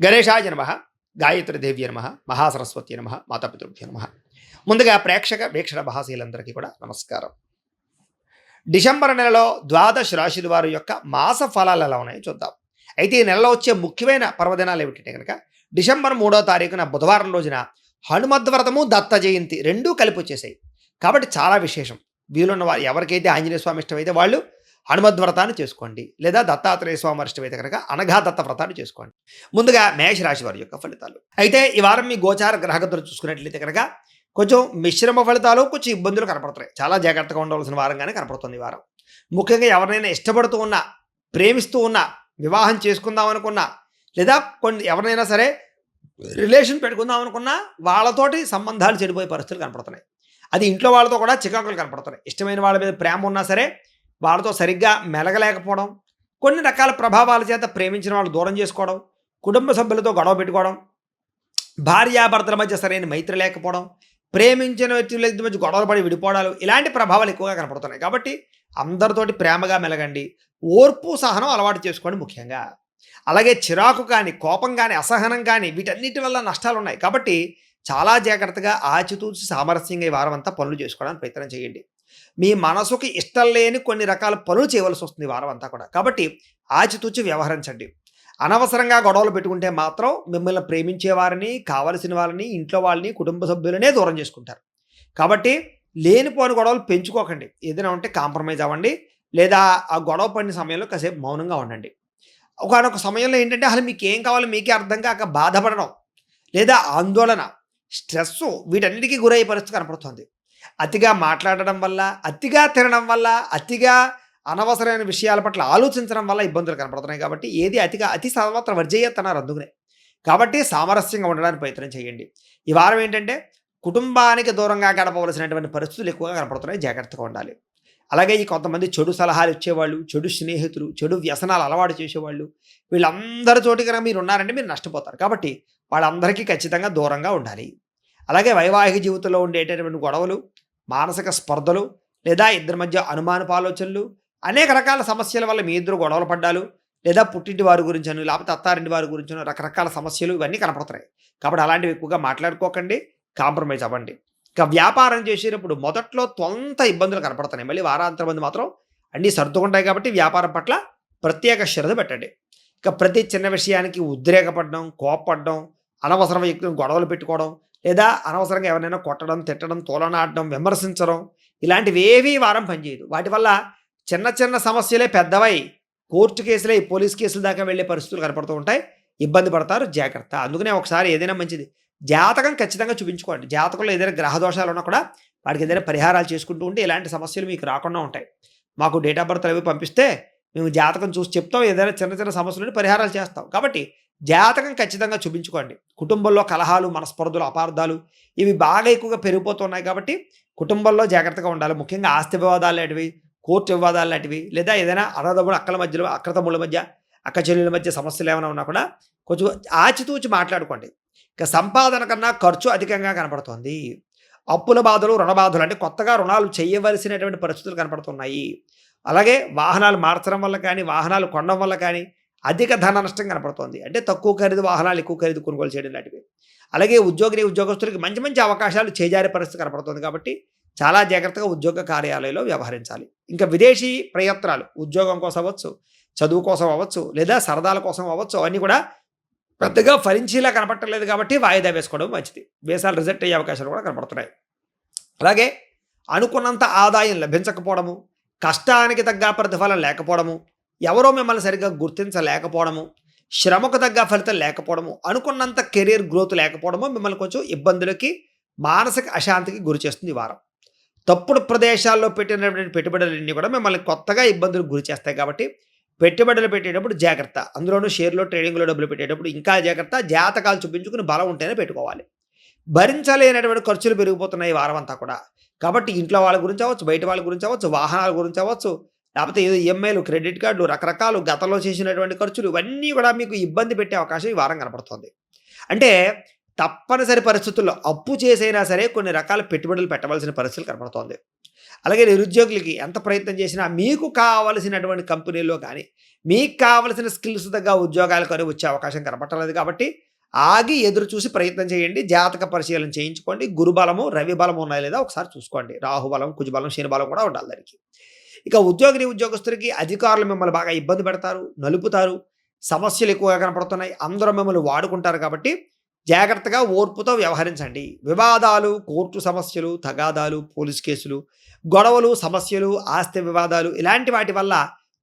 గణేశాయ నమః, గాయత్రీదేవ్యై నమః, మహాసరస్వత్యై నమః, మాతాపితృభ్యో నమః. ముందుగా ప్రేక్షక వీక్షణ మహాశీలందరికీ కూడా నమస్కారం. డిసెంబర్ నెలలో ద్వాదశ రాశుల వారి యొక్క మాస ఫలాలు ఎలా ఉన్నాయో చూద్దాం. అయితే ఈ నెలలో వచ్చే ముఖ్యమైన పర్వదినాలు ఏమిటంటే కనుక డిసెంబర్ 3వ తారీఖున బుధవారం రోజున హనుమద్వ్రతము, దత్త జయంతి రెండూ కలిపి వచ్చేసాయి. కాబట్టి చాలా విశేషం. వీలున్న వారు ఎవరికైతే ఆంజనేయ స్వామి ఇష్టమైతే వాళ్ళు హనుమద్వ్రతాన్ని చేసుకోండి, లేదా దత్తాత్రేయ స్వామి వారి ఇష్టమైతే కనుక అనఘా దత్త వ్రతాన్ని చేసుకోండి. ముందుగా మేషరాశి వారి యొక్క ఫలితాలు. అయితే ఈ వారం మీ గోచార గ్రహగతులు చూసుకున్నట్లయితే కనుక కొంచెం మిశ్రమ ఫలితాలు, కొంచెం ఇబ్బందులు కనపడుతున్నాయి. చాలా జాగ్రత్తగా ఉండవలసిన వారంగానే కనపడుతుంది ఈ వారం. ముఖ్యంగా ఎవరినైనా ఇష్టపడుతూ ఉన్నా, ప్రేమిస్తూ ఉన్నా, వివాహం చేసుకుందాం అనుకున్నా, లేదా ఎవరినైనా సరే రిలేషన్ పెట్టుకుందాం అనుకున్నా వాళ్ళతోటి సంబంధాలు చెడిపోయే పరిస్థితులు కనపడుతున్నాయి. అది ఇంట్లో వాళ్ళతో కూడా చికాకులు కనపడుతున్నాయి. ఇష్టమైన వాళ్ళ మీద ప్రేమ ఉన్నా సరే వాళ్ళతో సరిగ్గా మెలగలేకపోవడం, కొన్ని రకాల ప్రభావాల చేత ప్రేమించిన వాళ్ళు దూరం చేసుకోవడం, కుటుంబ సభ్యులతో గొడవ పెట్టుకోవడం, భార్యాభర్తల మధ్య సరైన మైత్రి లేకపోవడం, ప్రేమించిన వ్యక్తుల మధ్య గొడవలు పడి విడిపోవడాలు, ఇలాంటి ప్రభావాలు ఎక్కువగా కనపడుతున్నాయి. కాబట్టి అందరితోటి ప్రేమగా మెలగండి, ఓర్పు సహనం అలవాటు చేసుకోండి ముఖ్యంగా. అలాగే చిరాకు కానీ, కోపం కానీ, అసహనం కానీ వీటన్నిటి వల్ల నష్టాలు ఉన్నాయి. కాబట్టి చాలా జాగ్రత్తగా ఆచితూచి సామరస్యంగా ఈ వారం అంతా పనులు చేసుకోవడానికి ప్రయత్నం చేయండి. మీ మనసుకి ఇష్టం లేని కొన్ని రకాల పనులు చేయవలసి వస్తుంది ఈ వారం అంతా కూడా. కాబట్టి ఆచితూచి వ్యవహరించండి. అనవసరంగా గొడవలు పెట్టుకుంటే మాత్రం మిమ్మల్ని ప్రేమించే వారిని, కావలసిన వాళ్ళని, ఇంట్లో వాళ్ళని, కుటుంబ సభ్యులనే దూరం చేసుకుంటారు. కాబట్టి లేనిపోని గొడవలు పెంచుకోకండి. ఏదైనా ఉంటే కాంప్రమైజ్ అవ్వండి, లేదా ఆ గొడవ పడిన సమయంలో కాసేపు మౌనంగా ఉండండి. ఒకానొక సమయంలో ఏంటంటే అసలు మీకు ఏం కావాలో మీకే అర్థం కాక బాధపడడం, లేదా ఆందోళన, స్ట్రెస్సు వీటన్నిటికీ గురయ్యే పరిస్థితి కనపడుతుంది. అతిగా మాట్లాడడం వల్ల, అతిగా తినడం వల్ల, అతిగా అనవసరమైన విషయాల పట్ల ఆలోచించడం వల్ల ఇబ్బందులు కనపడుతున్నాయి. కాబట్టి ఏది అతి సర్వత్ర వర్జయ్యత్ అన్నారు అందుకనే. కాబట్టి సామరస్యంగా ఉండడానికి ప్రయత్నం చేయండి. ఈ వారం ఏంటంటే కుటుంబానికి దూరంగా గడపవలసినటువంటి పరిస్థితులు ఎక్కువగా కనపడుతున్నాయి. జాగ్రత్తగా ఉండాలి. అలాగే ఈ కొంతమంది చెడు సలహాలు ఇచ్చేవాళ్ళు, చెడు స్నేహితులు, చెడు వ్యసనాలు అలవాటు చేసేవాళ్ళు, వీళ్ళందరి చోటి కనుక మీరు ఉన్నారంటే మీరు నష్టపోతారు. కాబట్టి వాళ్ళందరికీ ఖచ్చితంగా దూరంగా ఉండాలి. అలాగే వైవాహిక జీవితంలో ఉండేటటువంటి గొడవలు, మానసిక స్పర్ధలు, లేదా ఇద్దరి మధ్య అనుమానపు ఆలోచనలు, అనేక రకాల సమస్యల వల్ల మీ ఇద్దరు గొడవలు పడ్డాలు, లేదా పుట్టింటి వారి గురించను, లేకపోతే అత్తారింటి వారి గురించను రకరకాల సమస్యలు ఇవన్నీ కనపడుతున్నాయి. కాబట్టి అలాంటివి ఎక్కువగా మాట్లాడుకోకండి, కాంప్రమైజ్ అవ్వండి. ఇక వ్యాపారం చేసేటప్పుడు మొదట్లో కొంత ఇబ్బందులు కనపడుతున్నాయి. మళ్ళీ వారాంతరం మంది మాత్రం అన్నీ సర్దుకుంటాయి. కాబట్టి వ్యాపారం పట్ల ప్రత్యేక శ్రద్ధ పెట్టండి. ఇక ప్రతి చిన్న విషయానికి ఉద్రేకపడడం, కోప్పడడం, అనవసరం వ్యక్తులను గొడవలు పెట్టుకోవడం, లేదా అనవసరంగా ఎవరైనా కొట్టడం, తిట్టడం, తోలనాడడం, విమర్శించడం, ఇలాంటివి ఏవీ వారం పనిచేయదు. వాటి వల్ల చిన్న చిన్న సమస్యలే పెద్దవై కోర్టు కేసులే, పోలీస్ కేసుల దాకా వెళ్ళే పరిస్థితులు కనపడుతూ ఉంటాయి. ఇబ్బంది పడతారు. జాగ్రత్త. అందుకనే ఒకసారి ఏదైనా మంచిది జాతకం ఖచ్చితంగా చూపించుకోండి. జాతకంలో ఏదైనా గ్రహ దోషాలు ఉన్నా కూడా వాటికి ఏదైనా పరిహారాలు చేసుకుంటూ ఉంటే ఇలాంటి సమస్యలు మీకు రాకుండా ఉంటాయి. మాకు డేట్ ఆఫ్ బర్త్ అవి పంపిస్తే మేము జాతకం చూసి చెప్తాం, ఏదైనా చిన్న చిన్న సమస్యలు పరిహారాలు చేస్తాం. కాబట్టి జాతకం ఖచ్చితంగా చూపించుకోండి. కుటుంబంలో కలహాలు, మనస్పర్ధలు, అపార్థాలు ఇవి బాగా ఎక్కువగా పెరిగిపోతున్నాయి. కాబట్టి కుటుంబంలో జాగ్రత్తగా ఉండాలి. ముఖ్యంగా ఆస్తి వివాదాలు లాంటివి, కోర్టు వివాదాలు లాంటివి, లేదా ఏదైనా అన్నదమ్ముల అక్కల మధ్యలో, అక్కతమ్ముల మధ్య, అక్క చెల్లెల మధ్య సమస్యలు ఏమైనా ఉన్నా కూడా కొంచెం ఆచితూచి మాట్లాడుకోండి. ఇక సంపాదన కన్నా ఖర్చు అధికంగా కనపడుతోంది. అప్పుల బాధలు, రుణ బాధలు, అంటే కొత్తగా రుణాలు చేయవలసినటువంటి పరిస్థితులు కనపడుతున్నాయి. అలాగే వాహనాలు మార్చడం వల్ల కానీ, వాహనాలు కొనడం వల్ల కానీ అధిక ధన నష్టం కనపడుతోంది. అంటే తక్కువ ఖరీదు వాహనాలు ఎక్కువ ఖరీదు కొనుగోలు చేయడం లాంటివి. అలాగే ఉద్యోగస్తులకి మంచి మంచి అవకాశాలు చేజారే పరిస్థితి కనపడుతుంది. కాబట్టి చాలా జాగ్రత్తగా ఉద్యోగ కార్యాలయంలో వ్యవహరించాలి. ఇంకా విదేశీ ప్రయత్నాలు, ఉద్యోగం కోసం అవ్వచ్చు, చదువు కోసం అవ్వచ్చు, లేదా సరదాల కోసం అవ్వచ్చు, అవన్నీ కూడా పెద్దగా ఫలించేలా కనపడలేదు. కాబట్టి వాయిదా వేసుకోవడం మంచిది. వేసాలు రిజెక్ట్ అయ్యే అవకాశాలు కూడా కనపడుతున్నాయి. అలాగే అనుకున్నంత ఆదాయం లభించకపోవడము, కష్టానికి తగ్గ ప్రతిఫలం లేకపోవడము, ఎవరో మిమ్మల్ని సరిగ్గా గుర్తించలేకపోవడము, శ్రమకు తగ్గ ఫలితం లేకపోవడము, అనుకున్నంత కెరీర్ గ్రోత్ లేకపోవడము మిమ్మల్ని కొంచెం ఇబ్బందులకి, మానసిక అశాంతికి గురి చేస్తుంది ఈ వారం. తప్పుడు ప్రదేశాల్లో పెట్టినటువంటి పెట్టుబడులన్నీ కూడా మిమ్మల్ని కొత్తగా ఇబ్బందులకు గురి చేస్తాయి. కాబట్టి పెట్టుబడులు పెట్టేటప్పుడు జాగ్రత్త. అందులోనూ షేర్లో, ట్రేడింగ్లో డబ్బులు పెట్టేటప్పుడు ఇంకా జాగ్రత్త. జాతకాలు చూపించుకుని బలం ఉంటేనే పెట్టుకోవాలి. భరించలేనటువంటి ఖర్చులు పెరిగిపోతున్నాయి ఈ వారం అంతా కూడా. కాబట్టి ఇంట్లో వాళ్ళ గురించి అవ్వచ్చు, బయట వాళ్ళ గురించి అవ్వచ్చు, వాహనాల గురించి అవ్వచ్చు, లేకపోతే ఏదో ఈఎంఐలు, క్రెడిట్ కార్డులు, రకరకాలు గతంలో చేసినటువంటి ఖర్చులు, ఇవన్నీ కూడా మీకు ఇబ్బంది పెట్టే అవకాశం ఈ వారం కనపడుతుంది. అంటే తప్పనిసరి పరిస్థితుల్లో అప్పు చేసైనా సరే కొన్ని రకాల పెట్టుబడులు పెట్టవలసిన పరిస్థితులు కనపడుతోంది. అలాగే నిరుద్యోగులకి ఎంత ప్రయత్నం చేసినా మీకు కావలసినటువంటి కంపెనీల్లో కానీ, మీకు కావలసిన స్కిల్స్ తగ్గ ఉద్యోగాలు కానీ వచ్చే అవకాశం కనపడలేదు కాబట్టి, ఆగి ఎదురు చూసి ప్రయత్నం చేయండి. జాతక పరిశీలన చేయించుకోండి. గురుబలము, రవి బలము ఉన్నాయా లేదా ఒకసారి చూసుకోండి. రాహుబలం, కుజబలం, శనిబలం కూడా ఉండాలి దానికి. ఇక ఉద్యోగస్తులకి అధికారులు మిమ్మల్ని బాగా ఇబ్బంది పెడతారు, నలుపుతారు. సమస్యలు ఎక్కువగా కనపడుతున్నాయి. అందరూ మిమ్మల్ని వాడుకుంటారు కాబట్టి జాగ్రత్తగా ఓర్పుతో వ్యవహరించండి. వివాదాలు, కోర్టు సమస్యలు, తగాదాలు, పోలీస్ కేసులు, గొడవలు, సమస్యలు, ఆస్తి వివాదాలు ఇలాంటి వాటి వల్ల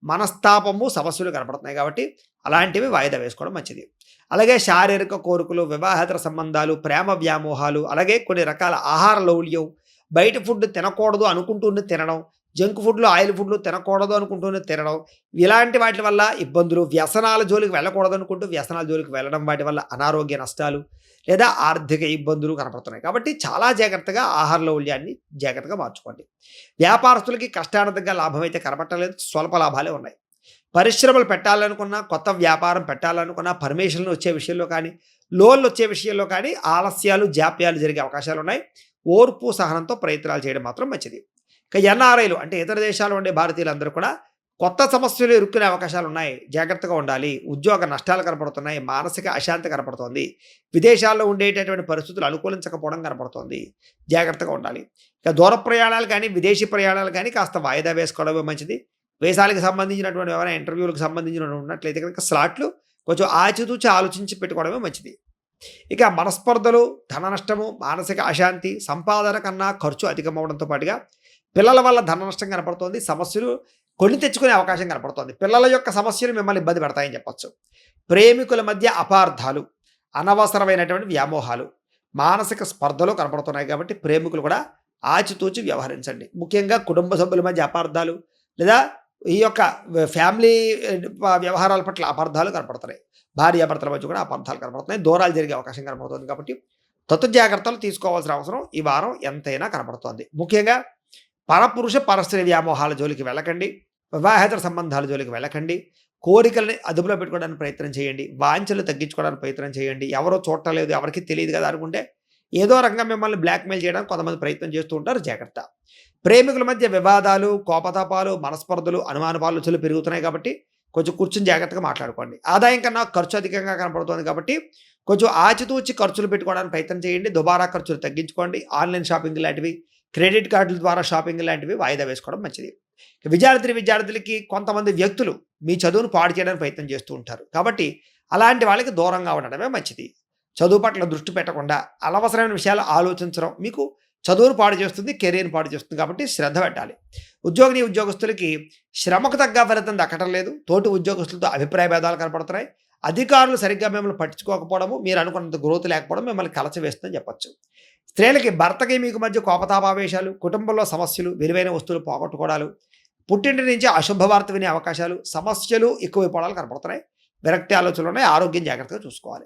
మనస్తాపము, సమస్యలు కనపడుతున్నాయి కాబట్టి అలాంటివి వాయిదా వేసుకోవడం మంచిది. అలాగే శారీరక కోరికలు, వివాహేతర సంబంధాలు, ప్రేమ వ్యామోహాలు, అలాగే కొన్ని రకాల ఆహార లౌల్యం, బయట ఫుడ్ తినకూడదు అనుకుంటూనే తినడం, జంక్ ఫుడ్లు, ఆయిల్ ఫుడ్లు తినకూడదు అనుకుంటూనే తినడం, ఇలాంటి వాటి వల్ల ఇబ్బందులు, వ్యసనాల జోలికి వెళ్ళకూడదు అనుకుంటూ వ్యసనాల జోలికి వెళ్ళడం, వాటి వల్ల అనారోగ్య నష్టాలు లేదా ఆర్థిక ఇబ్బందులు కనపడుతున్నాయి. కాబట్టి చాలా జాగ్రత్తగా ఆహార లౌల్యాన్ని జాగ్రత్తగా మార్చుకోండి. వ్యాపారస్తులకి కష్టార్థంగా లాభం అయితే కనపడలేదు, స్వల్ప లాభాలే ఉన్నాయి. పరిశ్రమలు పెట్టాలనుకున్నా, కొత్త వ్యాపారం పెట్టాలనుకున్నా, పర్మిషన్లు వచ్చే విషయంలో కానీ, లోన్లు వచ్చే విషయంలో కానీ ఆలస్యాలు, జాప్యాలు జరిగే అవకాశాలు ఉన్నాయి. ఓర్పు, సహనంతో ప్రయత్నాలు చేయడం మాత్రం మంచిది. ఇక ఎన్ఆర్ఐలు అంటే ఇతర దేశాల్లో ఉండే భారతీయులందరూ కూడా కొత్త సమస్యలు ఎదుర్కొనే అవకాశాలు ఉన్నాయి. జాగ్రత్తగా ఉండాలి. ఉద్యోగ నష్టాలు కనపడుతున్నాయి. మానసిక అశాంతి కనపడుతోంది. విదేశాల్లో ఉండేటటువంటి పరిస్థితులు అనుకూలించకపోవడం కనపడుతోంది. జాగ్రత్తగా ఉండాలి. ఇక దూర ప్రయాణాలు కానీ, విదేశీ ప్రయాణాలు కానీ కాస్త వాయిదా వేసుకోవడమే మంచిది. వేసాలకు సంబంధించినటువంటి ఎవరైనా ఇంటర్వ్యూలకు సంబంధించినటువంటి ఉన్నట్లయితే కనుక స్లాట్లు కొంచెం ఆచితూచి ఆలోచించి పెట్టుకోవడమే మంచిది. ఇక మనస్పర్ధలు, ధన నష్టము, మానసిక అశాంతి, సంపాదన కన్నా ఖర్చు అధికమవడంతో పాటుగా పిల్లల వల్ల ధన నష్టం కనపడుతోంది. సమస్యలు కొని తెచ్చుకునే అవకాశం కనపడుతోంది. పిల్లల యొక్క సమస్యలు మిమ్మల్ని ఇబ్బంది పెడతాయని చెప్పొచ్చు. ప్రేమికుల మధ్య అపార్థాలు, అనవసరమైనటువంటి వ్యామోహాలు, మానసిక స్పర్ధలు కనపడుతున్నాయి కాబట్టి ప్రేమికులు కూడా ఆచితూచి వ్యవహరించండి. ముఖ్యంగా కుటుంబ సభ్యుల మధ్య అపార్థాలు లేదా ఈ యొక్క ఫ్యామిలీ వ్యవహారాల పట్ల అపార్థాలు కనపడుతున్నాయి. భార్యాభర్తల మధ్య కూడా అపార్థాలు కనపడుతున్నాయి. దూరాలు జరిగే అవకాశం కనపడుతుంది కాబట్టి తత్తు జాగ్రత్తలు తీసుకోవాల్సిన అవసరం ఈ వారం ఎంతైనా కనపడుతోంది. ముఖ్యంగా పరపురుష పరస్త్రీ వ్యామోహాల జోలికి వెళ్ళకండి. వివాహేతర సంబంధాల జోలికి వెళ్ళకండి. కోరికల్ని అదుపులో పెట్టుకోవడానికి ప్రయత్నం చేయండి. వాంఛలు తగ్గించుకోవడానికి ప్రయత్నం చేయండి. ఎవరో చూడలేదు, ఎవరికి తెలియదు కదా అనుకుంటే ఏదో రకంగా మిమ్మల్ని బ్లాక్మెయిల్ చేయడానికి కొంతమంది ప్రయత్నం చేస్తూ ఉంటారు. జాగ్రత్త. ప్రేమికుల మధ్య వివాదాలు, కోపతాపాలు, మనస్పర్ధలు, అనుమానపాలు పెరుగుతున్నాయి కాబట్టి కొంచెం కూర్చొని జాగ్రత్తగా మాట్లాడుకోండి. ఆదాయం కన్నా ఖర్చు అధికంగా కనపడుతుంది కాబట్టి కొంచెం ఆచితూచి ఖర్చులు పెట్టుకోవడానికి ప్రయత్నం చేయండి. దుబారా ఖర్చులు తగ్గించుకోండి. ఆన్లైన్ షాపింగ్ లాంటివి, క్రెడిట్ కార్డుల ద్వారా షాపింగ్ లాంటివి వాయిదా వేసుకోవడం మంచిది. విద్యార్థులకి కొంతమంది వ్యక్తులు మీ చదువును పాడు చేయడానికి ప్రయత్నం చేస్తూ ఉంటారు. కాబట్టి అలాంటి వాళ్ళకి దూరంగా ఉండడమే మంచిది. చదువు పట్ల దృష్టి పెట్టకుండా అనవసరమైన విషయాలు ఆలోచించడం మీకు చదువును పాడు చేస్తుంది, కెరీర్ని పాడు చేస్తుంది. కాబట్టి శ్రద్ధ పెట్టాలి. ఉద్యోగస్తులకి శ్రమకు తగ్గ ఫలితం దక్కడం లేదు. తోటి ఉద్యోగస్తులతో అభిప్రాయ భేదాలు కనపడుతున్నాయి. అధికారులు సరిగ్గా మిమ్మల్ని పట్టించుకోకపోవడము, మీరు అనుకున్నంత గ్రోత్ లేకపోవడం మిమ్మల్ని కలచవేస్తుందని చెప్పొచ్చు. స్త్రీలకి భర్తకి మీకు మధ్య కోపతాపావేశాలు, కుటుంబంలో సమస్యలు, విలువైన వస్తువులు పోగొట్టుకోవడాలు, పుట్టింటి నుంచి అశుభ వార్త వినే అవకాశాలు, సమస్యలు ఎక్కువైపోవడాలు కనపడుతున్నాయి. విరక్తి ఆలోచనలు ఉన్నాయి. ఆరోగ్యం జాగ్రత్తగా చూసుకోవాలి.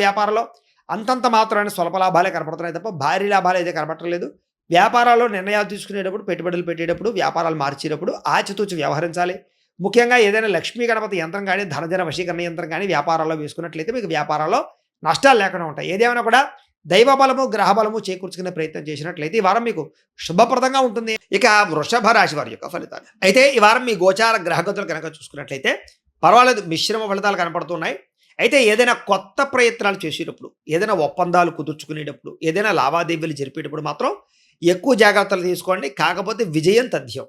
వ్యాపారంలో అంతంత మాత్రమైన స్వల్ప లాభాలే కనపడుతున్నాయి తప్ప భారీ లాభాలు అయితే కనపడలేదు. వ్యాపారాల్లో నిర్ణయాలు తీసుకునేటప్పుడు, పెట్టుబడులు పెట్టేటప్పుడు, వ్యాపారాలు మార్చేటప్పుడు ఆచితూచి వ్యవహరించాలి. ముఖ్యంగా ఏదైనా లక్ష్మీ గణపతి యంత్రం కానీ, ధనజన వశీకరణ యంత్రం కానీ వ్యాపారాల్లో వేసుకున్నట్లయితే మీకు వ్యాపారాల్లో నష్టాలు లేకుండా ఉంటాయి. ఏదేమైనా కూడా దైవ బలము, గ్రహ బలము చేకూర్చుకునే ప్రయత్నం చేసినట్లయితే ఈ వారం మీకు శుభప్రదంగా ఉంటుంది. ఇక వృషభ రాశి వారి యొక్క ఫలితాలు అయితే ఈ వారం మీ గోచార గ్రహగతులు కనుక చూసుకున్నట్లయితే పర్వాలేదు, మిశ్రమ ఫలితాలు కనపడుతున్నాయి. అయితే ఏదైనా కొత్త ప్రయత్నాలు చేసేటప్పుడు, ఏదైనా ఒప్పందాలు కుదుర్చుకునేటప్పుడు, ఏదైనా లావాదేవీలు జరిపేటప్పుడు మాత్రం ఎక్కువ జాగ్రత్తలు తీసుకోండి. కాకపోతే విజయం తథ్యం.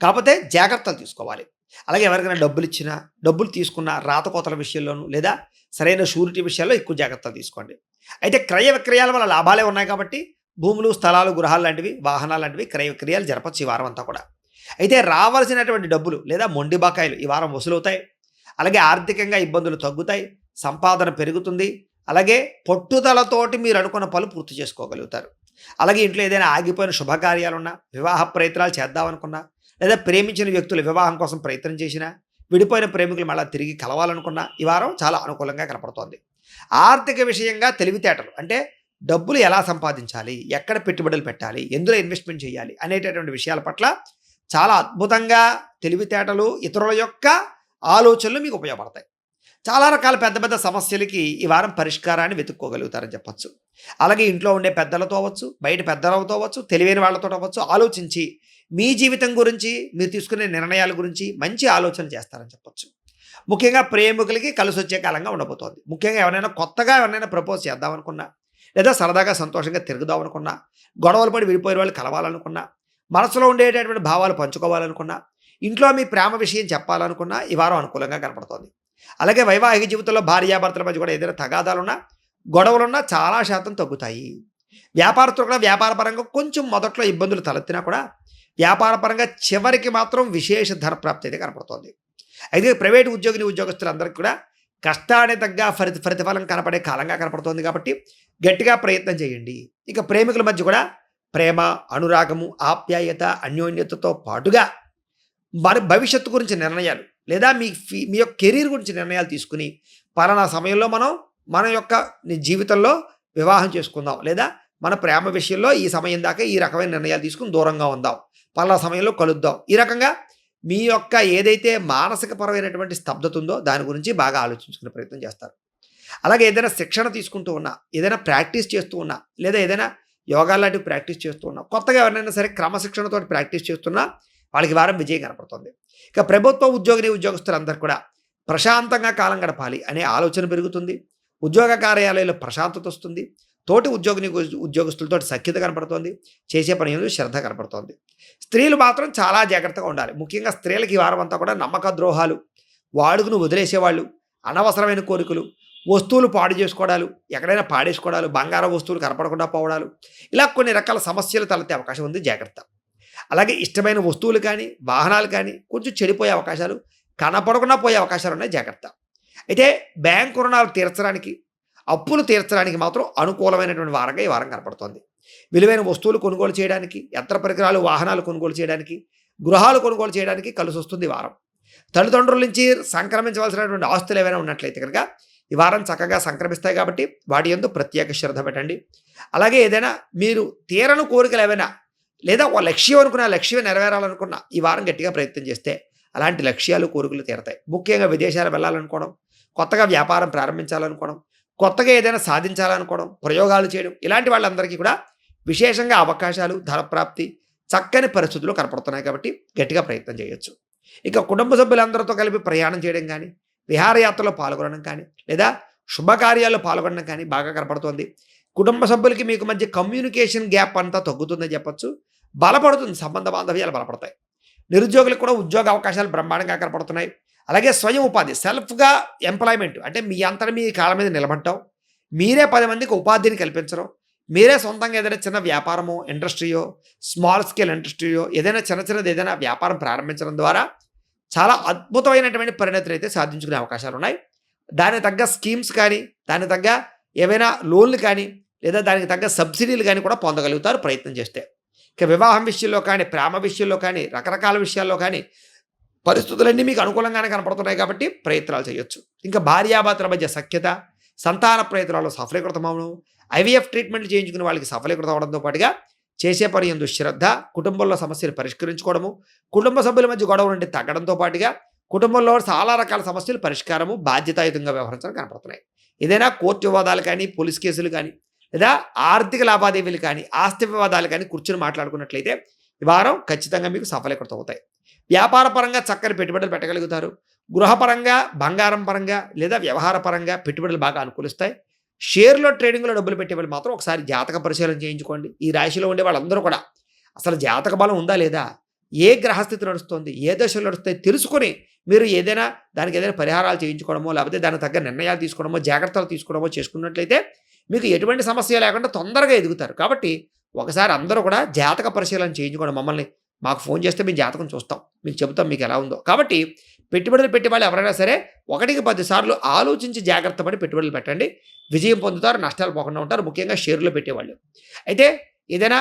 కాకపోతే జాగ్రత్తలు తీసుకోవాలి. అలాగే ఎవరికైనా డబ్బులు ఇచ్చినా, డబ్బులు తీసుకున్న రాతకోతల విషయంలోనూ లేదా సరైన షూరిటీ విషయాల్లో ఎక్కువ జాగ్రత్తలు తీసుకోండి. అయితే క్రయ విక్రయాల వల్ల లాభాలే ఉన్నాయి కాబట్టి భూములు, స్థలాలు, గృహాలు లాంటివి, వాహనాలు లాంటివి క్రయ విక్రయాలు జరపచ్చు ఈ వారం అంతా కూడా. అయితే రావాల్సినటువంటి డబ్బులు లేదా మొండి బకాయిలు ఈ వారం వసూలవుతాయి. అలాగే ఆర్థికంగా ఇబ్బందులు తగ్గుతాయి. సంపాదన పెరుగుతుంది. అలాగే పట్టుదలతోటి మీరు అనుకున్న పనులు పూర్తి చేసుకోగలుగుతారు. అలాగే ఇంట్లో ఏదైనా ఆగిపోయిన శుభకార్యాలున్నా, వివాహ ప్రయత్నాలు చేద్దామనుకున్నా, లేదా ప్రేమించిన వ్యక్తులు వివాహం కోసం ప్రయత్నం చేసినా, విడిపోయిన ప్రేమికులు మళ్ళీ తిరిగి కలవాలనుకున్నా ఈ వారం చాలా అనుకూలంగా కనపడుతోంది. ఆర్థిక విషయంగా తెలివితేటలు అంటే డబ్బులు ఎలా సంపాదించాలి, ఎక్కడ పెట్టుబడులు పెట్టాలి, ఎందులో ఇన్వెస్ట్మెంట్ చేయాలి అనేటటువంటి విషయాల పట్ల చాలా అద్భుతంగా తెలివితేటలు, ఇతరుల యొక్క ఆలోచనలు మీకు ఉపయోగపడతాయి. చాలా రకాల పెద్ద పెద్ద సమస్యలకి ఈ వారం పరిష్కారాన్ని వెతుక్కోగలుగుతారని చెప్పొచ్చు. అలాగే ఇంట్లో ఉండే పెద్దలతో అవ్వచ్చు, బయట పెద్దలతో అవ్వచ్చు, తెలివైన వాళ్ళతో అవ్వచ్చు, ఆలోచించి మీ జీవితం గురించి, మీరు తీసుకునే నిర్ణయాల గురించి మంచి ఆలోచన చేస్తారని చెప్పొచ్చు. ముఖ్యంగా ప్రేమికులకి కలిసొచ్చే కాలంగా ఉండబోతోంది. ముఖ్యంగా ఎవరైనా ప్రపోజ్ చేద్దామనుకున్నా, లేదా సరదాగా సంతోషంగా తిరుగుదామనుకున్నా, గొడవలు పడి విడిపోయిన వాళ్ళు కలవాలనుకున్నా, మనసులో ఉండేటటువంటి భావాలు పంచుకోవాలనుకున్నా, ఇంట్లో మీ ప్రేమ విషయం చెప్పాలనుకున్నా ఈ వారం అనుకూలంగా కనపడుతోంది. అలాగే వైవాహిక జీవితంలో భార్యాభర్తల మధ్య కూడా ఏదైనా తగాదాలున్నా, గొడవలున్నా చాలా శాతం తగ్గుతాయి. వ్యాపారస్తులు కూడా వ్యాపారపరంగా కొంచెం మొదట్లో ఇబ్బందులు తలెత్తినా కూడా వ్యాపారపరంగా చివరికి మాత్రం విశేష ధన ప్రాప్తి అయితే కనపడుతోంది. అయితే ప్రైవేటు ఉద్యోగస్తులందరికీ కూడా కష్టానికి తగ్గ ప్రతిఫలం కనపడే కాలంగా కనపడుతోంది కాబట్టి గట్టిగా ప్రయత్నం చేయండి. ఇక ప్రేమికుల మధ్య కూడా ప్రేమ, అనురాగము, ఆప్యాయత, అన్యోన్యతతో పాటుగా మరి భవిష్యత్తు గురించి నిర్ణయాలు, లేదా మీ యొక్క కెరీర్ గురించి నిర్ణయాలు తీసుకుని పలానా సమయంలో మన యొక్క జీవితంలో వివాహం చేసుకుందాం, లేదా మన ప్రేమ విషయంలో ఈ సమయం దాకా ఈ రకమైన నిర్ణయాలు తీసుకుని దూరంగా ఉందాం, పలానా సమయంలో కలుద్దాం. ఈ రకంగా మీ యొక్క ఏదైతే మానసికపరమైనటువంటి స్తబ్దత ఉందో దాని గురించి బాగా ఆలోచించుకునే ప్రయత్నం చేస్తారు. అలాగే ఏదైనా శిక్షణ తీసుకుంటూ ఉన్నా, ఏదైనా ప్రాక్టీస్ చేస్తూ ఉన్నా, లేదా ఏదైనా యోగా లాంటివి ప్రాక్టీస్ చేస్తూ ఉన్నా, కొత్తగా ఎవరైనా సరే క్రమశిక్షణతో ప్రాక్టీస్ చేస్తున్నా వాళ్ళకి వారం విజయం కనపడుతుంది. ఇక ప్రభుత్వ ఉద్యోగస్తులందరూ కూడా ప్రశాంతంగా కాలం గడపాలి అనే ఆలోచన పెరుగుతుంది. ఉద్యోగ కార్యాలయంలో ప్రశాంతత వస్తుంది. తోటి ఉద్యోగస్తులతో సఖ్యత కనపడుతోంది. చేసే పని ఎందు శ్రద్ధ కనపడుతోంది. స్త్రీలు మాత్రం చాలా జాగ్రత్తగా ఉండాలి. ముఖ్యంగా స్త్రీలకి ఈ వారం అంతా కూడా నమ్మక ద్రోహాలు, వాడుకును వదిలేసేవాళ్ళు, అనవసరమైన కోరికలు, వస్తువులు పాడు చేసుకోవడాలు, ఎక్కడైనా పాడేసుకోవడాలు, బంగారం వస్తువులు కనపడకుండా పోవడాలు, ఇలా కొన్ని రకాల సమస్యలు తలెత్తే అవకాశం ఉంది. జాగ్రత్త. అలాగే ఇష్టమైన వస్తువులు కానీ, వాహనాలు కానీ కొంచెం చెడిపోయే అవకాశాలు, కనపడకుండా పోయే అవకాశాలు ఉన్నాయి. జాగ్రత్త. అయితే బ్యాంకు రుణాలు తీర్చడానికి, అప్పులు తీర్చడానికి మాత్రం అనుకూలమైనటువంటి వారంగా ఈ వారం కనపడుతోంది. విలువైన వస్తువులు కొనుగోలు చేయడానికి, యంత్ర పరికరాలు, వాహనాలు కొనుగోలు చేయడానికి, గృహాలు కొనుగోలు చేయడానికి కలిసి వస్తుంది ఈ వారం. తల్లిదండ్రుల నుంచి సంక్రమించవలసినటువంటి ఆస్తులు ఏవైనా ఉన్నట్లయితే కనుక ఈ వారం చక్కగా సంక్రమిస్తాయి కాబట్టి వాటి యందు ప్రత్యేక శ్రద్ధ పెట్టండి. అలాగే ఏదైనా మీరు తీరని కోరికలు ఏవైనా, లేదా ఒక లక్ష్యం అనుకున్న లక్ష్యం నెరవేరాలనుకున్న ఈ వారం గట్టిగా ప్రయత్నం చేస్తే అలాంటి లక్ష్యాలు, కోరికలు తీరతాయి. ముఖ్యంగా విదేశాలు వెళ్ళాలనుకోవడం, కొత్తగా వ్యాపారం ప్రారంభించాలనుకోవడం, కొత్తగా ఏదైనా సాధించాలనుకోవడం, ప్రయోగాలు చేయడం, ఇలాంటి వాళ్ళందరికీ కూడా విశేషంగా అవకాశాలు, ధనప్రాప్తి, చక్కని పరిస్థితులు కనపడుతున్నాయి కాబట్టి గట్టిగా ప్రయత్నం చేయొచ్చు. ఇక కుటుంబ సభ్యులందరితో కలిపి ప్రయాణం చేయడం కానీ, విహారయాత్రలో పాల్గొనడం కానీ, లేదా శుభకార్యాల్లో పాల్గొనడం కానీ బాగా కనపడుతోంది. కుటుంబ సభ్యులకి మీకు మధ్య కమ్యూనికేషన్ గ్యాప్ అంతా తగ్గుతుందని చెప్పొచ్చు. బలపడుతుంది, సంబంధ బాంధవ్యాలు బలపడతాయి. నిరుద్యోగులకు కూడా ఉద్యోగ అవకాశాలు బ్రహ్మాండంగా కనపడుతున్నాయి. అలాగే స్వయం ఉపాధి, సెల్ఫ్గా ఎంప్లాయ్మెంట్, అంటే మీ అంతటా మీ కాళ్ళ మీద నిలబడటం, మీరే 10 మందికి ఉపాధిని కల్పించడం, మీరే సొంతంగా ఏదైనా చిన్న వ్యాపారమో, ఇండస్ట్రీయో, స్మాల్ స్కేల్ ఇండస్ట్రీయో, ఏదైనా చిన్నది ఏదైనా వ్యాపారం ప్రారంభించడం ద్వారా చాలా అద్భుతమైనటువంటి పరిణతులు అయితే సాధించుకునే అవకాశాలు ఉన్నాయి. దానికి తగ్గ స్కీమ్స్ కానీ, దానికి తగ్గ ఏవైనా లోన్లు కానీ, లేదా దానికి తగ్గ సబ్సిడీలు కానీ కూడా పొందగలుగుతారు ప్రయత్నం చేస్తే. ఇక వివాహం విషయంలో కానీ, ప్రేమ విషయంలో కానీ, రకరకాల విషయాల్లో కానీ పరిస్థితులన్నీ మీకు అనుకూలంగానే కనపడుతున్నాయి కాబట్టి ప్రయత్నాలు చేయొచ్చు. ఇంకా భార్యాభర్తల మధ్య సఖ్యత, సంతాన ప్రయత్నాల్లో సఫలీకృతమవడం, ఐవీఎఫ్ ట్రీట్మెంట్లు చేయించుకునే వాళ్ళకి సఫలీకృతం అవడంతో పాటుగా చేసే పని యందు శ్రద్ధ, కుటుంబంలో సమస్యలు పరిష్కరించుకోవడము, కుటుంబ సభ్యుల మధ్య గొడవ నుండి తగ్గడంతో పాటుగా కుటుంబంలో చాలా రకాల సమస్యలు పరిష్కారము, బాధ్యతాయుతంగా వ్యవహరించడం కనపడుతున్నాయి. ఏదైనా కోర్టు వివాదాలు కానీ, పోలీస్ కేసులు కానీ, లేదా ఆర్థిక లావాదేవీలు కానీ, ఆస్తి వివాదాలు కానీ కూర్చొని మాట్లాడుకున్నట్లయితే ఈ వారం ఖచ్చితంగా మీకు సఫలీకృతం అవుతాయి. వ్యాపార పరంగా చక్కని పెట్టుబడులు పెట్టగలుగుతారు. గృహపరంగా, బంగారం పరంగా, లేదా వ్యవహార పరంగా పెట్టుబడులు బాగా అనుకూలిస్తాయి. షేర్లో, ట్రేడింగ్లో డబ్బులు పెట్టేవాళ్ళు మాత్రం ఒకసారి జాతక పరిశీలన చేయించుకోండి. ఈ రాశిలో ఉండే వాళ్ళందరూ కూడా అసలు జాతక బలం ఉందా లేదా, ఏ గ్రహస్థితి నడుస్తుంది, ఏ దశలు నడుస్తాయి తెలుసుకొని మీరు దానికి ఏదైనా పరిహారాలు చేయించుకోవడమో, లేకపోతే దానికి తగ్గ నిర్ణయాలు తీసుకోవడమో, జాగ్రత్తలు తీసుకోవడమో చేసుకున్నట్లయితే మీకు ఎటువంటి సమస్య లేకుండా తొందరగా ఎదుగుతారు. కాబట్టి ఒకసారి అందరూ కూడా జాతక పరిశీలన చేయించుకోవడం, మాకు ఫోన్ చేస్తే మేము జాతకం చూస్తాం, మీకు చెబుతాం మీకు ఎలా ఉందో. కాబట్టి పెట్టుబడులు పెట్టే వాళ్ళు ఎవరైనా సరే 1కి 10 సార్లు ఆలోచించి జాగ్రత్త పడి పెట్టుబడులు పెట్టండి. విజయం పొందుతారు, నష్టాలు పోకుండా ఉంటారు. ముఖ్యంగా షేర్లో పెట్టేవాళ్ళు. అయితే ఏదైనా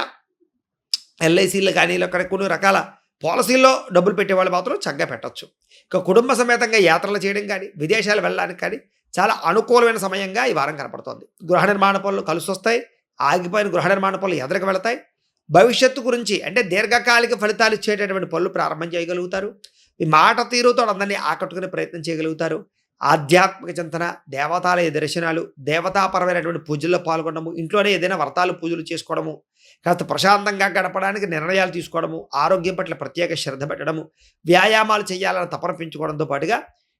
ఎల్ఐసీలు కానీ, ఇలా కొన్ని రకాల పాలసీల్లో డబ్బులు పెట్టేవాళ్ళు మాత్రం చక్కగా పెట్టచ్చు. ఇక కుటుంబ సమేతంగా యాత్రలు చేయడం కానీ, విదేశాలు వెళ్ళడానికి కానీ చాలా అనుకూలమైన సమయంగా ఈ వారం కనపడుతోంది. గృహ నిర్మాణ పనులు కలిసి వస్తాయి. ఆగిపోయిన గృహ నిర్మాణ పనులు ఎదురుకు వెళతాయి. భవిష్యత్తు గురించి అంటే దీర్ఘకాలిక ఫలితాలు ఇచ్చేటటువంటి పనులు ప్రారంభం చేయగలుగుతారు. మీ మాట తీరుతో అందరినీ ఆకట్టుకునే ప్రయత్నం చేయగలుగుతారు. ఆధ్యాత్మిక చింతన, దేవతాలయ దర్శనాలు, దేవతాపరమైనటువంటి పూజల్లో పాల్గొనడము, ఇంట్లోనే ఏదైనా వ్రతాలు, పూజలు చేసుకోవడము, కాస్త ప్రశాంతంగా గడపడానికి నిర్ణయాలు తీసుకోవడము, ఆరోగ్యం పట్ల ప్రత్యేక శ్రద్ధ పెట్టడము, వ్యాయామాలు చేయాలని తపన పెంచుకోవడంతో పాటుగా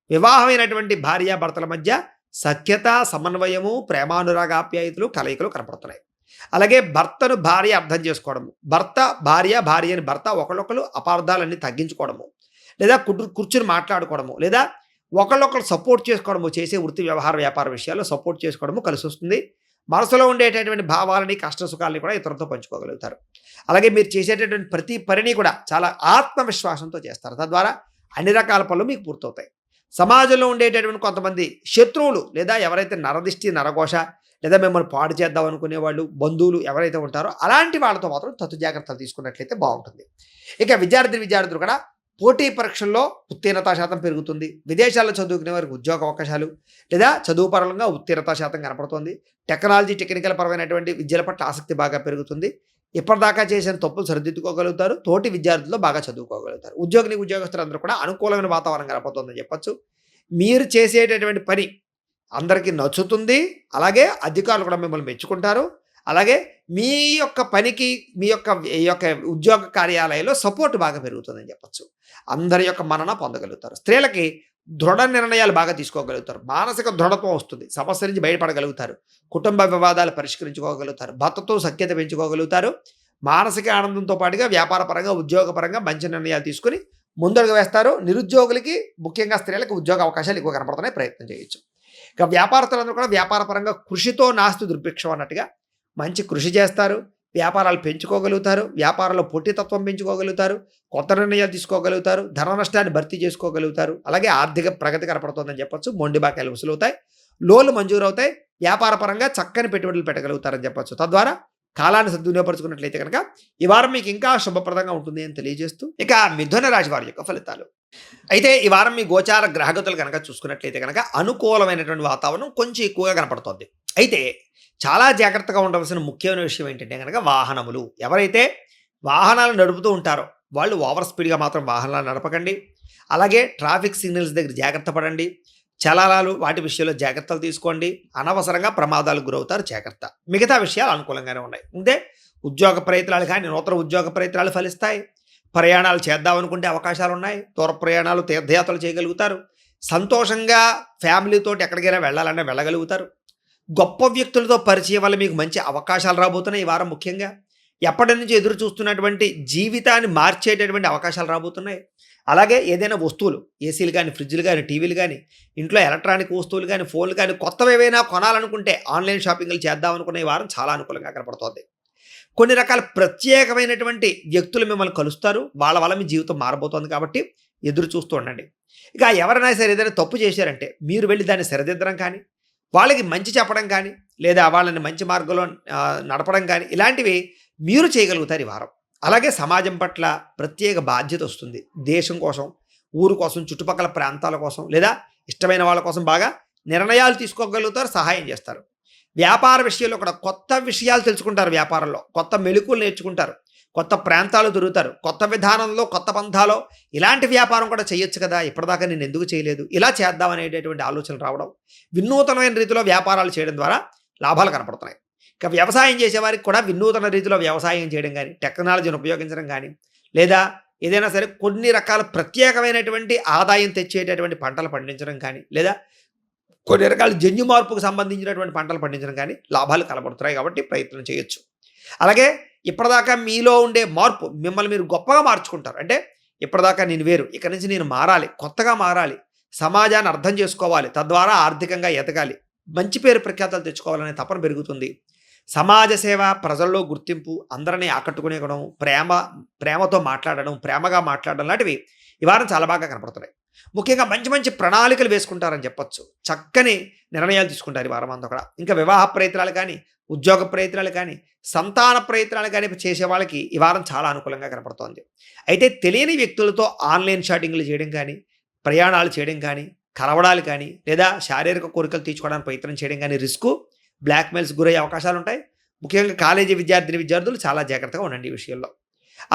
వివాహమైనటువంటి భార్యాభర్తల మధ్య సఖ్యత, సమన్వయము, ప్రేమానురాగాప్యాయతలు, కలయికలు కనపడుతున్నాయి. అలాగే భర్తను భార్య అర్థం చేసుకోవడము, భర్త భార్య, భార్యని భర్త ఒకళ్ళొకళ్ళు అపార్థాలన్నీ తగ్గించుకోవడము, లేదా కూర్చుని మాట్లాడుకోవడము, లేదా ఒకళ్ళొకళ్ళు సపోర్ట్ చేసుకోవడము, చేసే వృత్తి వ్యవహార వ్యాపార విషయాల్లో సపోర్ట్ చేసుకోవడము కలిసి వస్తుంది. మనసులో ఉండేటటువంటి భావాలని, కష్ట సుఖాలని కూడా ఇతరులతో పంచుకోగలుగుతారు. అలాగే మీరు చేసేటటువంటి ప్రతి పనిని కూడా చాలా ఆత్మవిశ్వాసంతో చేస్తారు. తద్వారా అన్ని రకాల పనులు మీకు పూర్తవుతాయి. సమాజంలో ఉండేటటువంటి కొంతమంది శత్రువులు, లేదా ఎవరైతే నరదిష్టి, నరఘోష, లేదా మిమ్మల్ని పాడు చేద్దాం అనుకునే వాళ్ళు, బంధువులు ఎవరైతే ఉంటారో అలాంటి వాళ్ళతో మాత్రం తత్తు జాగ్రత్తలు తీసుకున్నట్లయితే బాగుంటుంది. ఇక విద్యార్థులు కూడా పోటీ పరీక్షల్లో ఉత్తీర్ణతా శాతం పెరుగుతుంది. విదేశాల్లో చదువుకునే వారికి ఉద్యోగ అవకాశాలు, లేదా చదువు పరంగా ఉత్తీర్ణతా శాతం కనపడుతుంది. టెక్నాలజీ, టెక్నికల్ పరమైనటువంటి విద్యల పట్ల ఆసక్తి బాగా పెరుగుతుంది. ఇప్పటిదాకా చేసిన తప్పులు సరిదిద్దుకోగలుగుతారు. తోటి విద్యార్థుల్లో బాగా చదువుకోగలుగుతారు. ఉద్యోగస్తులందరూ కూడా అనుకూలమైన వాతావరణం కనపడుతుందని చెప్పొచ్చు. మీరు చేసేటటువంటి పని అందరికీ నచ్చుతుంది. అలాగే అధికారులు కూడా మిమ్మల్ని మెచ్చుకుంటారు. అలాగే మీ యొక్క పనికి, మీ యొక్క ఉద్యోగ కార్యాలయంలో సపోర్ట్ బాగా పెరుగుతుందని చెప్పొచ్చు. అందరి యొక్క మన్నన పొందగలుగుతారు. స్త్రీలకి దృఢ నిర్ణయాలు బాగా తీసుకోగలుగుతారు. మానసిక దృఢత్వం వస్తుంది. సమస్య నుంచి బయటపడగలుగుతారు. కుటుంబ వివాదాలు పరిష్కరించుకోగలుగుతారు. భర్తతో సఖ్యత పెంచుకోగలుగుతారు. మానసిక ఆనందంతో పాటుగా వ్యాపారపరంగా, ఉద్యోగపరంగా మంచి నిర్ణయాలు తీసుకుని ముందడుగు వేస్తారు. నిరుద్యోగులకి, ముఖ్యంగా స్త్రీలకు ఉద్యోగ అవకాశాలు ఎక్కువ కనపడుతున్నాయి. ప్రయత్నం చేయొచ్చు. ఇక వ్యాపారస్తులందరూ కూడా వ్యాపారపరంగా కృషితో నాస్తి దుర్భిక్షం అన్నట్టుగా మంచి కృషి చేస్తారు. వ్యాపారాలు పెంచుకోగలుగుతారు. వ్యాపారంలో పోటీతత్వం పెంచుకోగలుగుతారు. కొత్త నిర్ణయాలు తీసుకోగలుగుతారు. ధన నష్టాన్ని భర్తీ చేసుకోగలుగుతారు. అలాగే ఆర్థిక ప్రగతి కనపడుతుందని చెప్పొచ్చు. మొండి బాకాయలు వసూలవుతాయి. లోన్లు మంజూరు అవుతాయి. వ్యాపార పరంగా చక్కని పెట్టుబడులు పెట్టగలుగుతారని చెప్పొచ్చు. తద్వారా కాలాన్ని సద్వినియోగపరుచుకున్నట్లయితే కనుక ఈ వారం మీకు ఇంకా శుభప్రదంగా ఉంటుంది అని తెలియజేస్తూ, ఇక మిథున రాశి వారి యొక్క ఫలితాలు. అయితే ఈ వారం మీ గోచార గ్రహగతులు కనుక చూసుకున్నట్లయితే కనుక అనుకూలమైనటువంటి వాతావరణం కొంచెం ఎక్కువగా కనపడుతోంది. అయితే చాలా జాగ్రత్తగా ఉండవలసిన ముఖ్యమైన విషయం ఏంటంటే కనుక వాహనములు. ఎవరైతే వాహనాలు నడుపుతూ ఉంటారో వాళ్ళు ఓవర్ స్పీడ్గా మాత్రం వాహనాలు నడపకండి. అలాగే ట్రాఫిక్ సిగ్నల్స్ దగ్గర జాగ్రత్త పడండి. చలనాలు వాటి విషయంలో జాగ్రత్తలు తీసుకోండి. అనవసరంగా ప్రమాదాలకు గురవుతారు. జాగ్రత్త. మిగతా విషయాలు అనుకూలంగానే ఉన్నాయి. అంటే ఉద్యోగ ప్రయత్నాలు కానీ, నూతన ఉద్యోగ ప్రయత్నాలు ఫలిస్తాయి. ప్రయాణాలు చేద్దామనుకుంటే అవకాశాలు ఉన్నాయి. దూర ప్రయాణాలు, తీర్థయాత్రలు చేయగలుగుతారు. సంతోషంగా ఫ్యామిలీతోటి ఎక్కడికైనా వెళ్ళాలన్నా వెళ్ళగలుగుతారు. గొప్ప వ్యక్తులతో పరిచయం వల్ల మీకు మంచి అవకాశాలు రాబోతున్నాయి ఈ వారం. ముఖ్యంగా ఎప్పటి నుంచి ఎదురు చూస్తున్నటువంటి జీవితాన్ని మార్చేటటువంటి అవకాశాలు రాబోతున్నాయి. అలాగే ఏదైనా వస్తువులు, ఏసీలు కానీ, ఫ్రిడ్జ్లు కానీ, టీవీలు కానీ, ఇంట్లో ఎలక్ట్రానిక్ వస్తువులు కానీ, ఫోన్లు కానీ కొత్తవి ఏవైనా కొనాలనుకుంటే ఆన్లైన్ షాపింగ్లు చేద్దామనుకునే ఈ వారం చాలా అనుకూలంగా కనపడుతోంది. కొన్ని రకాల ప్రత్యేకమైనటువంటి వ్యక్తులు మిమ్మల్ని కలుస్తారు. వాళ్ళ వల్ల మీ జీవితం మారబోతోంది కాబట్టి ఎదురు చూస్తూ ఉండండి. ఇక ఎవరైనా సరే ఏదైనా తప్పు చేశారంటే మీరు వెళ్ళి దాన్ని సరిదిద్దడం కానీ, వాళ్ళకి మంచి చెప్పడం కానీ, లేదా వాళ్ళని మంచి మార్గంలో నడపడం కానీ, ఇలాంటివి మీరు చేయగలుగుతారు ఈ వారం. అలాగే సమాజం పట్ల ప్రత్యేక బాధ్యత వస్తుంది. దేశం కోసం, ఊరు కోసం, చుట్టుపక్కల ప్రాంతాల కోసం, లేదా ఇష్టమైన వాళ్ళ కోసం బాగా నిర్ణయాలు తీసుకోగలుగుతారు. సహాయం చేస్తారు. వ్యాపార విషయంలో కూడా కొత్త విషయాలు తెలుసుకుంటారు. వ్యాపారంలో కొత్త మెళుకువలు నేర్చుకుంటారు. కొత్త ప్రాంతాలు తిరుగుతారు. కొత్త విధానంలో, కొత్త పంథాలో ఇలాంటి వ్యాపారం కూడా చేయొచ్చు కదా, ఇప్పటిదాకా నేను ఎందుకు చేయలేదు, ఇలా చేద్దామనేటటువంటి ఆలోచనలు రావడం, వినూతనమైన రీతిలో వ్యాపారాలు చేయడం ద్వారా లాభాలు కనపడుతున్నాయి. ఇక వ్యవసాయం చేసేవారికి కూడా వినూతన రీతిలో వ్యవసాయం చేయడం కానీ, టెక్నాలజీని ఉపయోగించడం కానీ, లేదా ఏదైనా సరే కొన్ని రకాల ప్రత్యేకమైనటువంటి ఆదాయం తెచ్చేటటువంటి పంటలు పండించడం కానీ, లేదా కొన్ని రకాల జన్యు మార్పుకు సంబంధించినటువంటి పంటలు పండించడం కానీ లాభాలు కనబడుతున్నాయి. కాబట్టి ప్రయత్నం చేయొచ్చు. అలాగే ఇప్పటిదాకా మీలో ఉండే మార్పు మిమ్మల్ని మీరు గొప్పగా మార్చుకుంటారు. అంటే ఇప్పటిదాకా నేను వేరు, ఇక్కడి నుంచి నేను మారాలి, కొత్తగా మారాలి, సమాజాన్ని అర్థం చేసుకోవాలి, తద్వారా ఆర్థికంగా ఎదగాలి, మంచి పేరు ప్రఖ్యాతలు తెచ్చుకోవాలనే తపన పెరుగుతుంది. సమాజ సేవ, ప్రజల్లో గుర్తింపు, అందరినీ ఆకట్టుకునే గుణం, ప్రేమతో మాట్లాడడం, ప్రేమగా మాట్లాడడం లాంటివి ఈ వారం చాలా బాగా కనపడుతున్నాయి. ముఖ్యంగా మంచి మంచి ప్రణాళికలు వేసుకుంటారని చెప్పొచ్చు. చక్కని నిర్ణయాలు తీసుకుంటారు ఈ వారం అంతా కూడా. ఇంకా వివాహ ప్రయత్నాలు కానీ, ఉద్యోగ ప్రయత్నాలు కానీ, సంతాన ప్రయత్నాలు కానీ చేసే వాళ్ళకి ఈ వారం చాలా అనుకూలంగా కనపడుతోంది. అయితే తెలియని వ్యక్తులతో ఆన్లైన్ షాపింగ్లు చేయడం కానీ, ప్రయాణాలు చేయడం కానీ, కలవడాలు కానీ, లేదా శారీరక కోరికలు తీర్చుకోవడానికి ప్రయత్నం చేయడం కానీ రిస్క్, బ్లాక్మెయిల్స్ గురయ్యే అవకాశాలు ఉంటాయి. ముఖ్యంగా కాలేజీ విద్యార్థులు చాలా జాగ్రత్తగా ఉండండి ఈ విషయంలో.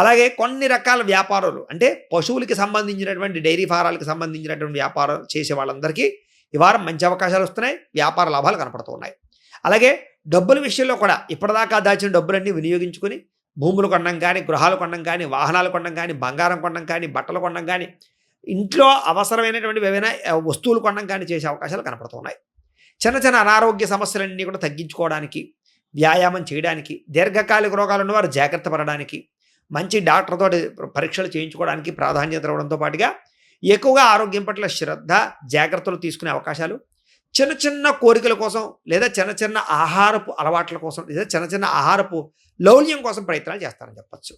అలాగే కొన్ని రకాల వ్యాపారాలు, అంటే పశువులకి సంబంధించినటువంటి డైరీ ఫారాలకు సంబంధించినటువంటి వ్యాపారం చేసే వాళ్ళందరికీ ఈ వారం మంచి అవకాశాలు వస్తున్నాయి, వ్యాపార లాభాలు కనపడుతూ ఉన్నాయి. అలాగే డబ్బుల విషయంలో కూడా ఇప్పటిదాకా దాచిన డబ్బులన్నీ వినియోగించుకొని భూములు కొనడం కానీ, గృహాలు కొనడం కానీ, వాహనాలు కొనడం కానీ, బంగారం కొనడం కానీ, బట్టలు కొనడం కానీ, ఇంట్లో అవసరమైనటువంటి ఏవైనా వస్తువులు కొనడం కానీ చేసే అవకాశాలు కనపడుతున్నాయి. చిన్న చిన్న అనారోగ్య సమస్యలన్నీ కూడా తగ్గించుకోవడానికి, వ్యాయామం చేయడానికి, దీర్ఘకాలిక రోగాలు ఉన్నవారు జాగ్రత్త పడడానికి, మంచి డాక్టర్తో పరీక్షలు చేయించుకోవడానికి ప్రాధాన్యత ఇవ్వడంతో పాటుగా ఎక్కువగా ఆరోగ్యం పట్ల శ్రద్ధ, జాగ్రత్తలు తీసుకునే అవకాశాలు, చిన్న చిన్న కోరికల కోసం లేదా చిన్న చిన్న ఆహారపు అలవాట్ల కోసం లేదా చిన్న చిన్న ఆహారపు లౌల్యం కోసం ప్రయత్నాలు చేస్తారని చెప్పచ్చు.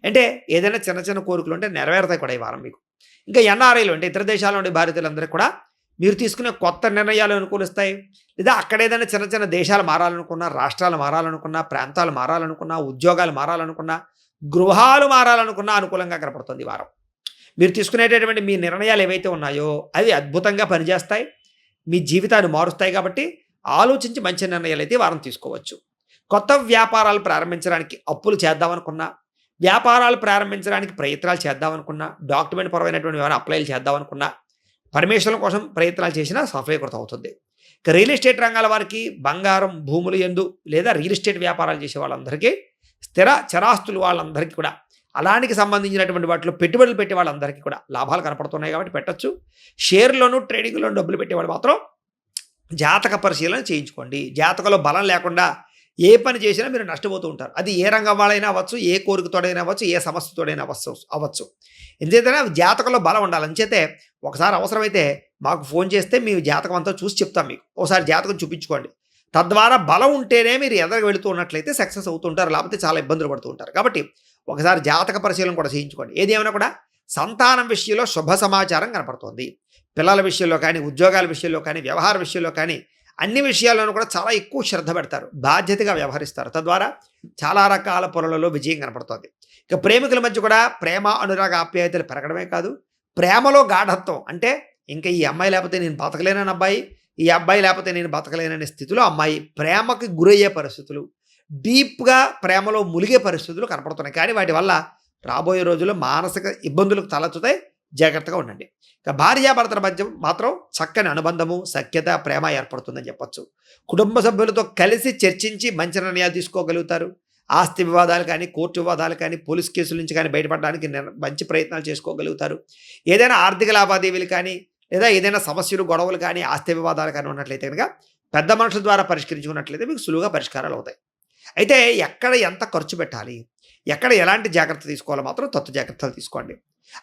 అంటే ఏదైనా చిన్న చిన్న కోరికలు ఉంటే నెరవేరుతాయి కూడా ఈ వారం మీకు. ఇంకా ఎన్ఆర్ఐలు అంటే ఇతర దేశాల నుండి భారతీయులందరికీ కూడా మీరు తీసుకునే కొత్త నిర్ణయాలు అనుకూలిస్తాయి. లేదా అక్కడ ఏదైనా చిన్న చిన్న దేశాలు మారాలనుకున్నా, రాష్ట్రాలు మారాలనుకున్నా, ప్రాంతాలు మారాలనుకున్నా, ఉద్యోగాలు మారాలనుకున్నా, గృహాలు మారాలనుకున్నా అనుకూలంగా కనపడుతుంది ఈ వారం. మీరు తీసుకునేటటువంటి మీ నిర్ణయాలు ఏవైతే ఉన్నాయో అవి అద్భుతంగా పనిచేస్తాయి, మీ జీవితాన్ని మారుస్తాయి. కాబట్టి ఆలోచించి మంచి నిర్ణయాలు అయితే వారం తీసుకోవచ్చు. కొత్త వ్యాపారాలు ప్రారంభించడానికి అప్పులు చేద్దామనుకున్నా, వ్యాపారాలు ప్రారంభించడానికి ప్రయత్నాలు చేద్దామనుకున్నా, డాక్యుమెంట్ పరమైనటువంటి ఏమైనా అప్లైలు చేద్దామనుకున్నా, పర్మిషన్ల కోసం ప్రయత్నాలు చేసినా సఫలీకృతం అవుతుంది. ఇక రియల్ ఎస్టేట్ రంగాల వారికి బంగారం, భూములు యందు లేదా రియల్ ఎస్టేట్ వ్యాపారాలు చేసే వాళ్ళందరికీ, స్థిర చరాస్తులు వాళ్ళందరికీ కూడా, అలానికి సంబంధించినటువంటి వాటిలో పెట్టుబడులు పెట్టే వాళ్ళందరికీ కూడా లాభాలు కనపడుతున్నాయి కాబట్టి పెట్టచ్చు. షేర్లోను, ట్రేడింగ్లోను డబ్బులు పెట్టేవాళ్ళు మాత్రం జాతక పరిశీలన చేయించుకోండి. జాతకంలో బలం లేకుండా ఏ పని చేసినా మీరు నష్టపోతూ ఉంటారు. అది ఏ రంగం వాళ్ళైనా అవ్వచ్చు, ఏ కోరికతోడైనా అవ్వచ్చు, ఏ సమస్యతోడైనా అవ్వచ్చు. ఎందుచేతనే జాతకంలో బలం ఉండాలి. అంచేతే ఒకసారి అవసరమైతే మాకు ఫోన్ చేస్తే మీ జాతకం అంతా చూసి చెప్తాం మీకు. ఒకసారి జాతకం చూపించుకోండి. తద్వారా బలం ఉంటేనే మీరు ఎదరికి వెళుతూ ఉన్నట్లయితే సక్సెస్ అవుతుంటారు, లేకపోతే చాలా ఇబ్బందులు పడుతూ ఉంటారు. కాబట్టి ఒకసారి జాతక పరిశీలన కూడా చేయించుకోండి. ఏది ఏమైనా కూడా సంతానం విషయంలో శుభ సమాచారం కనపడుతుంది. పిల్లల విషయంలో కానీ, ఉద్యోగాల విషయంలో కానీ, వ్యవహార విషయంలో కానీ, అన్ని విషయాల్లోనూ కూడా చాలా ఎక్కువ శ్రద్ధ పెడతారు, బాధ్యతగా వ్యవహరిస్తారు. తద్వారా చాలా రకాల పనులలో విజయం కనపడుతుంది. ఇక ప్రేమికుల మధ్య కూడా ప్రేమ, అనురాగ, ఆప్యాయతలు పెరగడమే కాదు, ప్రేమలో గాఢత్వం అంటే ఇంకా ఈ అమ్మాయి లేకపోతే నేను బతకలేనని అబ్బాయి, ఈ అబ్బాయి లేకపోతే నేను బతకలేననే స్థితిలో అమ్మాయి ప్రేమకి గురయ్యే పరిస్థితులు, డీప్గా ప్రేమలో ములిగే పరిస్థితులు కనపడుతున్నాయి. కానీ వాటి వల్ల రాబోయే రోజుల్లో మానసిక ఇబ్బందులకు తలెత్తుతాయి, జాగ్రత్తగా ఉండండి. ఇక భార్యాభర్తల మధ్య మాత్రం చక్కని అనుబంధము, సఖ్యత, ప్రేమ ఏర్పడుతుందని చెప్పచ్చు. కుటుంబ సభ్యులతో కలిసి చర్చించి మంచి నిర్ణయాలు తీసుకోగలుగుతారు. ఆస్తి వివాదాలు కానీ, కోర్టు వివాదాలు కానీ, పోలీస్ కేసుల నుంచి కానీ బయటపడడానికి మంచి ప్రయత్నాలు చేసుకోగలుగుతారు. ఏదైనా ఆర్థిక లావాదేవీలు కానీ, లేదా ఏదైనా సమస్యలు, గొడవలు కానీ, ఆస్తి వివాదాలు కానీ ఉన్నట్లయితే కనుక పెద్ద మనుషుల ద్వారా పరిష్కరించుకున్నట్లయితే మీకు సులువుగా పరిష్కారాలు అవుతాయి. అయితే ఎక్కడ ఎంత ఖర్చు పెట్టాలి, ఎక్కడ ఎలాంటి జాగ్రత్త తీసుకోవాలో మాత్రం తత్వ జాగ్రత్తలు తీసుకోండి.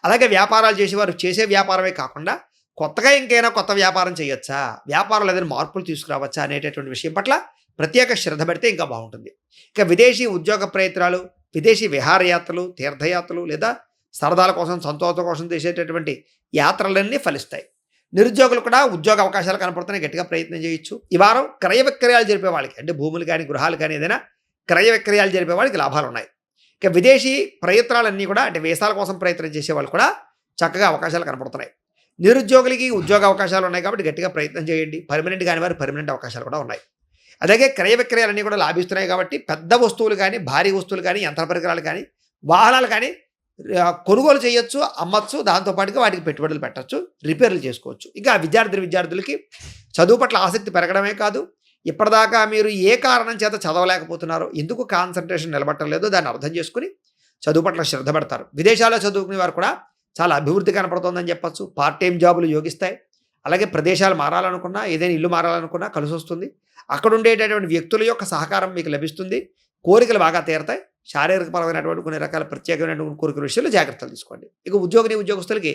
అలాగే వ్యాపారాలు చేసేవారు చేసే వ్యాపారమే కాకుండా కొత్తగా ఇంకైనా కొత్త వ్యాపారం చేయొచ్చా, వ్యాపారంలో ఏదైనా మార్పులు తీసుకురావచ్చా అనేటటువంటి విషయం పట్ల ప్రత్యేక శ్రద్ధ పెడితే ఇంకా బాగుంటుంది. ఇక విదేశీ ఉద్యోగ ప్రయత్నాలు, విదేశీ విహారయాత్రలు, తీర్థయాత్రలు లేదా సరదాల కోసం, సంతోషం కోసం చేసేటటువంటి యాత్రలన్నీ ఫలిస్తాయి. నిరుద్యోగులు కూడా ఉద్యోగ అవకాశాలు కనపడుతున్నాయి, గట్టిగా ప్రయత్నం చేయొచ్చు. ఈ వారం క్రయ విక్రయాలు జరిపే వాళ్ళకి అంటే భూములు కానీ, గృహాలు కానీ, ఏదైనా క్రయ విక్రయాలు జరిపే వాళ్ళకి లాభాలు ఉన్నాయి. ఇక విదేశీ ప్రయత్నాలన్నీ కూడా అంటే వీసాల కోసం ప్రయత్నం చేసే వాళ్ళు కూడా చక్కగా అవకాశాలు కనపడుతున్నాయి. నిరుద్యోగులకి ఉద్యోగ అవకాశాలు ఉన్నాయి కాబట్టి గట్టిగా ప్రయత్నం చేయండి. పర్మనెంట్ కాని వారు పర్మనెంట్ అవకాశాలు కూడా ఉన్నాయి. అలాగే క్రయ విక్రయాలన్నీ కూడా లాభిస్తున్నాయి కాబట్టి పెద్ద వస్తువులు కానీ, భారీ వస్తువులు కానీ, యంత్ర పరికరాలు కానీ, వాహనాలు కానీ కొనుగోలు చేయొచ్చు, అమ్మచ్చు. దాంతోపాటుగా వాటికి పెట్టుబడులు పెట్టచ్చు, రిపేర్లు చేసుకోవచ్చు. ఇక విద్యార్థులకి చదువు పట్ల ఆసక్తి పెరగడమే కాదు, ఇప్పటిదాకా మీరు ఏ కారణం చేత చదవలేకపోతున్నారో, ఎందుకు కాన్సన్ట్రేషన్ నిలబట్టడం లేదో దాన్ని అర్థం చేసుకుని చదువు పట్ల శ్రద్ధ పెడతారు. విదేశాల్లో చదువుకునే వారు కూడా చాలా అభివృద్ధి కనపడుతుందని చెప్పచ్చు. పార్ట్ టైం జాబులు యోగిస్తాయి. అలాగే ప్రదేశాలు మారాలనుకున్నా, ఏదైనా ఇల్లు మారాలనుకున్నా కలిసి వస్తుంది. అక్కడ ఉండేటటువంటి వ్యక్తుల యొక్క సహకారం మీకు లభిస్తుంది. కోరికలు బాగా తీరతాయి. శారీరకపరమైనటువంటి కొన్ని రకాల ప్రత్యేకమైనటువంటి కోరికల విషయంలో జాగ్రత్తలు తీసుకోండి. ఇక ఉద్యోగస్తులకి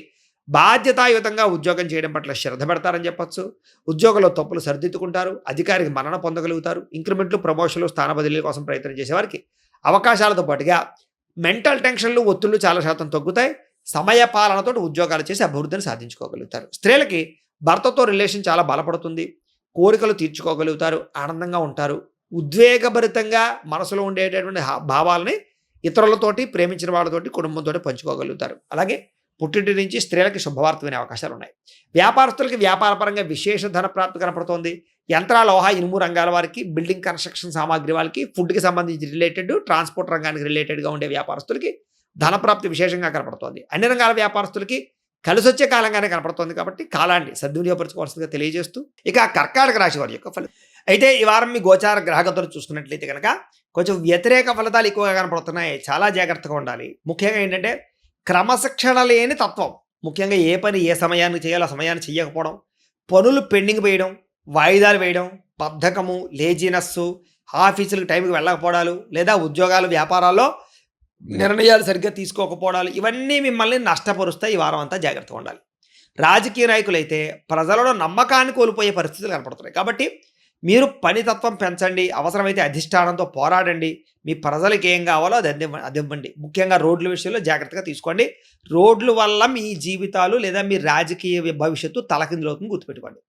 బాధ్యతాయుతంగా ఉద్యోగం చేయడం పట్ల శ్రద్ధ పెడతారని చెప్పచ్చు. ఉద్యోగంలో తప్పులు సరిదిద్దుకుంటారు, అధికారికి మన్నన పొందగలుగుతారు. ఇంక్రిమెంట్లు, ప్రమోషన్లు, స్థాన బదిలీల కోసం ప్రయత్నం చేసేవారికి అవకాశాలతో పాటుగా మెంటల్ టెన్షన్లు, ఒత్తిళ్లు చాలా శాతం తగ్గుతాయి. సమయ పాలనతో ఉద్యోగాలు చేసి అభివృద్ధిని సాధించుకోగలుగుతారు. స్త్రీలకి భర్తతో రిలేషన్ చాలా బలపడుతుంది. కోరికలు తీర్చుకోగలుగుతారు, ఆనందంగా ఉంటారు. ఉద్వేగభరితంగా మనసులో ఉండేటటువంటి భావాలని ఇతరులతోటి, ప్రేమించిన వాళ్ళతోటి, కుటుంబంతో పంచుకోగలుగుతారు. అలాగే పుట్టింటి నుంచి స్త్రీలకి శుభవార్త వినే అవకాశాలు ఉన్నాయి. వ్యాపారస్తులకి వ్యాపారపరంగా విశేష ధన ప్రాప్తి కనపడుతోంది. యంత్ర, లోహ, ఇనుము రంగాల వారికి, బిల్డింగ్ కన్స్ట్రక్షన్ సామాగ్రి వాళ్ళకి, ఫుడ్కి సంబంధించి రిలేటెడ్, ట్రాన్స్పోర్ట్ రంగానికి రిలేటెడ్గా ఉండే వ్యాపారస్తులకి ధనప్రాప్తి విశేషంగా కనపడుతోంది. అన్ని రంగాల వ్యాపారస్తులకి కలిసొచ్చే కాలంగానే కనపడుతోంది కాబట్టి కాలాన్ని సద్వినియోగపరచుకోవాల్సిందిగా తెలియజేస్తూ ఇక కర్కాటక రాశి వారి యొక్క ఫలితం అయితే ఈ వారం మీ గోచార గ్రహగతులు చూసుకున్నట్లయితే కనుక కొంచెం వ్యతిరేక ఫలితాలు ఎక్కువగా కనపడుతున్నాయి. చాలా జాగ్రత్తగా ఉండాలి. ముఖ్యంగా ఏంటంటే క్రమశిక్షణ లేని తత్వం. ముఖ్యంగా ఏ పని ఏ సమయానికి చేయాలో ఆ సమయాన్ని చేయకపోవడం, పనులు పెండింగ్ వేయడం, వాయిదాలు వేయడం, బద్ధకము, లేజినెస్సు, ఆఫీసులకు టైంకి వెళ్ళకపోవడాలు, లేదా ఉద్యోగాలు వ్యాపారాల్లో నిర్ణయాలు సరిగ్గా తీసుకోకపోవడాలు, ఇవన్నీ మిమ్మల్ని నష్టపరుస్తాయి. ఈ వారం అంతా జాగ్రత్తగా ఉండాలి. రాజకీయ నాయకులైతే ప్రజలలో నమ్మకాన్ని కోల్పోయే పరిస్థితులు కనపడుతున్నాయి. కాబట్టి మీరు పనితత్వం పెంచండి. అవసరమైతే అధిష్టానంతో పోరాడండి. మీ ప్రజలకు ఏం కావాలో అది ఇవ్వండి. ముఖ్యంగా రోడ్ల విషయంలో జాగ్రత్తగా తీసుకోండి. రోడ్ల వల్ల మీ జీవితాలు లేదా మీ రాజకీయ భవిష్యత్తు తలకిందులవుతుంది, గుర్తుపెట్టుకోండి.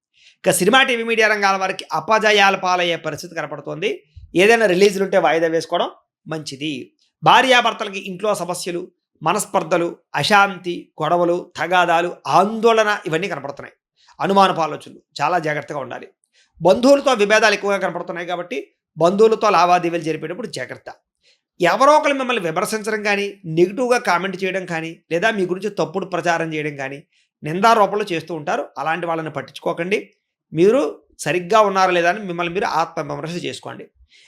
ఇక సినిమా టీవీ మీడియా రంగాల వారికి అపజయాల పాలయ్యే పరిస్థితి కనపడుతోంది. ఏదైనా రిలీజులు ఉంటే వాయిదా వేసుకోవడం మంచిది. భార్యాభర్తలకి ఇంట్లో సమస్యలు, మనస్పర్ధలు, అశాంతి, గొడవలు, తగాదాలు, ఆందోళన ఇవన్నీ కనపడుతున్నాయి. అనుమానపు ఆలోచనలు, చాలా జాగ్రత్తగా ఉండాలి. బంధువులతో విభేదాలు ఎక్కువగా కనపడుతున్నాయి కాబట్టి బంధువులతో లావాదేవీలు జరిపేటప్పుడు జాగ్రత్త. ఎవరో ఒకరు మిమ్మల్ని విమర్శించడం కానీ, నెగిటివ్గా కామెంట్ చేయడం కానీ, లేదా మీ గురించి తప్పుడు ప్రచారం చేయడం కానీ నిందారోపణలు చేస్తూ ఉంటారు. అలాంటి వాళ్ళని పట్టించుకోకండి. మీరు సరిగ్గా ఉన్నారా లేదా అని మిమ్మల్ని మీరు ఆత్మవిమర్శ చేసుకోండి.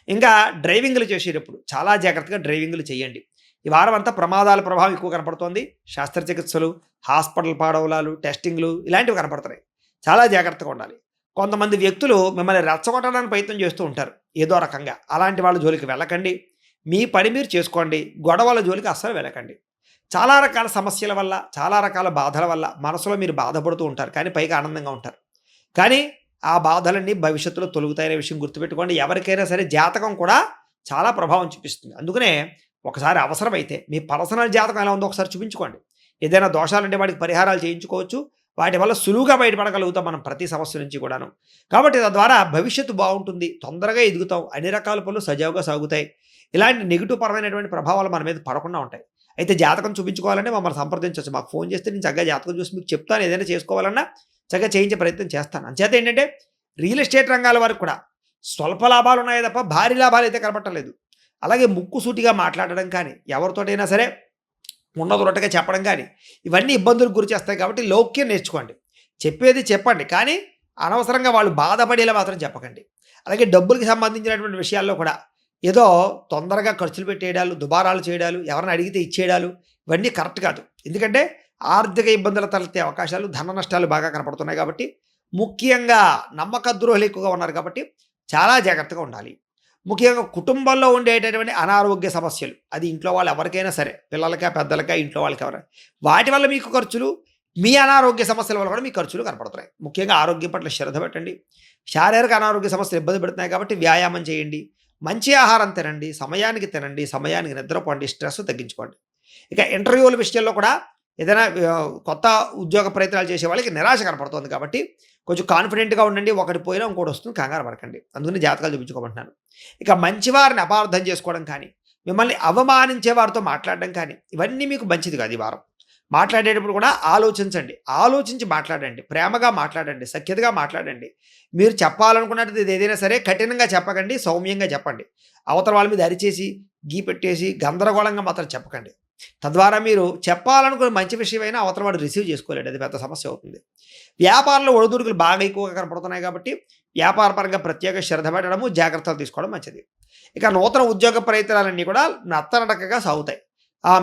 ఇంకా డ్రైవింగ్లు చేసేటప్పుడు చాలా జాగ్రత్తగా డ్రైవింగ్లు చేయండి. ఈ వారం అంతా ప్రమాదాల ప్రభావం ఎక్కువ కనపడుతోంది. శస్త్రచికిత్సలు, హాస్పిటల్ పాడవలాలు, టెస్టింగ్లు ఇలాంటివి కనపడుతున్నాయి. చాలా జాగ్రత్తగా ఉండాలి. కొంతమంది వ్యక్తులు మిమ్మల్ని రెచ్చగొట్టడానికి ప్రయత్నం చేస్తూ ఉంటారు ఏదో రకంగా. అలాంటి వాళ్ళ జోలికి వెళ్ళకండి. మీ పని మీరు చేసుకోండి. గొడవల జోలికి అస్సలు వెళ్ళకండి. చాలా రకాల సమస్యల వల్ల, చాలా రకాల బాధల వల్ల మనసులో మీరు బాధపడుతూ ఉంటారు, కానీ పైగా ఆనందంగా ఉంటారు. కానీ ఆ బాధలన్నీ భవిష్యత్తులో తొలుగుతాయనే విషయం గుర్తుపెట్టుకోండి. ఎవరికైనా సరే జాతకం కూడా చాలా ప్రభావం చూపిస్తుంది. అందుకనే ఒకసారి అవసరమైతే మీ పర్సనల్ జాతకం ఎలా ఉందో ఒకసారి చూపించుకోండి. ఏదైనా దోషాలుంటే వాటికి పరిహారాలు చేయించుకోవచ్చు. వాటి వల్ల సులువుగా బయటపడగలుగుతాం మనం ప్రతి సమస్య నుంచి కూడాను. కాబట్టి తద్వారా భవిష్యత్తు బాగుంటుంది, తొందరగా ఎదుగుతాం, అన్ని రకాల పనులు సజావుగా సాగుతాయి. ఇలాంటి నెగిటివ్ పరమైనటువంటి ప్రభావాలు మన మీద పడకుండా ఉంటాయి. అయితే జాతకం చూపించుకోవాలంటే మమ్మల్ని సంప్రదించవచ్చు. మాకు ఫోన్ చేస్తే నేను చక్కగా జాతకం చూసి మీకు చెప్తాను. ఏదైనా చేసుకోవాలన్నా చక్కగా చేయించే ప్రయత్నం చేస్తాను. అంచేత ఏంటంటే రియల్ ఎస్టేట్ రంగాల వారికి కూడా స్వల్ప లాభాలు ఉన్నాయే తప్ప భారీ లాభాలు అయితే కనపట్టలేదు. అలాగే ముక్కుసూటిగా మాట్లాడడం కానీ, ఎవరితోటైనా సరే ఉన్నదొరటగా చెప్పడం కానీ, ఇవన్నీ ఇబ్బందులకు గురి చేస్తాయి. కాబట్టి లౌక్యం నేర్చుకోండి. చెప్పేది చెప్పండి, కానీ అనవసరంగా వాళ్ళు బాధపడేలా మాత్రం చెప్పకండి. అలాగే డబ్బులకి సంబంధించినటువంటి విషయాల్లో కూడా ఏదో తొందరగా ఖర్చులు పెట్టేయడాలు, దుబారాలు చేయడాలు, ఎవరిని అడిగితే ఇచ్చేయడాలు ఇవన్నీ కరెక్ట్ కాదు. ఎందుకంటే ఆర్థిక ఇబ్బందులు తలెత్తే అవకాశాలు, ధన నష్టాలు బాగా కనపడుతున్నాయి. కాబట్టి ముఖ్యంగా నమ్మక ద్రోహులు ఎక్కువగా ఉన్నారు కాబట్టి చాలా జాగ్రత్తగా ఉండాలి. ముఖ్యంగా కుటుంబంలో ఉండేటటువంటి అనారోగ్య సమస్యలు, అది ఇంట్లో వాళ్ళు ఎవరికైనా సరే, పిల్లలకా పెద్దలకా ఇంట్లో వాళ్ళకి ఎవరైనా, వాటి వల్ల మీకు ఖర్చులు, మీ అనారోగ్య సమస్యల వల్ల కూడా మీకు ఖర్చులు కనపడుతున్నాయి. ముఖ్యంగా ఆరోగ్యం పట్ల శ్రద్ధ పెట్టండి. శారీరక అనారోగ్య సమస్యలు ఇబ్బంది పెడుతున్నాయి కాబట్టి వ్యాయామం చేయండి, మంచి ఆహారం తినండి, సమయానికి తినండి, సమయానికి నిద్రపోండి, స్ట్రెస్ తగ్గించుకోండి. ఇక ఇంటర్వ్యూల విషయంలో కూడా ఏదైనా కొత్త ఉద్యోగ ప్రయత్నాలు చేసే వాళ్ళకి నిరాశ కనపడుతుంది కాబట్టి కొంచెం కాన్ఫిడెంట్గా ఉండండి. ఒకటి పోయినా ఇంకోటి వస్తుంది, కంగారు పడకండి. అందుకని జాతకాలు చూపించుకోమంటున్నాను. ఇక మంచివారిని అపార్థం చేసుకోవడం కానీ, మిమ్మల్ని అవమానించే వారితో మాట్లాడడం కానీ, ఇవన్నీ మీకు మంచిది కాదు. ఈ వారం మాట్లాడేటప్పుడు కూడా ఆలోచించండి, ఆలోచించి మాట్లాడండి, ప్రేమగా మాట్లాడండి, సఖ్యతగా మాట్లాడండి. మీరు చెప్పాలనుకున్నది ఏదైనా సరే కఠినంగా చెప్పకండి, సౌమ్యంగా చెప్పండి. అవతల వాళ్ళ మీద అరిచేసి, గీ పెట్టేసి, గందరగోళంగా మాత్రం చెప్పకండి. తద్వారా మీరు చెప్పాలనుకున్న మంచి విషయమైనా అవతల వాడు రిసీవ్ చేసుకోలేడు, అది పెద్ద సమస్య అవుతుంది. వ్యాపారంలో ఒడిదుడుకులు బాగా ఎక్కువగా కనపడుతున్నాయి కాబట్టి వ్యాపారపరంగా ప్రత్యేక శ్రద్ధ పెట్టడము, జాగ్రత్తలు తీసుకోవడం మంచిది. ఇక నూతన ఉద్యోగ ప్రయత్నాలన్నీ కూడా నత్తనడకగా సాగుతాయి.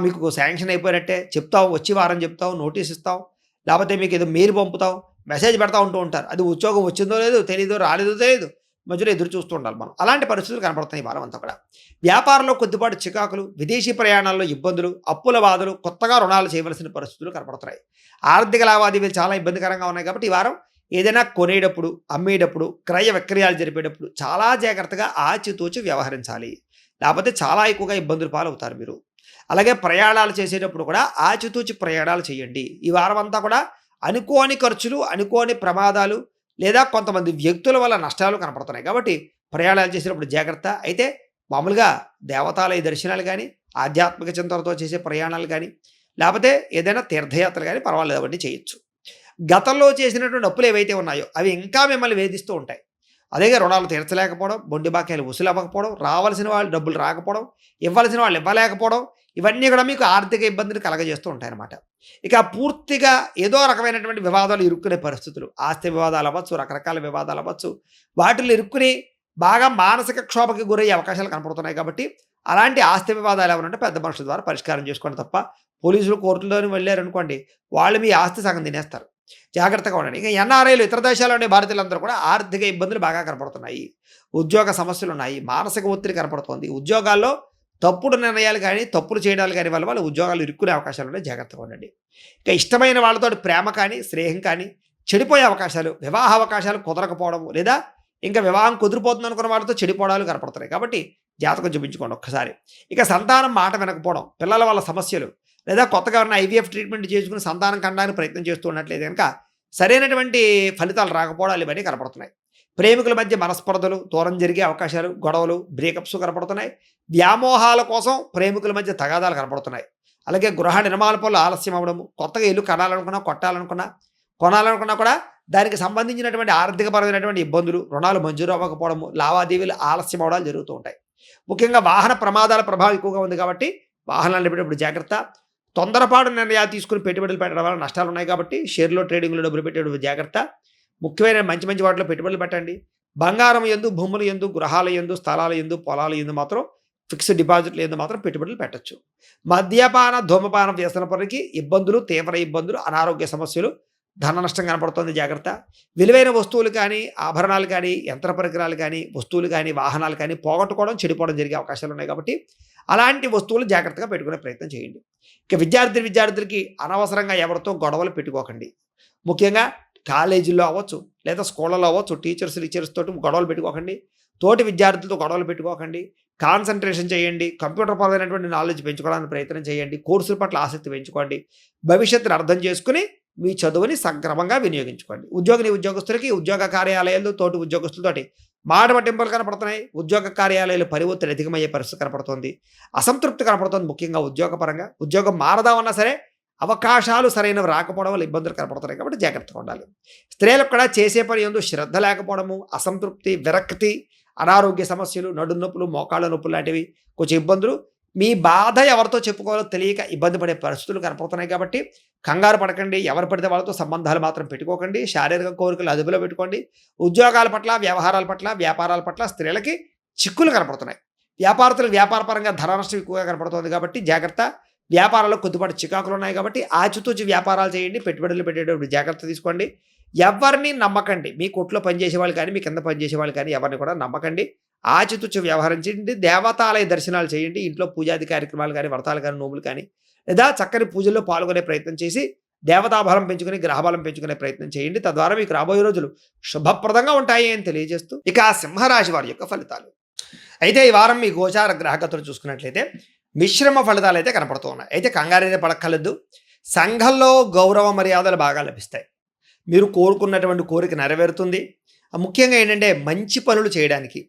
మీకు శాంక్షన్ అయిపోయినట్టే చెప్తావు, వచ్చి వారం చెప్తావు, నోటీస్ ఇస్తావు, లేకపోతే మీకు ఏదో మెయిల్ పంపుతావు, మెసేజ్ పెడతా ఉంటారు. అది ఉద్యోగం వచ్చిందో లేదో తెలీదో, రాలేదో తెలియదు, మధ్యలో ఎదురు చూస్తూ ఉండాలి మనం. అలాంటి పరిస్థితులు కనపడుతున్నాయి ఈ వారం అంతా కూడా. వ్యాపారంలో కొద్దిపాటు చికాకులు, విదేశీ ప్రయాణాల్లో ఇబ్బందులు, అప్పుల బాధలు, కొత్తగా రుణాలు చేయవలసిన పరిస్థితులు కనపడుతున్నాయి. ఆర్థిక లావాదేవీలు చాలా ఇబ్బందికరంగా ఉన్నాయి కాబట్టి ఈ వారం ఏదైనా కొనేటప్పుడు, అమ్మేటప్పుడు, క్రయ విక్రయాలు జరిపేటప్పుడు చాలా జాగ్రత్తగా ఆచితూచి వ్యవహరించాలి. లేకపోతే చాలా ఎక్కువగా ఇబ్బందులు పాలవుతారు మీరు. అలాగే ప్రయాణాలు చేసేటప్పుడు కూడా ఆచితూచి ప్రయాణాలు చేయండి. ఈ వారం అంతా కూడా అనుకోని ఖర్చులు, అనుకోని ప్రమాదాలు, లేదా కొంతమంది వ్యక్తుల వల్ల నష్టాలు కనపడుతున్నాయి. కాబట్టి ప్రయాణాలు చేసేటప్పుడు జాగ్రత్త. అయితే మామూలుగా దేవతాలయ దర్శనాలు కానీ, ఆధ్యాత్మిక చింతనతో చేసే ప్రయాణాలు కానీ, లేకపోతే ఏదైనా తీర్థయాత్రలు కానీ పర్వాలేదు, అవన్నీ చేయొచ్చు. గతంలో చేసినటువంటి అప్పులు ఏవైతే ఉన్నాయో అవి ఇంకా మిమ్మల్ని వేధిస్తూ ఉంటాయి. అలాగే రుణాలు తీర్చలేకపోవడం, మొండి బాకీలు వసూలు అవ్వకపోవడం, రావాల్సిన వాళ్ళు డబ్బులు రాకపోవడం, ఇవ్వాల్సిన వాళ్ళు ఇవ్వలేకపోవడం, ఇవన్నీ కూడా మీకు ఆర్థిక ఇబ్బందిని కలగజేస్తూ ఉంటాయన్నమాట. ఇక పూర్తిగా ఏదో రకమైనటువంటి వివాదాలు ఇరుక్కునే పరిస్థితులు, ఆస్తి వివాదాలు అవ్వచ్చు, రకరకాల వివాదాలు అవ్వచ్చు, వాటిల్లో ఇరుక్కుని బాగా మానసిక క్షోభకి గురయ్యే అవకాశాలు కనపడుతున్నాయి. కాబట్టి అలాంటి ఆస్తి వివాదాలు ఏమనంటే పెద్ద మనుషుల ద్వారా పరిష్కారం చేసుకోండి తప్ప, పోలీసులు కోర్టులోని వెళ్ళారనుకోండి, వాళ్ళు మీ ఆస్తి సగం తినేస్తారు. జాగ్రత్తగా ఉండండి. ఇక ఎన్ఆర్ఐలు, ఇతర దేశాల్లోని భారతీయులందరూ కూడా ఆర్థిక ఇబ్బందులు బాగా కనపడుతున్నాయి. ఉద్యోగ సమస్యలు ఉన్నాయి. మానసిక ఒత్తిడి కనపడుతోంది. ఉద్యోగాల్లో తప్పుడు నిర్ణయాలు కానీ, తప్పులు చేయడాలు కానీ వల్ల వాళ్ళు ఉద్యోగాలు ఇరుక్కునే అవకాశాలు ఉన్నాయి. జాగ్రత్తగా ఉండండి. ఇక ఇష్టమైన వాళ్ళతో ప్రేమ కానీ, స్నేహం కానీ చెడిపోయే అవకాశాలు, వివాహ అవకాశాలు కుదరకపోవడం, లేదా ఇంకా వివాహం కుదిరిపోతుంది అనుకున్న వాళ్ళతో చెడిపోవడాలు కనపడుతున్నాయి. కాబట్టి జాతకం చూపించుకోండి ఒక్కసారి. ఇక సంతానం మాట వినకపోవడం, పిల్లల వల్ల సమస్యలు, లేదా కొత్తగా ఉన్న ఐవీఎఫ్ ట్రీట్మెంట్ చేసుకుని సంతానం కనడానికి ప్రయత్నం చేస్తూ ఉన్నట్లయితే కనుక సరైనటువంటి ఫలితాలు రాకపోవడాలు ఇవన్నీ కనపడుతున్నాయి. ప్రేమికుల మధ్య మనస్పర్ధలు, దూరం జరిగే అవకాశాలు, గొడవలు, బ్రేకప్స్ కనపడుతున్నాయి. వ్యామోహాల కోసం ప్రేమికుల మధ్య తగాదాలు కనపడుతున్నాయి. అలాగే గృహ నిర్మాణ పనులు ఆలస్యం అవ్వడము, కొత్తగా ఇల్లు కొనాలనుకున్నా కూడా దానికి సంబంధించినటువంటి ఆర్థికపరమైనటువంటి ఇబ్బందులు, రుణాలు మంజూరు అవ్వకపోవడము, లావాదేవీలు ఆలస్యం అవడాలు జరుగుతూ ఉంటాయి. ముఖ్యంగా వాహన ప్రమాదాల ప్రభావం ఎక్కువగా ఉంది కాబట్టి వాహనాలు నడిపేటప్పుడు జాగ్రత్త. తొందరపాటు నిర్ణయాలు తీసుకుని పెట్టుబడులు పెట్టడం వల్ల నష్టాలు ఉన్నాయి కాబట్టి షేర్లో, ట్రేడింగ్లో డబ్బులు పెట్టేటప్పుడు జాగ్రత్త. ముఖ్యమైన మంచి వాటిలో పెట్టుబడులు పెట్టండి. బంగారం యందు, భూముల యందు, గృహాల యందు, స్థలాల యందు, పొలాల యందు మాత్రం ఫిక్స్డ్ డిపాజిట్లు యందు మాత్రం పెట్టుబడులు పెట్టచ్చు. మద్యపాన, ధూమపాన వ్యసన పనికి ఇబ్బందులు, తీవ్ర ఇబ్బందులు, అనారోగ్య సమస్యలు, ధన నష్టం కనపడుతుంది. జాగ్రత్త. విలువైన వస్తువులు కానీ, ఆభరణాలు కానీ, యంత్ర పరికరాలు కానీ, వస్తువులు కానీ, వాహనాలు కానీ పోగొట్టుకోవడం, చెడిపోవడం జరిగే అవకాశాలు ఉన్నాయి. కాబట్టి అలాంటి వస్తువులు జాగ్రత్తగా పెట్టుకునే ప్రయత్నం చేయండి. ఇక విద్యార్థులకి అనవసరంగా ఎవరితో గొడవలు పెట్టుకోకండి. ముఖ్యంగా కాలేజీల్లో అవ్వచ్చు, లేదా స్కూళ్ళలో అవ్వచ్చు, టీచర్స్ తోటి గొడవలు పెట్టుకోకండి. తోటి విద్యార్థులతో గొడవలు పెట్టుకోకండి. కాన్సన్ట్రేషన్ చేయండి. కంప్యూటర్ పరమైనటువంటి నాలెడ్జ్ పెంచుకోవడానికి ప్రయత్నం చేయండి. కోర్సుల పట్ల ఆసక్తి పెంచుకోండి. భవిష్యత్తును అర్థం చేసుకుని మీ చదువుని సక్రమంగా వినియోగించుకోండి. ఉద్యోగస్తులకి ఉద్యోగ కార్యాలయాల్లో తోటి ఉద్యోగస్తులతోటి మాట పట్టింపులు కనపడుతున్నాయి. ఉద్యోగ కార్యాలయాలు పని ఒత్తిడి అధికమయ్యే పరిస్థితి కనపడుతోంది. అసంతృప్తి కనపడుతుంది. ముఖ్యంగా ఉద్యోగపరంగా ఉద్యోగం మారదామన్నా సరే అవకాశాలు సరైనవి రాకపోవడం వల్ల ఇబ్బందులు కనపడుతున్నాయి. కాబట్టి జాగ్రత్తగా ఉండాలి. స్త్రీలకు కూడా చేసే పని యందు శ్రద్ధ లేకపోవడము, అసంతృప్తి, విరక్తి, అనారోగ్య సమస్యలు, నడుము నొప్పులు, మోకాళ్ళ నొప్పులు లాంటివి కొంచెం ఇబ్బందులు. మీ బాధ ఎవరితో చెప్పుకోవాలో తెలియక ఇబ్బంది పడే పరిస్థితులు కనపడుతున్నాయి. కాబట్టి కంగారు పడకండి. ఎవరు పడితే వాళ్ళతో సంబంధాలు మాత్రం పెట్టుకోకండి. శారీరక కోరికలు అదుపులో పెట్టుకోండి. ఉద్యోగాల పట్ల, వ్యవహారాల పట్ల, వ్యాపారాల పట్ల స్త్రీలకి చిక్కులు కనపడుతున్నాయి. వ్యాపారస్తులకు వ్యాపారపరంగా ధన నష్టం ఎక్కువగా కనపడుతుంది. కాబట్టి జాగ్రత్త. వ్యాపారాల్లో కొద్దిపాటి చికాకులు ఉన్నాయి. కాబట్టి ఆచితూచి వ్యాపారాలు చేయండి. పెట్టుబడులు పెట్టేటప్పుడు జాగ్రత్త తీసుకోండి. ఎవరిని నమ్మకండి. మీ కొట్లో పనిచేసే వాళ్ళు కానీ, మీ కింద పనిచేసే వాళ్ళు కానీ ఎవరిని కూడా నమ్మకండి. ఆచితూచి వ్యవహరించండి. దేవతాలయ దర్శనాలు చేయండి. ఇంట్లో పూజాది కార్యక్రమాలు కానీ, వ్రతాలు కానీ, నోములు కానీ, లేదా చక్కని పూజల్లో పాల్గొనే ప్రయత్నం చేసి దేవతాబలం పెంచుకుని, గ్రహబలం పెంచుకునే ప్రయత్నం చేయండి. తద్వారా మీకు రాబోయే రోజులు శుభప్రదంగా ఉంటాయి అని తెలియజేస్తూ ఇక సింహరాశి వారి యొక్క ఫలితాలు. అయితే ఈ వారం మీ గోచార గ్రహగతులు చూసుకున్నట్లయితే మిశ్రమ ఫలితాలు అయితే కనపడుతూ ఉన్నాయి. అయితే కంగారైతే పడక్కర్లేదు. సంఘంలో గౌరవ మర్యాదలు బాగా లభిస్తాయి. మీరు కోరుకున్నటువంటి కోరిక నెరవేరుతుంది. ముఖ్యంగా ఏంటంటే మంచి పనులు చేయడానికి,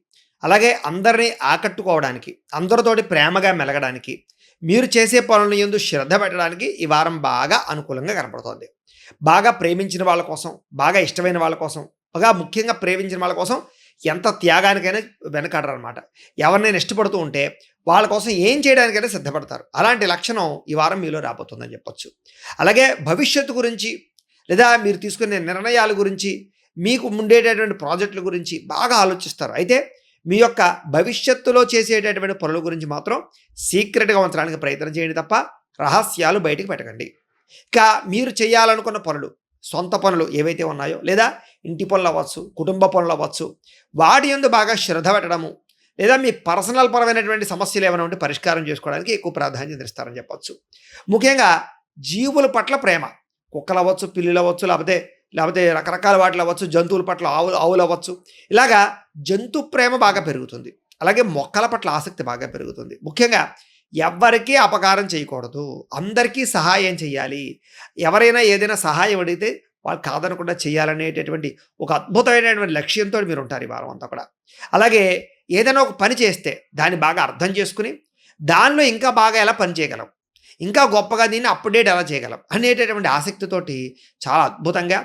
అలాగే అందరినీ ఆకట్టుకోవడానికి, అందరితోటి ప్రేమగా మెలగడానికి, మీరు చేసే పనుల యందు శ్రద్ధ పెట్టడానికి ఈ వారం బాగా అనుకూలంగా కనపడుతోంది. బాగా ప్రేమించిన వాళ్ళ కోసం, బాగా ఇష్టమైన వాళ్ళ కోసం, బాగా ముఖ్యంగా ప్రేమించిన వాళ్ళ కోసం ఎంత త్యాగానికైనా వెనకాడరనమాట. ఎవరినైనా ఇష్టపడుతూ ఉంటే వాళ్ళ కోసం ఏం చేయడానికైనా సిద్ధపడతారు. అలాంటి లక్షణం ఈ వారం మీలో రాబోతుందని చెప్పొచ్చు. అలాగే భవిష్యత్తు గురించి, లేదా మీరు తీసుకునే నిర్ణయాల గురించి, మీకు ఉండేటటువంటి ప్రాజెక్టుల గురించి బాగా ఆలోచిస్తారు. అయితే మీ యొక్క భవిష్యత్తులో చేసేటటువంటి పనుల గురించి మాత్రం సీక్రెట్గా ఉంచడానికి ప్రయత్నం చేయండి తప్ప రహస్యాలు బయటకు పెట్టకండి. ఇక మీరు చేయాలనుకున్న పనులు, సొంత పనులు ఏవైతే ఉన్నాయో, లేదా ఇంటి పనులు అవ్వచ్చు, కుటుంబ పనులు అవ్వచ్చు, వాటి యందు బాగా శ్రద్ధ పెట్టడము, లేదా మీ పర్సనల్ పరమైనటువంటి సమస్యలు ఏమైనా ఉంటే పరిష్కారం చేసుకోవడానికి ఎక్కువ ప్రాధాన్యత ఇస్తారని చెప్పచ్చు. ముఖ్యంగా జీవుల పట్ల ప్రేమ, కుక్కలు అవ్వచ్చు, పిల్లులు అవ్వచ్చు, లేకపోతే రకరకాల వాటిలు అవ్వచ్చు, జంతువుల పట్ల ఆవులు అవ్వచ్చు, ఇలాగా జంతు ప్రేమ బాగా పెరుగుతుంది. అలాగే మొక్కల పట్ల ఆసక్తి బాగా పెరుగుతుంది. ముఖ్యంగా ఎవ్వరికీ అపకారం చేయకూడదు, అందరికీ సహాయం చేయాలి. ఎవరైనా ఏదైనా సహాయం అడిగితే వాళ్ళు కాదనకుండా చేయాలనేటటువంటి ఒక అద్భుతమైనటువంటి లక్ష్యంతో మీరు ఉంటారు ఈ వారం అంతా కూడా. అలాగే ఏదైనా ఒక పని చేస్తే దాన్ని బాగా అర్థం చేసుకుని దానిలో ఇంకా బాగా ఎలా పని చేయగలం, ఇంకా గొప్పగా దీన్ని అప్డేట్ ఎలా చేయగలం అనేటటువంటి ఆసక్తితోటి చాలా అద్భుతంగా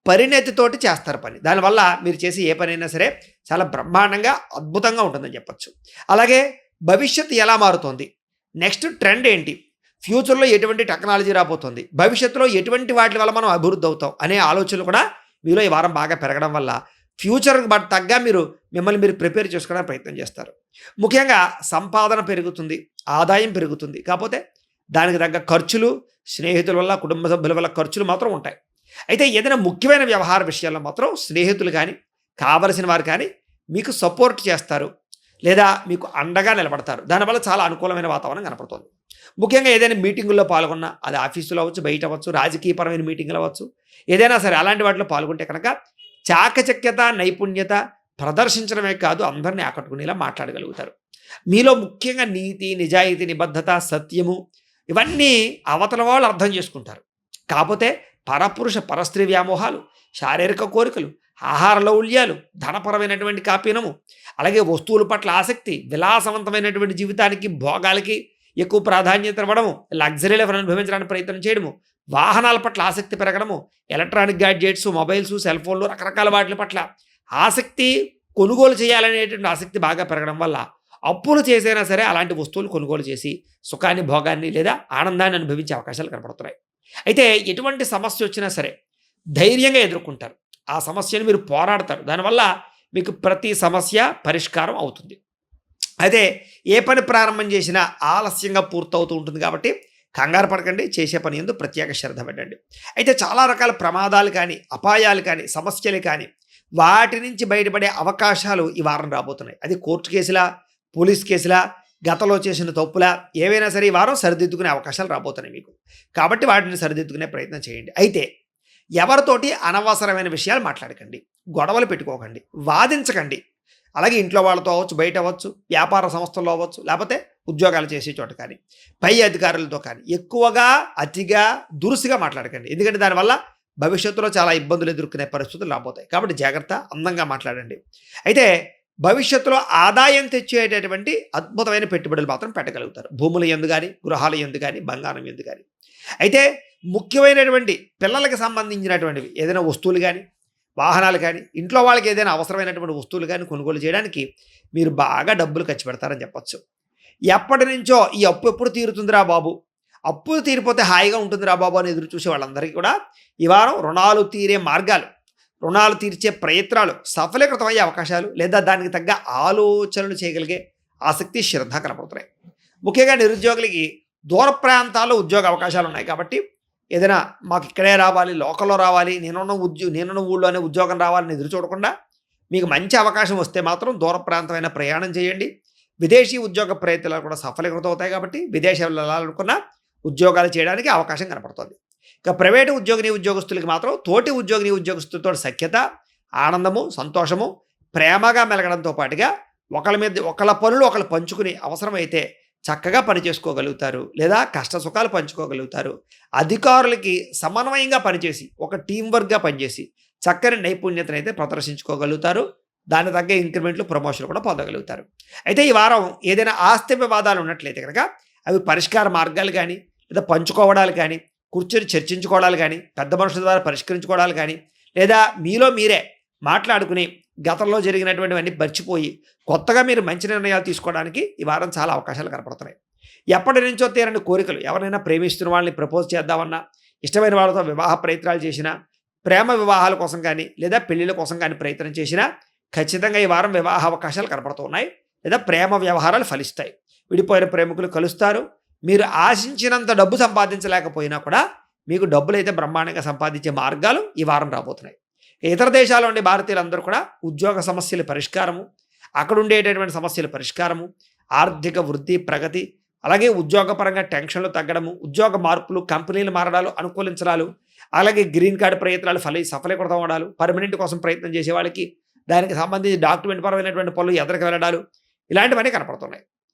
పరిణతితోటి చేస్తారు పని. దానివల్ల మీరు చేసే ఏ పనైనా సరే చాలా బ్రహ్మాండంగా అద్భుతంగా ఉంటుందని చెప్పొచ్చు. అలాగే భవిష్యత్తు ఎలా మారుతోంది, నెక్స్ట్ ట్రెండ్ ఏంటి, ఫ్యూచర్లో ఎటువంటి టెక్నాలజీ రాబోతుంది, భవిష్యత్తులో ఎటువంటి వాటి వల్ల మనం అభివృద్ధి అవుతాం అనే ఆలోచనలు కూడా మీలో ఈ వారం బాగా పెరగడం వల్ల ఫ్యూచర్కి తగ్గ మిమ్మల్ని మీరు ప్రిపేర్ చేసుకోవడానికి ప్రయత్నం చేస్తారు. ముఖ్యంగా సంపాదన పెరుగుతుంది, ఆదాయం పెరుగుతుంది. కాకపోతే దానికి తగ్గ ఖర్చులు, స్నేహితుల వల్ల, కుటుంబ సభ్యుల వల్ల ఖర్చులు మాత్రం ఉంటాయి. అయితే ఏదైనా ముఖ్యమైన వ్యవహార విషయాల్లో మాత్రం స్నేహితులు కానీ, కావలసిన వారు కానీ మీకు సపోర్ట్ చేస్తారు, లేదా మీకు అండగా నిలబడతారు. దానివల్ల చాలా అనుకూలమైన వాతావరణం కనపడుతుంది. ముఖ్యంగా ఏదైనా మీటింగుల్లో పాల్గొన్నా, అది ఆఫీసులో అవ్వచ్చు, బయట అవ్వచ్చు, రాజకీయపరమైన మీటింగులు అవ్వచ్చు, ఏదైనా సరే అలాంటి వాటిలో పాల్గొంటే కనుక చాకచక్యత, నైపుణ్యత ప్రదర్శించడమే కాదు, అందరినీ ఆకట్టుకునేలా మాట్లాడగలుగుతారు. మీలో ముఖ్యంగా నీతి, నిజాయితీ, నిబద్ధత, సత్యము ఇవన్నీ అవతల వాళ్ళు అర్థం చేసుకుంటారు. కాకపోతే పరపురుష పరస్త్రీ వ్యామోహాలు, శారీరక కోరికలు, ఆహార లౌల్యాలు, ధనపరమైనటువంటి కాపీనము, అలాగే వస్తువుల పట్ల ఆసక్తి, విలాసవంతమైనటువంటి జీవితానికి, భోగాలకి ఎక్కువ ప్రాధాన్యత ఇవ్వడము, లగ్జరీ లైఫ్ అనుభవించడానికి ప్రయత్నం చేయడము, వాహనాల పట్ల ఆసక్తి పెరగడము, ఎలక్ట్రానిక్ గ్యాడ్జెట్స్, మొబైల్స్, సెల్ ఫోన్లు, రకరకాల వాటి పట్ల ఆసక్తి, కొనుగోలు చేయాలనేటువంటి ఆసక్తి బాగా పెరగడం వల్ల అప్పులు చేసైనా సరే అలాంటి వస్తువులు కొనుగోలు చేసి సుఖాన్ని, భోగాన్ని లేదా ఆనందాన్ని అనుభవించే అవకాశాలు కనపడుతున్నాయి. అయితే ఎటువంటి సమస్య వచ్చినా సరే ధైర్యంగా ఎదుర్కొంటారు. ఆ సమస్యను మీరు పోరాడతారు. దానివల్ల మీకు ప్రతి సమస్య పరిష్కారం అవుతుంది. అయితే ఏ పని ప్రారంభం చేసినా ఆలస్యంగా పూర్తవుతూ ఉంటుంది కాబట్టి కంగారు పడకండి, చేసే పని యందు ప్రత్యేక శ్రద్ధ పెట్టండి. అయితే చాలా రకాల ప్రమాదాలు కానీ, అపాయాలు కానీ, సమస్యలు కానీ వాటి నుంచి బయటపడే అవకాశాలు ఈ వారం రాబోతున్నాయి. అది కోర్టు కేసులా, పోలీస్ కేసులా, గతంలో చేసిన తప్పులా ఏవైనా సరే ఈ వారం సరిదిద్దుకునే అవకాశాలు రాబోతున్నాయి మీకు. కాబట్టి వాటిని సరిదిద్దుకునే ప్రయత్నం చేయండి. అయితే ఎవరితోటి అనవసరమైన విషయాలు మాట్లాడకండి, గొడవలు పెట్టుకోకండి, వాదించకండి. అలాగే ఇంట్లో వాళ్ళతో అవ్వచ్చు, బయట అవ్వచ్చు, వ్యాపార సంస్థల్లో అవ్వచ్చు, లేకపోతే ఉద్యోగాలు చేసే చోట కానీ, పై అధికారులతో కానీ ఎక్కువగా, అతిగా, దురుసుగా మాట్లాడకండి. ఎందుకంటే దానివల్ల భవిష్యత్తులో చాలా ఇబ్బందులు ఎదుర్కొనే పరిస్థితులు రాబోతాయి. కాబట్టి జాగ్రత్త, అందంగా మాట్లాడండి. అయితే భవిష్యత్తులో ఆదాయం తెచ్చేటటువంటి అద్భుతమైన పెట్టుబడులు మాత్రం పెట్టగలుగుతారు. భూముల యందు కానీ, గృహాల యందు కానీ, బంగారం యందు కానీ. అయితే ముఖ్యమైనటువంటి పిల్లలకి సంబంధించినటువంటివి ఏదైనా వస్తువులు కానీ, వాహనాలు కానీ, ఇంట్లో వాళ్ళకి ఏదైనా అవసరమైనటువంటి వస్తువులు కానీ కొనుగోలు చేయడానికి మీరు బాగా డబ్బులు ఖర్చు పెడతారని చెప్పొచ్చు. ఎప్పటి నుంచో ఈ అప్పు ఎప్పుడు తీరుతుందిరా బాబు, అప్పు తీరిపోతే హాయిగా ఉంటుందిరా బాబు అని ఎదురు చూసే వాళ్ళందరికీ కూడా ఈ వారం రుణాలు తీరే మార్గాలు, రుణాలు తీర్చే ప్రయత్నాలు సఫలీకృతమయ్యే అవకాశాలు, లేదా దానికి తగ్గ ఆలోచనలు చేయగలిగే ఆసక్తి, శ్రద్ధ కనపడుతున్నాయి. ముఖ్యంగా నిరుద్యోగులకి దూర ప్రాంతాల్లో ఉద్యోగ అవకాశాలు ఉన్నాయి. కాబట్టి ఏదైనా మాకు ఇక్కడే రావాలి, లోకల్లో రావాలి, నేనున్న ఊళ్ళోనే ఉద్యోగం రావాలని ఎదురు చూడకుండా మీకు మంచి అవకాశం వస్తే మాత్రం దూర ప్రాంతమైన ప్రయాణం చేయండి. విదేశీ ఉద్యోగ ప్రయత్నాలు కూడా సఫలీకృతం అవుతాయి. కాబట్టి విదేశాలు వెళ్ళాలనుకున్న ఉద్యోగాలు చేయడానికి అవకాశం కనపడుతుంది. ఇక ప్రైవేటు ఉద్యోగస్తులకి మాత్రం తోటి ఉద్యోగస్తులతో సఖ్యత, ఆనందము, సంతోషము, ప్రేమగా మెలగడంతో పాటుగా ఒకళ్ళ పనులు ఒకళ్ళు పంచుకుని అవసరమైతే చక్కగా పని చేసుకోగలుగుతారు, లేదా కష్ట సుఖాలు పంచుకోగలుగుతారు. అధికారులకి సమన్వయంగా పనిచేసి, ఒక టీం వర్క్గా పనిచేసి చక్కని నైపుణ్యతను అయితే ప్రదర్శించుకోగలుగుతారు. దాని తగ్గ ఇంక్రిమెంట్లు, ప్రమోషన్లు కూడా పొందగలుగుతారు. అయితే ఈ వారం ఏదైనా ఆస్తి వివాదాలు ఉన్నట్లయితే కనుక అవి పరిష్కార మార్గాలు కానీ, లేదా పంచుకోవడాలు కానీ, కూర్చొని చర్చించుకోవడాలు కానీ, పెద్ద మనుషుల ద్వారా పరిష్కరించుకోవడాలు కానీ, లేదా మీలో మీరే మాట్లాడుకుని గతంలో జరిగినటువంటివన్నీ మర్చిపోయి కొత్తగా మీరు మంచి నిర్ణయాలు తీసుకోవడానికి ఈ వారం చాలా అవకాశాలు కనపడుతున్నాయి. ఎప్పటి నుంచో తీరని కోరికలు, ఎవరైనా ప్రేమిస్తున్న వాళ్ళని ప్రపోజ్ చేద్దామన్నా, ఇష్టమైన వాళ్ళతో వివాహ ప్రయత్నాలు చేసినా, ప్రేమ వివాహాల కోసం కానీ, లేదా పెళ్లిళ్ళ కోసం కానీ ప్రయత్నం చేసినా ఖచ్చితంగా ఈ వారం వివాహ అవకాశాలు కనపడుతున్నాయి, లేదా ప్రేమ వ్యవహారాలు ఫలిస్తాయి. విడిపోయిన ప్రేమికులు కలుస్తారు. మీరు ఆశించినంత డబ్బు సంపాదించలేకపోయినా కూడా మీకు డబ్బులు అయితే బ్రహ్మాండంగా సంపాదించే మార్గాలు ఈ వారం రాబోతున్నాయి. ఇతర దేశాల్లో ఉండే భారతీయులందరూ కూడా ఉద్యోగ సమస్యల పరిష్కారము, అక్కడ ఉండేటటువంటి సమస్యల పరిష్కారము, ఆర్థిక వృద్ధి, ప్రగతి, అలాగే ఉద్యోగపరంగా టెన్షన్లు తగ్గడము, ఉద్యోగ మార్పులు, కంపెనీలు మారడాలు, అనుకూలించడాలు, అలాగే గ్రీన్ కార్డు ప్రయత్నాలు సఫలీకృతం అవడాలు, పర్మనెంట్ కోసం ప్రయత్నం చేసే వాళ్ళకి దానికి సంబంధించి డాక్యుమెంట్ పరమైనటువంటి పనులు ఎదురుకు వెళ్ళడాలు, ఇలాంటివన్నీ కనపడుతున్నాయి.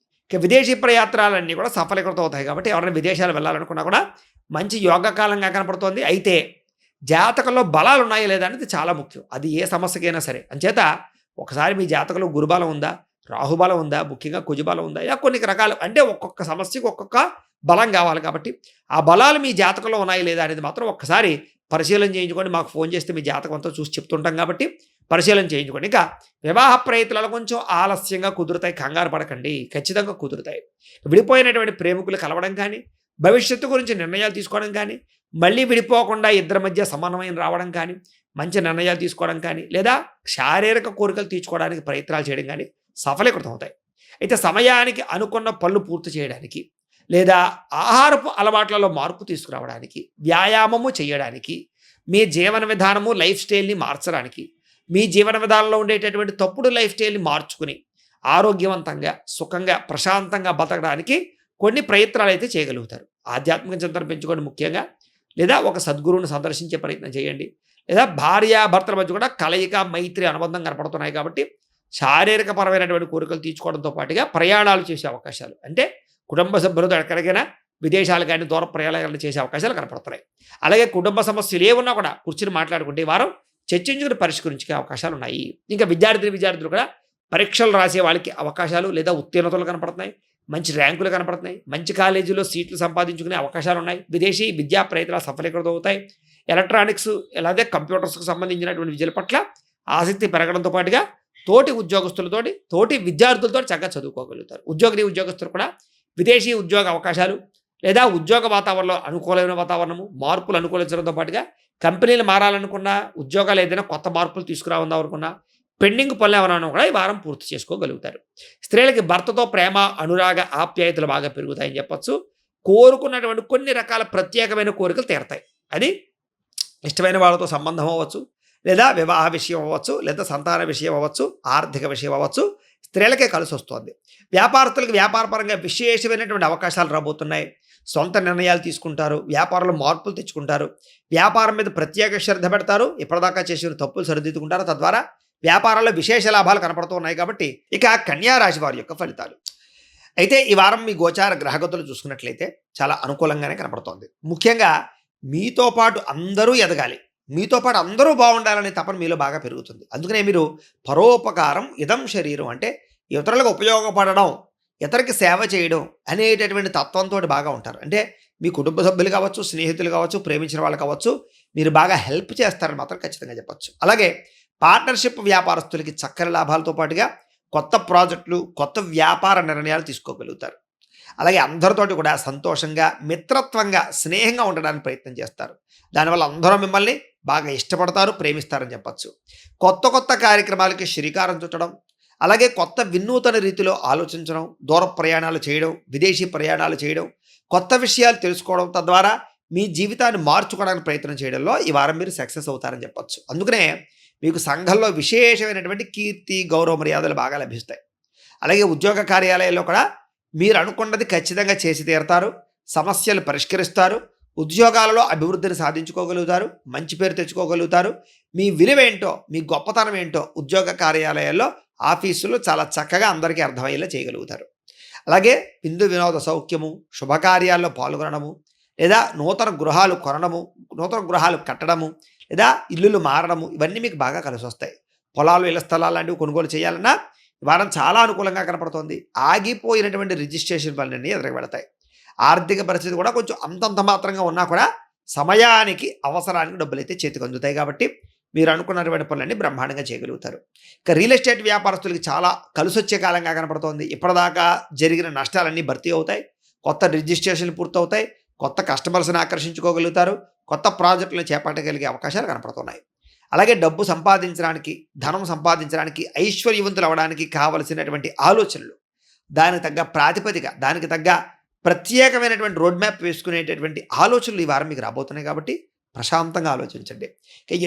ఇక విదేశీ ప్రయాత్రాలన్నీ కూడా సఫలీకృతం అవుతాయి. కాబట్టి ఎవరైనా విదేశాలు వెళ్ళాలనుకున్నా కూడా మంచి యోగకాలంగా కనపడుతోంది. అయితే జాతకంలో బలాలు ఉన్నాయా లేదా అనేది చాలా ముఖ్యం. అది ఏ సమస్యకైనా సరే. అంచేత ఒకసారి మీ జాతకంలో గురుబలం ఉందా, రాహుబలం ఉందా, ముఖ్యంగా కుజబలం ఉందా, ఇలా కొన్ని రకాలు, అంటే ఒక్కొక్క సమస్యకు ఒక్కొక్క బలం కావాలి కాబట్టి ఆ బలాలు మీ జాతకంలో ఉన్నాయి లేదా అనేది మాత్రం ఒక్కసారి పరిశీలన చేయించుకోండి. మాకు ఫోన్ చేస్తే మీ జాతకం అంతా చూసి చెప్తుంటాం కాబట్టి పరిశీలన చేయించుకోండి. ఇంకా వివాహ ప్రయత్నాలు కొంచెం ఆలస్యంగా కుదురుతాయి, కంగారు పడకండి, ఖచ్చితంగా కుదురుతాయి. విడిపోయినటువంటి ప్రేమికులు కలవడం కానీ, భవిష్యత్తు గురించి నిర్ణయాలు తీసుకోవడం కానీ, మళ్ళీ విడిపోకుండా ఇద్దరి మధ్య సమన్వయం రావడం కానీ, మంచి నిర్ణయాలు తీసుకోవడం కానీ, లేదా శారీరక కోరికలు తీర్చుకోవడానికి ప్రయత్నాలు చేయడం కానీ సఫలీకృతం అవుతాయి. అయితే సమయానికి అనుకున్న పనులు పూర్తి చేయడానికి, లేదా ఆహారపు అలవాట్లలో మార్పు తీసుకురావడానికి, వ్యాయామము చేయడానికి, మీ జీవన విధానము లైఫ్ స్టైల్ని మార్చడానికి, మీ జీవన విధానంలో ఉండేటటువంటి తప్పుడు లైఫ్ స్టైల్ని మార్చుకుని ఆరోగ్యవంతంగా, సుఖంగా, ప్రశాంతంగా బతకడానికి కొన్ని ప్రయత్నాలు అయితే చేయగలుగుతారు. ఆధ్యాత్మిక చింతన పెంచుకోండి ముఖ్యంగా, లేదా ఒక సద్గురువుని సందర్శించే ప్రయత్నం చేయండి, లేదా భార్యాభర్తల మధ్య కూడా కలయిక, మైత్రి, అనుబంధం కనపడుతున్నాయి కాబట్టి శారీరక పరమైనటువంటి కోరికలు తీర్చుకోవడంతో పాటుగా ప్రయాణాలు చేసే అవకాశాలు, అంటే కుటుంబ సభ్యులతో ఎక్కడికైనా విదేశాలు కానీ దూర ప్రయాణాలు చేసే అవకాశాలు కనపడుతున్నాయి. అలాగే కుటుంబ సమస్యలు ఏమున్నా కూడా కూర్చుని మాట్లాడుకుంటే ఈ వారం చర్చించుకుని పరిష్కరించే అవకాశాలు ఉన్నాయి. ఇంకా విద్యార్థులు కూడా పరీక్షలు రాసే వాళ్ళకి అవకాశాలు లేదా ఉత్తీర్ణతలు కనపడుతున్నాయి, మంచి ర్యాంకులు కనపడుతున్నాయి, మంచి కాలేజీలో సీట్లు సంపాదించుకునే అవకాశాలు ఉన్నాయి, విదేశీ విద్యా ప్రయత్నాలు సఫలీకృతం అవుతాయి, ఎలక్ట్రానిక్స్ అలాగే కంప్యూటర్స్కి సంబంధించినటువంటి విద్యల పట్ల ఆసక్తి పెరగడంతో పాటుగా తోటి ఉద్యోగస్తులతోటి, తోటి విద్యార్థులతో చక్కగా చదువుకోగలుగుతారు. ఉద్యోగస్తులు కూడా విదేశీ ఉద్యోగ అవకాశాలు లేదా ఉద్యోగ వాతావరణంలో అనుకూలమైన వాతావరణము, మార్పులు అనుకూలించడంతో పాటుగా కంపెనీలు మారాలనుకున్నా, ఉద్యోగాలు ఏదైనా కొత్త మార్పులు తీసుకురావద్దాం అనుకున్నా, పెండింగ్ పనులు ఏమైనా కూడా ఈ వారం పూర్తి చేసుకోగలుగుతారు. స్త్రీలకి భర్తతో ప్రేమ, అనురాగ, ఆప్యాయతలు బాగా పెరుగుతాయని చెప్పొచ్చు. కోరుకున్నటువంటి కొన్ని రకాల ప్రత్యేకమైన కోరికలు తీరతాయి. అది ఇష్టమైన వాళ్ళతో సంబంధం అవ్వచ్చు, లేదా వివాహ విషయం అవ్వచ్చు, లేదా సంతాన విషయం అవ్వచ్చు, ఆర్థిక విషయం అవ్వచ్చు, స్త్రీలకే కలిసి వస్తుంది. వ్యాపారస్తులకు వ్యాపారపరంగా విశేషమైనటువంటి అవకాశాలు రాబోతున్నాయి. సొంత నిర్ణయాలు తీసుకుంటారు, వ్యాపారంలో మార్పులు తెచ్చుకుంటారు, వ్యాపారం మీద ప్రత్యేక శ్రద్ధ పెడతారు, ఇప్పటిదాకా చేసిన తప్పులు సరిదిద్దుకుంటారు. తద్వారా వ్యాపారాల్లో విశేష లాభాలు కనపడుతూ ఉన్నాయి. కాబట్టి ఇక కన్యా రాశి వారి యొక్క ఫలితాలు అయితే ఈ వారం మీ గోచార గ్రహగతులు చూసుకున్నట్లయితే చాలా అనుకూలంగానే కనపడుతోంది. ముఖ్యంగా మీతో పాటు అందరూ ఎదగాలి, మీతో పాటు అందరూ బాగుండాలనే తపన మీలో బాగా పెరుగుతుంది. అందుకనే మీరు పరోపకారం ఇదం శరీరం, అంటే ఇతరులకు ఉపయోగపడడం, ఇతరులకి సేవ చేయడం అనేటటువంటి తత్వంతో బాగా ఉంటారు. అంటే మీ కుటుంబ సభ్యులు కావచ్చు, స్నేహితులు కావచ్చు, ప్రేమించిన వాళ్ళు కావచ్చు, మీరు బాగా హెల్ప్ చేస్తారని మాత్రం ఖచ్చితంగా చెప్పచ్చు. అలాగే పార్ట్నర్షిప్ వ్యాపారస్తులకి చక్కని లాభాలతో పాటుగా కొత్త ప్రాజెక్టులు, కొత్త వ్యాపార నిర్ణయాలు తీసుకోగలుగుతారు. అలాగే అందరితోటి కూడా సంతోషంగా, మిత్రత్వంగా, స్నేహంగా ఉండడానికి ప్రయత్నం చేస్తారు. దానివల్ల అందరూ మిమ్మల్ని బాగా ఇష్టపడతారు, ప్రేమిస్తారని చెప్పచ్చు. కొత్త కార్యక్రమాలకి శ్రీకారం చుట్టడం, అలాగే కొత్త వినూతన రీతిలో ఆలోచించడం, దూర ప్రయాణాలు చేయడం, విదేశీ ప్రయాణాలు చేయడం, కొత్త విషయాలు తెలుసుకోవడం, తద్వారా మీ జీవితాన్ని మార్చుకోవడానికి ప్రయత్నం చేయడంలో ఈ వారం మీరు సక్సెస్ అవుతారని చెప్పచ్చు. అందుకనే మీకు సంఘంలో విశేషమైనటువంటి కీర్తి, గౌరవ మర్యాదలు బాగా లభిస్తాయి. అలాగే ఉద్యోగ కార్యాలయాల్లో కూడా మీరు అనుకున్నది ఖచ్చితంగా చేసి తీరుతారు, సమస్యలు పరిష్కరిస్తారు, ఉద్యోగాలలో అభివృద్ధిని సాధించుకోగలుగుతారు, మంచి పేరు తెచ్చుకోగలుగుతారు. మీ విలువేంటో, మీ గొప్పతనం ఏంటో ఉద్యోగ కార్యాలయాల్లో, ఆఫీసులో చాలా చక్కగా అందరికీ అర్థమయ్యేలా చేయగలుగుతారు. అలాగే విందు వినోద సౌఖ్యము, శుభకార్యాల్లో పాల్గొనడము, లేదా నూతన గృహాలు కొనడము, నూతన గృహాలు కట్టడము, లేదా ఇల్లులు మారడము, ఇవన్నీ మీకు బాగా కలిసి వస్తాయి. పొలాలు, ఇళ్ల స్థలాలు లాంటివి కొనుగోలు చేయాలన్నా వారం చాలా అనుకూలంగా కనపడుతోంది. ఆగిపోయినటువంటి రిజిస్ట్రేషన్ పనులన్నీ ఎదురగబడతాయి. ఆర్థిక పరిస్థితి కూడా కొంచెం అంతంత మాత్రంగా ఉన్నా కూడా సమయానికి, అవసరానికి డబ్బులు అయితే చేతికి అందుతాయి. కాబట్టి మీరు అనుకున్నటువంటి పనులన్నీ బ్రహ్మాండంగా చేయగలుగుతారు. ఇక రియల్ ఎస్టేట్ వ్యాపారస్తులకి చాలా కలిసొచ్చే కాలంగా కనపడుతోంది. ఇప్పటిదాకా జరిగిన నష్టాలన్నీ భర్తీ అవుతాయి, కొత్త రిజిస్ట్రేషన్లు పూర్తవుతాయి, కొత్త కస్టమర్స్ని ఆకర్షించుకోగలుగుతారు, కొత్త ప్రాజెక్టులను చేపట్టగలిగే అవకాశాలు కనపడుతున్నాయి. అలాగే డబ్బు సంపాదించడానికి, ధనం సంపాదించడానికి, ఐశ్వర్యవంతులు అవ్వడానికి కావలసినటువంటి ఆలోచనలు, దానికి తగ్గ ప్రాతిపదిక, దానికి తగ్గ ప్రత్యేకమైనటువంటి రోడ్ మ్యాప్ వేసుకునేటటువంటి ఆలోచనలు ఈ వారం మీకు రాబోతున్నాయి. కాబట్టి ప్రశాంతంగా ఆలోచించండి.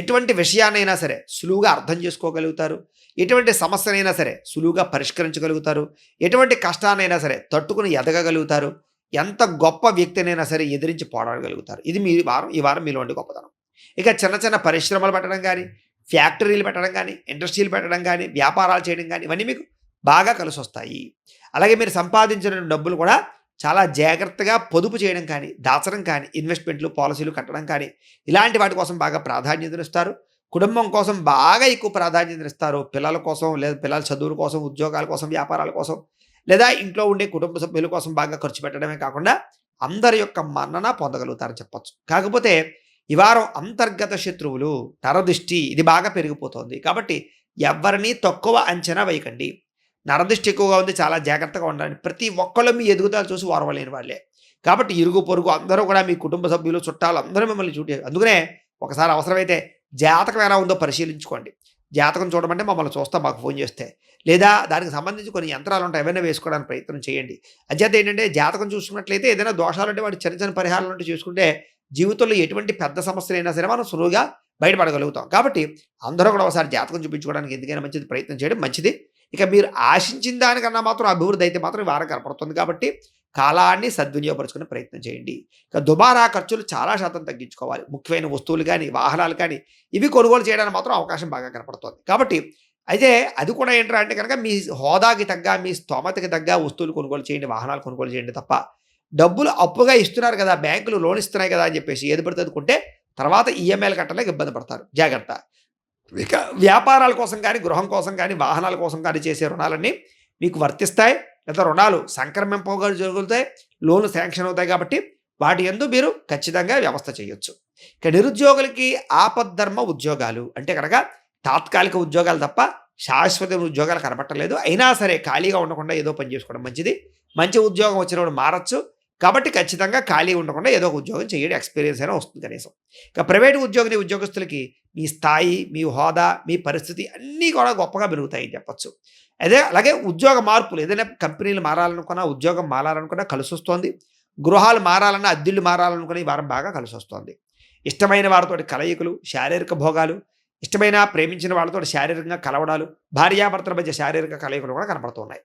ఎటువంటి విషయాన్నైనా సరే సులువుగా అర్థం చేసుకోగలుగుతారు, ఎటువంటి సమస్యనైనా సరే సులువుగా పరిష్కరించగలుగుతారు, ఎటువంటి కష్టాన్నైనా సరే తట్టుకుని ఎదగగలుగుతారు, ఎంత గొప్ప వ్యక్తినైనా సరే ఎదిరించి పోరాడగలుగుతారు. ఇది ఈ వారం మీలో ఉండే గొప్పతనం. ఇక చిన్న పరిశ్రమలు పెట్టడం కానీ, ఫ్యాక్టరీలు పెట్టడం కానీ, ఇండస్ట్రీలు పెట్టడం కానీ, వ్యాపారాలు చేయడం కానీ, ఇవన్నీ మీకు బాగా కలిసి వస్తాయి. అలాగే మీరు సంపాదించిన డబ్బులు కూడా చాలా జాగ్రత్తగా పొదుపు చేయడం కానీ, దాచడం కానీ, ఇన్వెస్ట్మెంట్లు, పాలసీలు కట్టడం కానీ, ఇలాంటి వాటి కోసం బాగా ప్రాధాన్యతనిస్తారు. కుటుంబం కోసం బాగా ఎక్కువ ప్రాధాన్యతనిస్తారు. పిల్లల కోసం, లేదా పిల్లల చదువుల కోసం, ఉద్యోగాల కోసం, వ్యాపారాల కోసం, లేదా ఇంట్లో ఉండే కుటుంబ సభ్యుల కోసం బాగా ఖర్చు పెట్టడమే కాకుండా అందరి యొక్క మన్నన పొందగలుగుతారని చెప్పొచ్చు. కాకపోతే ఈ వారం అంతర్గత శత్రువులు, నరదృష్టి ఇది బాగా పెరిగిపోతుంది. కాబట్టి ఎవ్వరిని తక్కువ అంచనా వేయకండి. నరదృష్టి ఎక్కువగా ఉంది, చాలా జాగ్రత్తగా ఉండండి. ప్రతి ఒక్కళ్ళు మీ ఎదుగుదల చూసి ఓర్వలేని వాళ్ళే. కాబట్టి ఇరుగు పొరుగు అందరూ కూడా మీ కుటుంబ సభ్యులు, చుట్టాలు అందరూ మిమ్మల్ని చూడే అందుకనే ఒకసారి అవసరమైతే జాతకం ఎలా ఉందో పరిశీలించుకోండి. జాతకం చూడమంటే మమ్మల్ని చూస్తా మాకు ఫోన్ చేస్తే. లేదా దానికి సంబంధించి కొన్ని యంత్రాలు ఉంటాయి, అవన్నీ వేసుకోవడానికి ప్రయత్నం చేయండి. అంచేత ఏంటంటే జాతకం చూసుకున్నట్లయితే ఏదైనా దోషాలుంటే వాటి చిన్న చిన్న పరిహారాలు చూసుకుంటే జీవితంలో ఎటువంటి పెద్ద సమస్యలైనా సరే మనం సులువుగా బయటపడగలుగుతాం. కాబట్టి అందరూ కూడా ఒకసారి జాతకం చూపించుకోవడానికి ఎందుకైనా మంచిది ప్రయత్నం చేయడం మంచిది. ఇక మీరు ఆశించిన దానికన్నా మాత్రం అభివృద్ధి అయితే మాత్రం ఈ వారం కనపడుతుంది. కాబట్టి కాలాన్ని సద్వినియోగపరుచుకునే ప్రయత్నం చేయండి. ఇక దుబారా ఖర్చులు చాలా శాతం తగ్గించుకోవాలి. ముఖ్యమైన వస్తువులు కానీ, వాహనాలు కానీ ఇవి కొనుగోలు చేయడానికి మాత్రం అవకాశం బాగా కనపడుతుంది. కాబట్టి అయితే అది కూడా ఏంట్రా అంటే కనుక మీ హోదాకి తగ్గ, మీ స్తోమతకి తగ్గ వస్తువులు కొనుగోలు చేయండి, వాహనాలు కొనుగోలు చేయండి తప్ప డబ్బులు అప్పుగా ఇస్తున్నారు కదా, బ్యాంకులు లోన్ ఇస్తున్నాయి కదా అని చెప్పేసి ఏది పడితే అది కొంటే తర్వాత ఈఎంఐలు కట్టలేక ఇబ్బంది పడతారు. జాగ్రత్త. ఇక వ్యాపారాల కోసం కానీ, గృహం కోసం కానీ, వాహనాల కోసం కానీ చేసే రుణాలన్నీ మీకు వర్తిస్తాయి. లేదా రుణాలు సంక్రమింపగా జరుగుతాయి, లోన్లు శాంక్షన్ అవుతాయి. కాబట్టి వాటి యందు మీరు ఖచ్చితంగా వ్యవస్థ చేయొచ్చు. ఇక నిరుద్యోగులకి ఆపద్ధర్మ ఉద్యోగాలు అంటే కనుక తాత్కాలిక ఉద్యోగాలు తప్ప శాశ్వత ఉద్యోగాలు కనపట్టలేదు. అయినా సరే ఖాళీగా ఉండకుండా ఏదో పని చేసుకోవడం మంచిది. మంచి ఉద్యోగం వచ్చినప్పుడు మారచ్చు. కాబట్టి ఖచ్చితంగా ఖాళీ ఉండకుండా ఏదో ఒక ఉద్యోగం చేయండి, ఎక్స్పీరియన్స్ అయినా వస్తుంది కనీసం. ఇక ప్రైవేటు ఉద్యోగస్తులకి మీ స్థాయి, మీ హోదా, మీ పరిస్థితి అన్నీ కూడా గొప్పగా పెరుగుతాయని చెప్పచ్చు. అలాగే ఉద్యోగ మార్పులు ఏదైనా కంపెనీలు మారాలనుకున్నా, ఉద్యోగం మారాలనుకున్నా కలిసి వస్తుంది. గృహాలు మారాలన్నా, అద్దెళ్ళు మారాలనుకున్న ఈ వారం బాగా కలిసి వస్తుంది. ఇష్టమైన వారితోటి కలయికలు, శారీరక భోగాలు, ఇష్టమైన ప్రేమించిన వాళ్ళతో శారీరకంగా కలవడాలు, భార్యాభర్తల మధ్య శారీరక కలయికలు కూడా కనపడుతున్నాయి.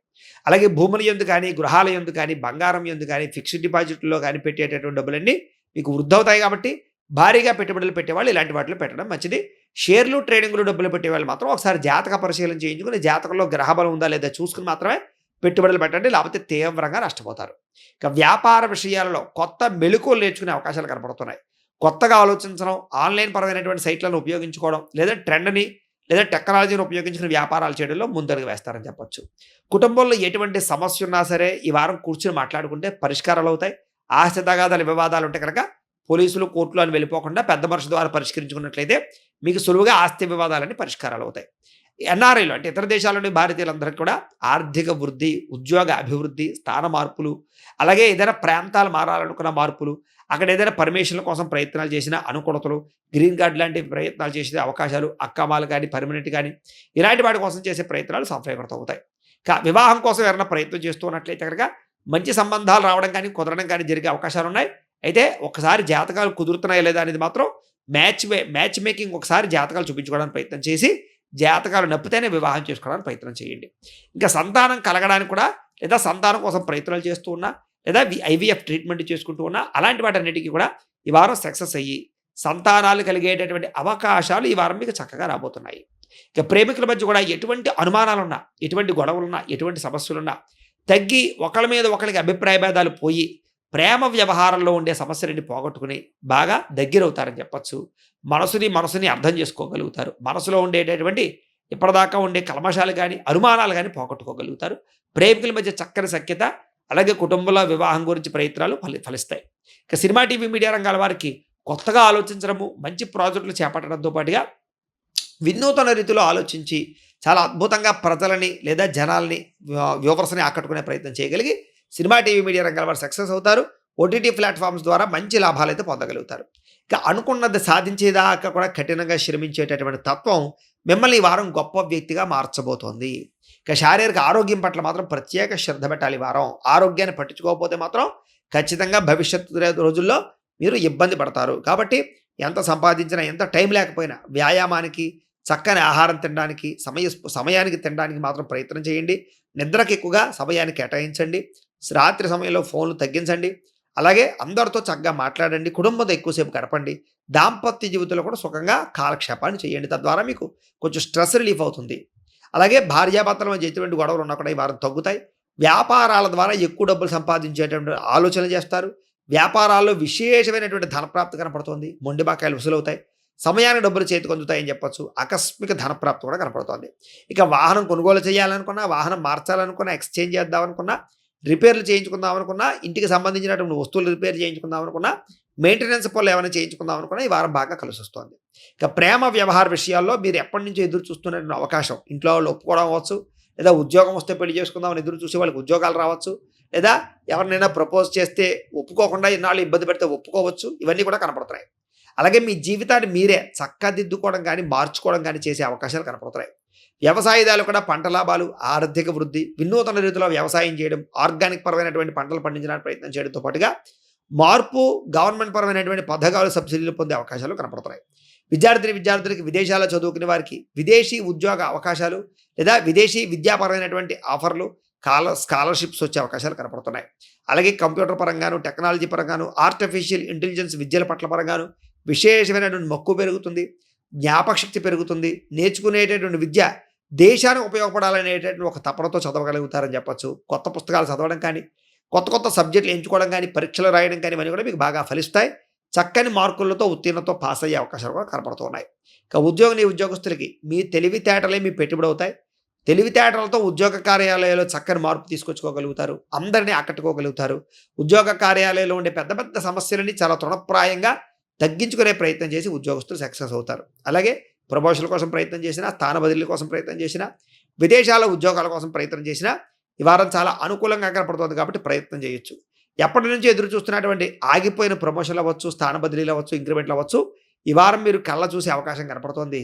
అలాగే భూముల యందు కానీ, గృహాల యందు కానీ, బంగారం యందు కానీ, ఫిక్స్డ్ డిపాజిట్లో కానీ పెట్టేటటువంటి డబ్బులన్నీ మీకు వృద్ధవుతాయి. కాబట్టి భారీగా పెట్టుబడులు పెట్టేవాళ్ళు ఇలాంటి వాటిలో పెట్టడం మంచిది. షేర్లు, ట్రేడింగ్లు డబ్బులు పెట్టేవాళ్ళు మాత్రం ఒకసారి జాతక పరిశీలన చేయించుకుని జాతకంలో గ్రహబలం ఉందా లేదా చూసుకుని మాత్రమే పెట్టుబడులు పెట్టండి, లేకపోతే తీవ్రంగా నష్టపోతారు. ఇక వ్యాపార విషయాలలో కొత్త మెళుకువలు నేర్చుకునే అవకాశాలు కనపడుతున్నాయి. కొత్తగా ఆలోచించడం, ఆన్లైన్ పరమైనటువంటి సైట్లను ఉపయోగించుకోవడం, లేదా ట్రెండ్ని లేదా టెక్నాలజీని ఉపయోగించుకుని వ్యాపారాలు చేయడంలో ముందడుగు వేస్తారని చెప్పొచ్చు. కుటుంబంలో ఎటువంటి సమస్య ఉన్నా సరే ఈ వారం కూర్చుని మాట్లాడుకుంటే పరిష్కారాలు అవుతాయి. ఆస్తి తగాదాలు, వివాదాలు ఉంటే కనుక పోలీసులు, కోర్టులు అని వెళ్ళిపోకుండా పెద్ద మనుషుల ద్వారా పరిష్కరించుకున్నట్లయితే మీకు సులువుగా ఆస్తి వివాదాలన్నీ పరిష్కారాలు అవుతాయి. ఎన్ఆర్ఐలు అంటే ఇతర దేశాల్లోని భారతీయులందరికీ కూడా ఆర్థిక వృద్ధి, ఉద్యోగ అభివృద్ధి, స్థాన మార్పులు, అలాగే ఏదైనా ప్రాంతాలు మారాలనుకున్న మార్పులు, అక్కడ ఏదైనా పర్మిషన్ల కోసం ప్రయత్నాలు చేసిన అనుకూలతలు, గ్రీన్ కార్డ్ లాంటి ప్రయత్నాలు చేసే అవకాశాలు, అక్రమాలు కానీ, పర్మనెంట్ కానీ ఇలాంటి వాటి కోసం చేసే ప్రయత్నాలు సఫలీకృతం అవుతాయి. వివాహం కోసం ఎవరైనా ప్రయత్నం చేస్తూ ఉన్నట్లయితే కనుక మంచి సంబంధాలు రావడం కానీ, కుదరడం కానీ జరిగే అవకాశాలు ఉన్నాయి. అయితే ఒకసారి జాతకాలు కుదురుతున్నాయా లేదా అనేది మాత్రం మ్యాచ్ మేకింగ్ ఒకసారి జాతకాలు చూపించుకోవడానికి ప్రయత్నం చేసి జాతకాలు నప్పితేనే వివాహం చేసుకోవడానికి ప్రయత్నం చేయండి. ఇంకా సంతానం కలగడానికి కూడా లేదా సంతానం కోసం ప్రయత్నాలు చేస్తూ ఉన్నా, లేదా ఐవీఎఫ్ ట్రీట్మెంట్ చేసుకుంటూ ఉన్నా అలాంటి వాటన్నిటికీ కూడా ఈ వారం సక్సెస్ అయ్యి సంతానాలు కలిగేటటువంటి అవకాశాలు ఈ వారం మీకు చక్కగా రాబోతున్నాయి. ఇక ప్రేమికుల మధ్య కూడా ఎటువంటి అనుమానాలున్నా, ఎటువంటి గొడవలున్నా, ఎటువంటి సమస్యలున్నా తగ్గి ఒకళ్ళ మీద ఒకరికి అభిప్రాయ భేదాలు పోయి ప్రేమ వ్యవహారంలో ఉండే సమస్యలని పోగొట్టుకుని బాగా దగ్గరవుతారని చెప్పచ్చు. మనసుని అర్థం చేసుకోగలుగుతారు. మనసులో ఉండేటటువంటి ఇప్పటిదాకా ఉండే కల్మషాలు కానీ, అనుమానాలు కానీ పోగొట్టుకోగలుగుతారు. ప్రేమికుల మధ్య చక్కని సఖ్యత, అలాగే కుటుంబంలో వివాహం గురించి ప్రయత్నాలు ఫలిస్తాయి. ఇక సినిమా, టీవీ, మీడియా రంగాల వారికి కొత్తగా ఆలోచించడము, మంచి ప్రాజెక్టులు చేపట్టడంతో పాటుగా వినూతన రీతిలో ఆలోచించి చాలా అద్భుతంగా ప్రజలని లేదా జనాల్ని వ్యూవర్స్ని ఆకట్టుకునే ప్రయత్నం చేయగలిగి సినిమా, టీవీ, మీడియా రంగాల వారు సక్సెస్ అవుతారు. ఓటీటీ ప్లాట్ఫామ్స్ ద్వారా మంచి లాభాలు అయితే పొందగలుగుతారు. ఇక అనుకున్నది సాధించేదాకా కూడా కఠినంగా శ్రమించేటటువంటి తత్వం మిమ్మల్ని ఈ వారం గొప్ప వ్యక్తిగా మార్చబోతోంది. ఇక శారీరక ఆరోగ్యం పట్ల మాత్రం ప్రత్యేక శ్రద్ధ పెట్టాలి. ఈ వారం ఆరోగ్యాన్ని పట్టించుకోకపోతే మాత్రం ఖచ్చితంగా భవిష్యత్తు రోజుల్లో మీరు ఇబ్బంది పడతారు. కాబట్టి ఎంత సంపాదించినా, ఎంత టైం లేకపోయినా వ్యాయామానికి, చక్కని ఆహారం తినడానికి, సమయానికి తినడానికి మాత్రం ప్రయత్నం చేయండి. నిద్రకి ఎక్కువగా సమయాన్ని కేటాయించండి. రాత్రి సమయంలో ఫోన్లు తగ్గించండి. అలాగే అందరితో చక్కగా మాట్లాడండి. కుటుంబంతో ఎక్కువసేపు గడపండి. దాంపత్య జీవితంలో కూడా సుఖంగా కాలక్షేపాన్ని చేయండి. తద్వారా మీకు కొంచెం స్ట్రెస్ రిలీఫ్ అవుతుంది. అలాగే భార్యాభర్తల మధ్య ఎటువంటి గొడవలు ఉన్నా కూడా ఈ వారం తగ్గుతాయి. వ్యాపారాల ద్వారా ఎక్కువ డబ్బులు సంపాదించేటువంటి ఆలోచనలు చేస్తారు. వ్యాపారాల్లో విశేషమైనటువంటి ధనప్రాప్తి కనపడుతుంది. మొండి బాకాయలు వసూలవుతాయి. సమయానికి డబ్బులు చేతికి అందుతాయని చెప్పొచ్చు. ఆకస్మిక ధనప్రాప్తి కూడా కనపడుతుంది. ఇక వాహనం కొనుగోలు చేయాలనుకున్నా, వాహనం మార్చాలనుకున్నా, ఎక్స్చేంజ్ చేద్దామనుకున్నా రిపేర్లు చేయించుకుందాం అనుకున్నా, ఇంటికి సంబంధించినటువంటి వస్తువులు రిపేర్ చేయించుకుందాం అనుకున్నా, మెయింటెనెన్స్ పనులు ఏమైనా చేయించుకుందాం అనుకున్నా ఈ వారం బాగా కలిసొస్తోంది. ఇక ప్రేమ వ్యవహార విషయాల్లో మీరు ఎప్పటి నుంచో ఎదురు చూస్తున్నటువంటి అవకాశం ఇంట్లో వాళ్ళు ఒప్పుకోవడం అవ్వచ్చు, లేదా ఉద్యోగం వస్తే పెళ్లి చేసుకుందామని ఎదురు చూసే వాళ్ళకి ఉద్యోగాలు రావచ్చు, లేదా ఎవరినైనా ప్రపోజ్ చేస్తే ఒప్పుకోకుండా ఇన్నాళ్ళు ఇబ్బంది పెడితే ఒప్పుకోవచ్చు. ఇవన్నీ కూడా కనపడుతున్నాయి. అలాగే మీ జీవితాన్ని మీరే చక్కదిద్దుకోవడం కానీ, మార్చుకోవడం కానీ చేసే అవకాశాలు కనపడుతున్నాయి. వ్యవసాయదారులు కూడా పంట లాభాలు, ఆర్థిక వృద్ధి, వినూతన రీతిలో వ్యవసాయం చేయడం, ఆర్గానిక్ పరమైనటువంటి పంటలు పండించడానికి ప్రయత్నం చేయడంతో పాటుగా మార్పు, గవర్నమెంట్ పరమైనటువంటి పథకాలు, సబ్సిడీలు పొందే అవకాశాలు కనపడుతున్నాయి. విద్యార్థులకి విదేశాల్లో చదువుకునే వారికి విదేశీ ఉద్యోగ అవకాశాలు, లేదా విదేశీ విద్యాపరమైనటువంటి ఆఫర్లు, స్కాలర్షిప్స్ వచ్చే అవకాశాలు కనపడుతున్నాయి. అలాగే కంప్యూటర్ పరంగాను, టెక్నాలజీ పరంగాను, ఆర్టిఫిషియల్ ఇంటెలిజెన్స్ విద్యల పట్ల పరంగాను విశేషమైనటువంటి మక్కువ పెరుగుతుంది, జ్ఞాపకశక్తి పెరుగుతుంది. నేర్చుకునేటటువంటి విద్య దేశానికి ఉపయోగపడాలనేటటువంటి ఒక తపనతో చదవగలుగుతారని చెప్పచ్చు. కొత్త పుస్తకాలు చదవడం కానీ, కొత్త సబ్జెక్టులు ఎంచుకోవడం కానీ, పరీక్షలు రాయడం కానీ ఇవన్నీ కూడా మీకు బాగా ఫలిస్తాయి. చక్కని మార్కులతో ఉత్తీర్ణతో పాస్ అయ్యే అవకాశాలు కూడా కనపడుతున్నాయి. ఇక ఉద్యోగస్తులకి మీ తెలివితేటలే మీ పెట్టుబడి అవుతాయి. తెలివితేటలతో ఉద్యోగ కార్యాలయాల్లో చక్కని మార్పు తీసుకొచ్చుకోగలుగుతారు, అందరినీ ఆకట్టుకోగలుగుతారు. ఉద్యోగ కార్యాలయంలో ఉండే పెద్ద సమస్యలని చాలా తృణప్రాయంగా తగ్గించుకునే ప్రయత్నం చేసి ఉద్యోగస్తులు సక్సెస్ అవుతారు. అలాగే ప్రమోషన్ల కోసం ప్రయత్నం చేసినా, స్థాన బదిలీల కోసం ప్రయత్నం చేసినా, విదేశాల ఉద్యోగాల కోసం ప్రయత్నం చేసినా ఈ వారం చాలా అనుకూలంగా కనపడుతుంది కాబట్టి ప్రయత్నం చేయొచ్చు. ఎప్పటి నుంచి ఎదురు చూస్తున్నటువంటి ఆగిపోయిన ప్రమోషన్లు అవ్వచ్చు, స్థాన బదిలీలు అవ్వచ్చు, ఇంక్రిమెంట్లు అవ్వచ్చు, ఈ వారం మీరు కళ్ళ చూసే అవకాశం కనపడుతోంది.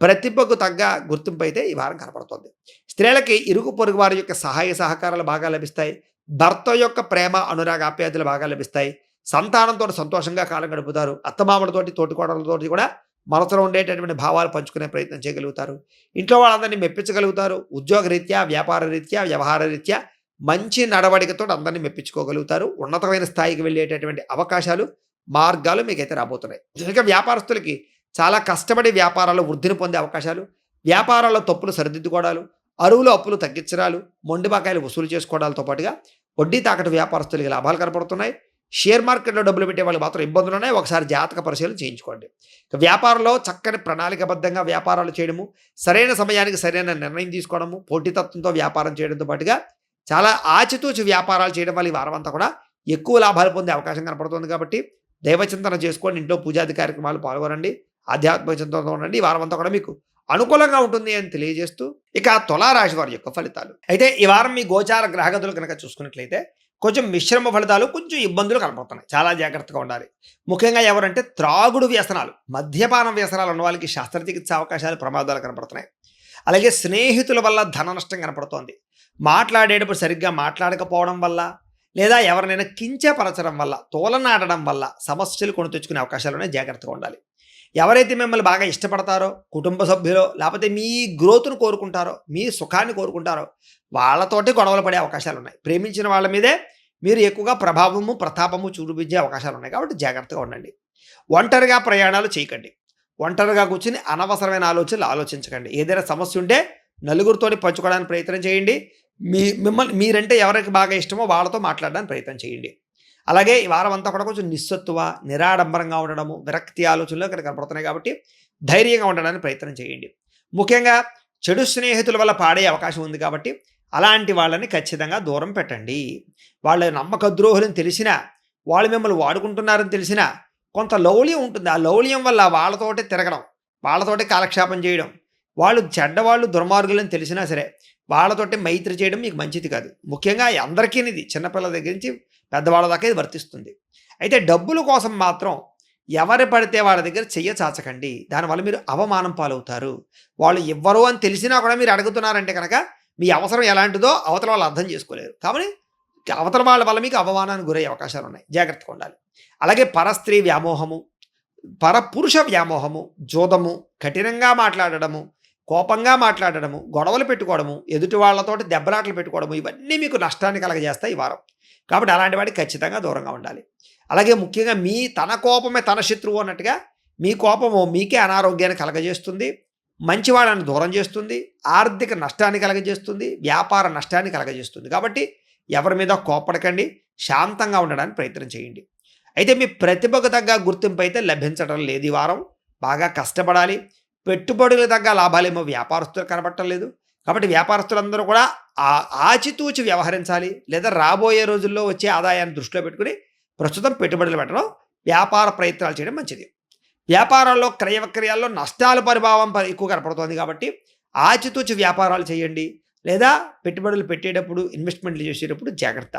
ప్రతిభకు తగ్గ గుర్తింపు అయితే ఈ వారం కనపడుతుంది. స్త్రీలకి ఇరుగు పొరుగు వారి యొక్క సహాయ సహకారాలు బాగా లభిస్తాయి. భర్త యొక్క ప్రేమ, అనురాగ, ఆప్యాయతలు బాగా లభిస్తాయి. సంతానంతో సంతోషంగా కాలం గడుపుతారు. అత్తమామలతోటి, తోటికోడలతోటి కూడా మనసులో ఉండేటటువంటి భావాలు పంచుకునే ప్రయత్నం చేయగలుగుతారు. ఇంట్లో వాళ్ళందరినీ మెప్పించగలుగుతారు. ఉద్యోగ రీత్యా, వ్యాపార రీత్యా, వ్యవహార రీత్యా మంచి నడవడికతో అందరినీ మెప్పించుకోగలుగుతారు. ఉన్నతమైన స్థాయికి వెళ్ళేటటువంటి అవకాశాలు, మార్గాలు మీకైతే రాబోతున్నాయి. ఇక వ్యాపారస్తులకి చాలా కష్టపడి వ్యాపారాల్లో వృద్ధిని పొందే అవకాశాలు, వ్యాపారాల్లో తప్పులు సరిదిద్దుకోవడాలు, అరువులు అప్పులు తగ్గించడాలు, మొండి బకాయిలు వసూలు చేసుకోవడాలతో పాటుగా వడ్డీ తాకట్టు వ్యాపారస్తులకి లాభాలు కనపడుతున్నాయి. షేర్ మార్కెట్లో డబ్బులు పెట్టే వాళ్ళు మాత్రం ఇబ్బందులు ఉన్నాయి. ఒకసారి జాతక పరిశీలన చేయించుకోండి. వ్యాపారంలో చక్కని ప్రణాళికబద్ధంగా వ్యాపారాలు చేయడము, సరైన సమయానికి సరైన నిర్ణయం తీసుకోవడము, పోటీతత్వంతో వ్యాపారం చేయడంతో పాటుగా చాలా ఆచితూచి వ్యాపారాలు చేయడం వల్ల ఈ వారం అంతా కూడా ఎక్కువ లాభాలు పొందే అవకాశం కనపడుతుంది. కాబట్టి దైవచింతన చేసుకోండి, ఇంట్లో పూజాది కార్యక్రమాలు పాల్గొనండి, ఆధ్యాత్మిక చింతనతో ఉండండి. ఈ వారం అంతా కూడా మీకు అనుకూలంగా ఉంటుంది అని తెలియజేస్తూ ఇక తులారాశి వారి యొక్క ఫలితాలు అయితే ఈ వారం మీ గోచార గ్రహగతులు కనుక చూసుకున్నట్లయితే కొంచెం మిశ్రమ ఫలితాలు, కొంచెం ఇబ్బందులు కనపడుతున్నాయి. చాలా జాగ్రత్తగా ఉండాలి. ముఖ్యంగా ఎవరంటే త్రాగుడు వ్యసనాలు, మద్యపాన వ్యసనాలు ఉన్న వాళ్ళకి శస్త్రచికిత్స అవకాశాలు, ప్రమాదాలు కనపడుతున్నాయి. అలాగే స్నేహితుల వల్ల ధన నష్టం కనపడుతోంది. మాట్లాడేటప్పుడు సరిగ్గా మాట్లాడకపోవడం వల్ల, లేదా ఎవరినైనా కించపరచడం వల్ల, తోలనాడడం వల్ల సమస్యలు కొని తెచ్చుకునే అవకాశాలునే జాగ్రత్తగా ఉండాలి. ఎవరైతే మిమ్మల్ని బాగా ఇష్టపడతారో, కుటుంబ సభ్యులో, లేకపోతే మీ గ్రోత్ను కోరుకుంటారో, మీ సుఖాన్ని కోరుకుంటారో వాళ్ళతోటి గొడవలు పడే అవకాశాలు ఉన్నాయి. ప్రేమించిన వాళ్ళ మీదే మీరు ఎక్కువగా ప్రభావము, ప్రతాపము చూపించే అవకాశాలు ఉన్నాయి. కాబట్టి జాగ్రత్తగా ఉండండి. ఒంటరిగా ప్రయాణాలు చేయకండి. ఒంటరిగా కూర్చుని అనవసరమైన ఆలోచనలు ఆలోచించకండి. ఏదైనా సమస్య ఉంటే నలుగురితోటి పంచుకోవడానికి ప్రయత్నం చేయండి. మీరంటే ఎవరికి బాగా ఇష్టమో వాళ్ళతో మాట్లాడడానికి ప్రయత్నం చేయండి. అలాగే ఈ వారం అంతా కూడా కొంచెం నిస్సత్తువ, నిరాడంబరంగా ఉండడము, విరక్తి ఆలోచనలు ఇక్కడ కనపడుతున్నాయి. కాబట్టి ధైర్యంగా ఉండడానికి ప్రయత్నం చేయండి. ముఖ్యంగా చెడు స్నేహితుల వల్ల పాడే అవకాశం ఉంది. కాబట్టి అలాంటి వాళ్ళని ఖచ్చితంగా దూరం పెట్టండి. వాళ్ళ నమ్మక ద్రోహులని తెలిసినా, వాళ్ళు మిమ్మల్ని వాడుకుంటున్నారని తెలిసినా కొంత లౌల్యం ఉంటుంది. ఆ లౌల్యం వల్ల వాళ్ళతోటి తిరగడం, వాళ్ళతోటి కాలక్షేపం చేయడం, వాళ్ళు చెడ్డవాళ్ళు, దుర్మార్గులని తెలిసినా సరే వాళ్ళతోటి మైత్రి చేయడం మీకు మంచిది కాదు. ముఖ్యంగా అందరికీ ఇది చిన్నపిల్లల దగ్గర నుంచి పెద్దవాళ్ళ దాకా ఇది వర్తిస్తుంది. అయితే డబ్బుల కోసం మాత్రం ఎవరు పడితే వాళ్ళ దగ్గర చెయ్య చాచకండి. దానివల్ల మీరు అవమానం పాలవుతారు. వాళ్ళు ఇవ్వరు అని తెలిసినా కూడా మీరు అడుగుతున్నారంటే కనుక మీ అవసరం ఎలాంటిదో అవతల వాళ్ళు అర్థం చేసుకోలేరు. కాబట్టి అవతల వాళ్ళ వల్ల మీకు అవమానానికి గురయ్యే అవకాశాలు ఉన్నాయి. జాగ్రత్తగా ఉండాలి. అలాగే పరస్త్రీ వ్యామోహము, పరపురుష వ్యామోహము, జోదము, కఠినంగా మాట్లాడడము, కోపంగా మాట్లాడడము, గొడవలు పెట్టుకోవడము, ఎదుటి వాళ్ళతోటి దెబ్బలాటలు పెట్టుకోవడము, ఇవన్నీ మీకు నష్టాన్ని కలగజేస్తాయి ఈ వారం. కాబట్టి అలాంటి వాడికి ఖచ్చితంగా దూరంగా ఉండాలి. అలాగే ముఖ్యంగా తన కోపమే తన శత్రువు అన్నట్టుగా మీ కోపము మీకే అనారోగ్యాన్ని కలగజేస్తుంది, మంచివాళ్ళని దూరం చేస్తుంది, ఆర్థిక నష్టాన్ని కలగజేస్తుంది, వ్యాపార నష్టాన్ని కలగజేస్తుంది. కాబట్టి ఎవరి మీద కోపడకండి, శాంతంగా ఉండడానికి ప్రయత్నం చేయండి. అయితే మీ ప్రతిభకు తగ్గ గుర్తింపు అయితే లభించడం లేదు ఈ వారం. బాగా కష్టపడాలి. పెట్టుబడులు తగ్గ లాభాలేమో వ్యాపారస్తులు కనబడటం లేదు. కాబట్టి వ్యాపారస్తులందరూ కూడా ఆ ఆచితూచి వ్యవహరించాలి. లేదా రాబోయే రోజుల్లో వచ్చే ఆదాయాన్ని దృష్టిలో పెట్టుకుని ప్రస్తుతం పెట్టుబడులు పెట్టడం, వ్యాపార ప్రయత్నాలు చేయడం మంచిది. వ్యాపారాల్లో క్రయ విక్రయాల్లో నష్టాల ప్రభావం ఎక్కువ కనపడుతోంది కాబట్టి ఆచితూచి వ్యాపారాలు చేయండి. లేదా పెట్టుబడులు పెట్టేటప్పుడు, ఇన్వెస్ట్మెంట్లు చేసేటప్పుడు జాగ్రత్త.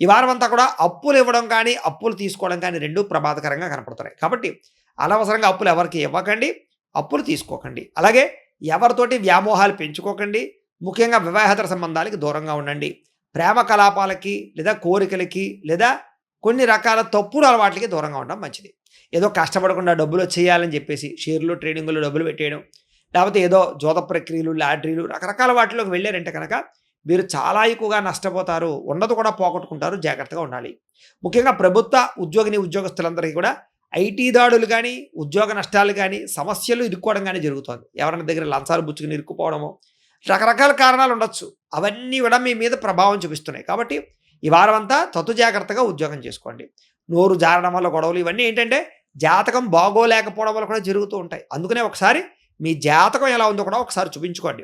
ఈ వారం అంతా కూడా అప్పులు ఇవ్వడం కానీ, అప్పులు తీసుకోవడం కానీ రెండూ ప్రమాదకరంగా కనపడుతున్నాయి. కాబట్టి అనవసరంగా అప్పులు ఎవరికి ఇవ్వకండి, అప్పులు తీసుకోకండి. అలాగే ఎవరితోటి వ్యామోహాలు పెంచుకోకండి. ముఖ్యంగా వివాహేతర సంబంధాలకి దూరంగా ఉండండి. ప్రేమ కలాపాలకి లేదా కోరికలకి లేదా కొన్ని రకాల తప్పుడు అలవాట్లకి దూరంగా ఉండడం మంచిది. ఏదో కష్టపడకుండా డబ్బులు వచ్చేయాలని చెప్పేసి షేర్లు, ట్రేడింగ్‌లో డబ్బులు పెట్టేయడం, లేకపోతే ఏదో జోద ప్రక్రియలు, లాటరీలు రకరకాల వాటిలోకి వెళ్ళారంటే కనుక మీరు చాలా ఎక్కువగా నష్టపోతారు. ఉన్నది కూడా పోగొట్టుకుంటారు. జాగ్రత్తగా ఉండాలి. ముఖ్యంగా ప్రభుత్వ ఉద్యోగస్తులందరికీ కూడా ఐటీ దాడులు కానీ, ఉద్యోగ నష్టాలు కానీ, సమస్యలు ఇరుక్కోవడం కానీ జరుగుతోంది. ఎవరైనా దగ్గర లంచాలు పుచ్చుకుని ఇరుక్కుపోవడము, రకరకాల కారణాలు ఉండొచ్చు. అవన్నీ కూడా మీ మీద ప్రభావం చూపిస్తున్నాయి. కాబట్టి ఈ వారం అంతా తతు జాగ్రత్తగా ఉద్యోగం చేసుకోండి. నోరు జారడం వల్ల గొడవలు ఇవన్నీ ఏంటంటే జాతకం బాగోలేకపోవడం వల్ల కూడా జరుగుతూ ఉంటాయి. అందుకనే ఒకసారి మీ జాతకం ఎలా ఉందో కూడా ఒకసారి చూపించుకోండి.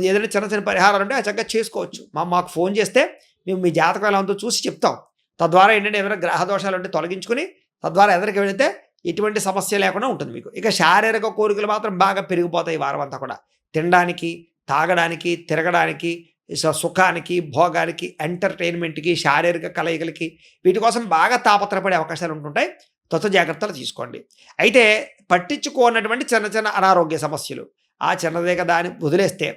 ఏదైనా చిన్న చిన్న పరిహారాలు ఉంటే చక్కగా చేసుకోవచ్చు. మాకు ఫోన్ చేస్తే మేము మీ జాతకం ఎలా ఉందో చూసి చెప్తాం. తద్వారా ఏంటంటే ఏమైనా గ్రహ దోషాలు ఉంటే తొలగించుకుని తద్వారా ఎదురికి వెళితే ఎటువంటి సమస్య లేకుండా ఉంటుంది మీకు. ఇక శారీరక కోరికలు మాత్రం బాగా పెరిగిపోతాయి ఈ వారం అంతా కూడా. తినడానికి, తాగడానికి, తిరగడానికి, సుఖానికి, భోగానికి, ఎంటర్టైన్మెంట్కి, శారీరక కలయికలకి వీటి కోసం బాగా తాపత్రపడే అవకాశాలు ఉంటుంటాయి. జాగ్రత్తలు తీసుకోండి. అయితే పట్టించుకోనటువంటి చిన్న చిన్న అనారోగ్య సమస్యలు, ఆ చిన్నదే కదా అని వదిలేస్తే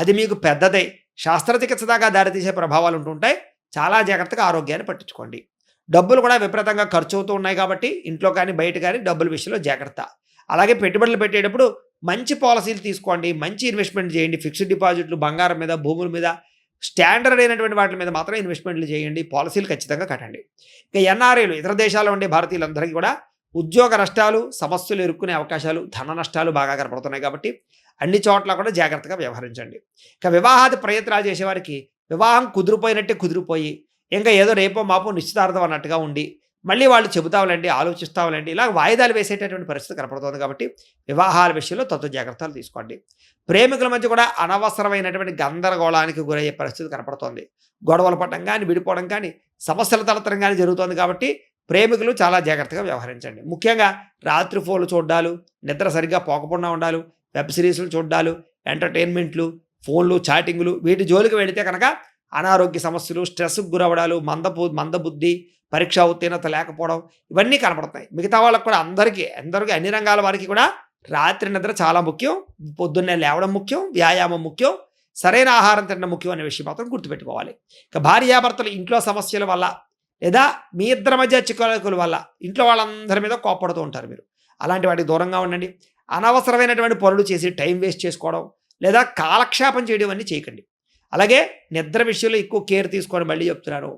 అది మీకు పెద్దదై శాస్త్రచికిత్స దాకా దారితీసే ప్రభావాలు ఉంటుంటాయి. చాలా జాగ్రత్తగా ఆరోగ్యాన్ని పట్టించుకోండి. డబ్బులు కూడా విపరీతంగా ఖర్చు అవుతూ ఉన్నాయి కాబట్టి ఇంట్లో కానీ బయట కానీ డబ్బుల విషయంలో జాగ్రత్త. అలాగే పెట్టుబడులు పెట్టేటప్పుడు మంచి పాలసీలు తీసుకోండి. మంచి ఇన్వెస్ట్మెంట్ చేయండి. ఫిక్స్డ్ డిపాజిట్లు, బంగారం మీద, భూముల మీద, స్టాండర్డ్ అయినటువంటి వాటి మీద మాత్రం ఇన్వెస్ట్మెంట్లు చేయండి. పాలసీలు ఖచ్చితంగా కట్టండి. ఇక ఎన్ఆర్ఐలు, ఇతర దేశాల్లో ఉండే భారతీయులందరికీ కూడా ఉద్యోగ నష్టాలు, సమస్యలు ఎదుర్కొనే అవకాశాలు, ధన నష్టాలు బాగా కనపడుతున్నాయి కాబట్టి అన్ని చోట్ల కూడా జాగ్రత్తగా వ్యవహరించండి. ఇక వివాహాది ప్రయత్నాలు చేసేవారికి వివాహం కుదిరిపోయినట్టే కుదిరిపోయి ఇంకా ఏదో రేపో మాపో నిశ్చితార్థం అన్నట్టుగా ఉండి మళ్ళీ వాళ్ళు చెబుతావులండి, ఆలోచిస్తావులండి, ఇలా వాయిదాలు వేసేటటువంటి పరిస్థితి కనపడుతుంది. కాబట్టి వివాహాల విషయంలో జాగ్రత్తలు తీసుకోండి. ప్రేమికుల మధ్య కూడా అనవసరమైనటువంటి గందరగోళానికి గురయ్యే పరిస్థితి కనపడుతోంది. గొడవలు పడడం కానీ, విడిపోవడం కానీ, సమస్యల తలెత్తడం కానీ జరుగుతుంది. కాబట్టి ప్రేమికులు చాలా జాగ్రత్తగా వ్యవహరించండి. ముఖ్యంగా రాత్రి ఫోన్లు చూడ్డాలు, నిద్ర సరిగ్గా పోకపోకుండా ఉండాలి, వెబ్ సిరీస్లు చూడ్డాలు, ఎంటర్టైన్మెంట్లు, ఫోన్లు, చాటింగ్లు వీటి జోలికి వెళితే కనుక అనారోగ్య సమస్యలు, స్ట్రెస్కు గురవడాలు, మందబుద్ధి, పరీక్షా ఉత్తీర్ణత లేకపోవడం ఇవన్నీ కనపడతాయి. మిగతా వాళ్ళకు కూడా అందరికీ అన్ని రంగాల వారికి కూడా రాత్రి నిద్ర చాలా ముఖ్యం. పొద్దున్నే లేవడం ముఖ్యం, వ్యాయామం ముఖ్యం, సరైన ఆహారం తినడం ముఖ్యం అనే విషయం మాత్రం గుర్తుపెట్టుకోవాలి. ఇక భార్యాభర్తలు ఇంట్లో సమస్యల వల్ల లేదా మీ ఇద్దరి మధ్య చిక్కుల వల్ల ఇంట్లో వాళ్ళందరి మీద కోప్పడుతూ ఉంటారు. మీరు అలాంటి వాటికి దూరంగా ఉండండి. అనవసరమైనటువంటి పనులు చేసి టైం వేస్ట్ చేసుకోవడం లేదా కాలక్షేపం చేయడం అన్నీ చేయకండి. అలాగే నిద్ర విషయంలో ఎక్కువ కేర్ తీసుకోవడం మళ్ళీ చెప్తున్నాను.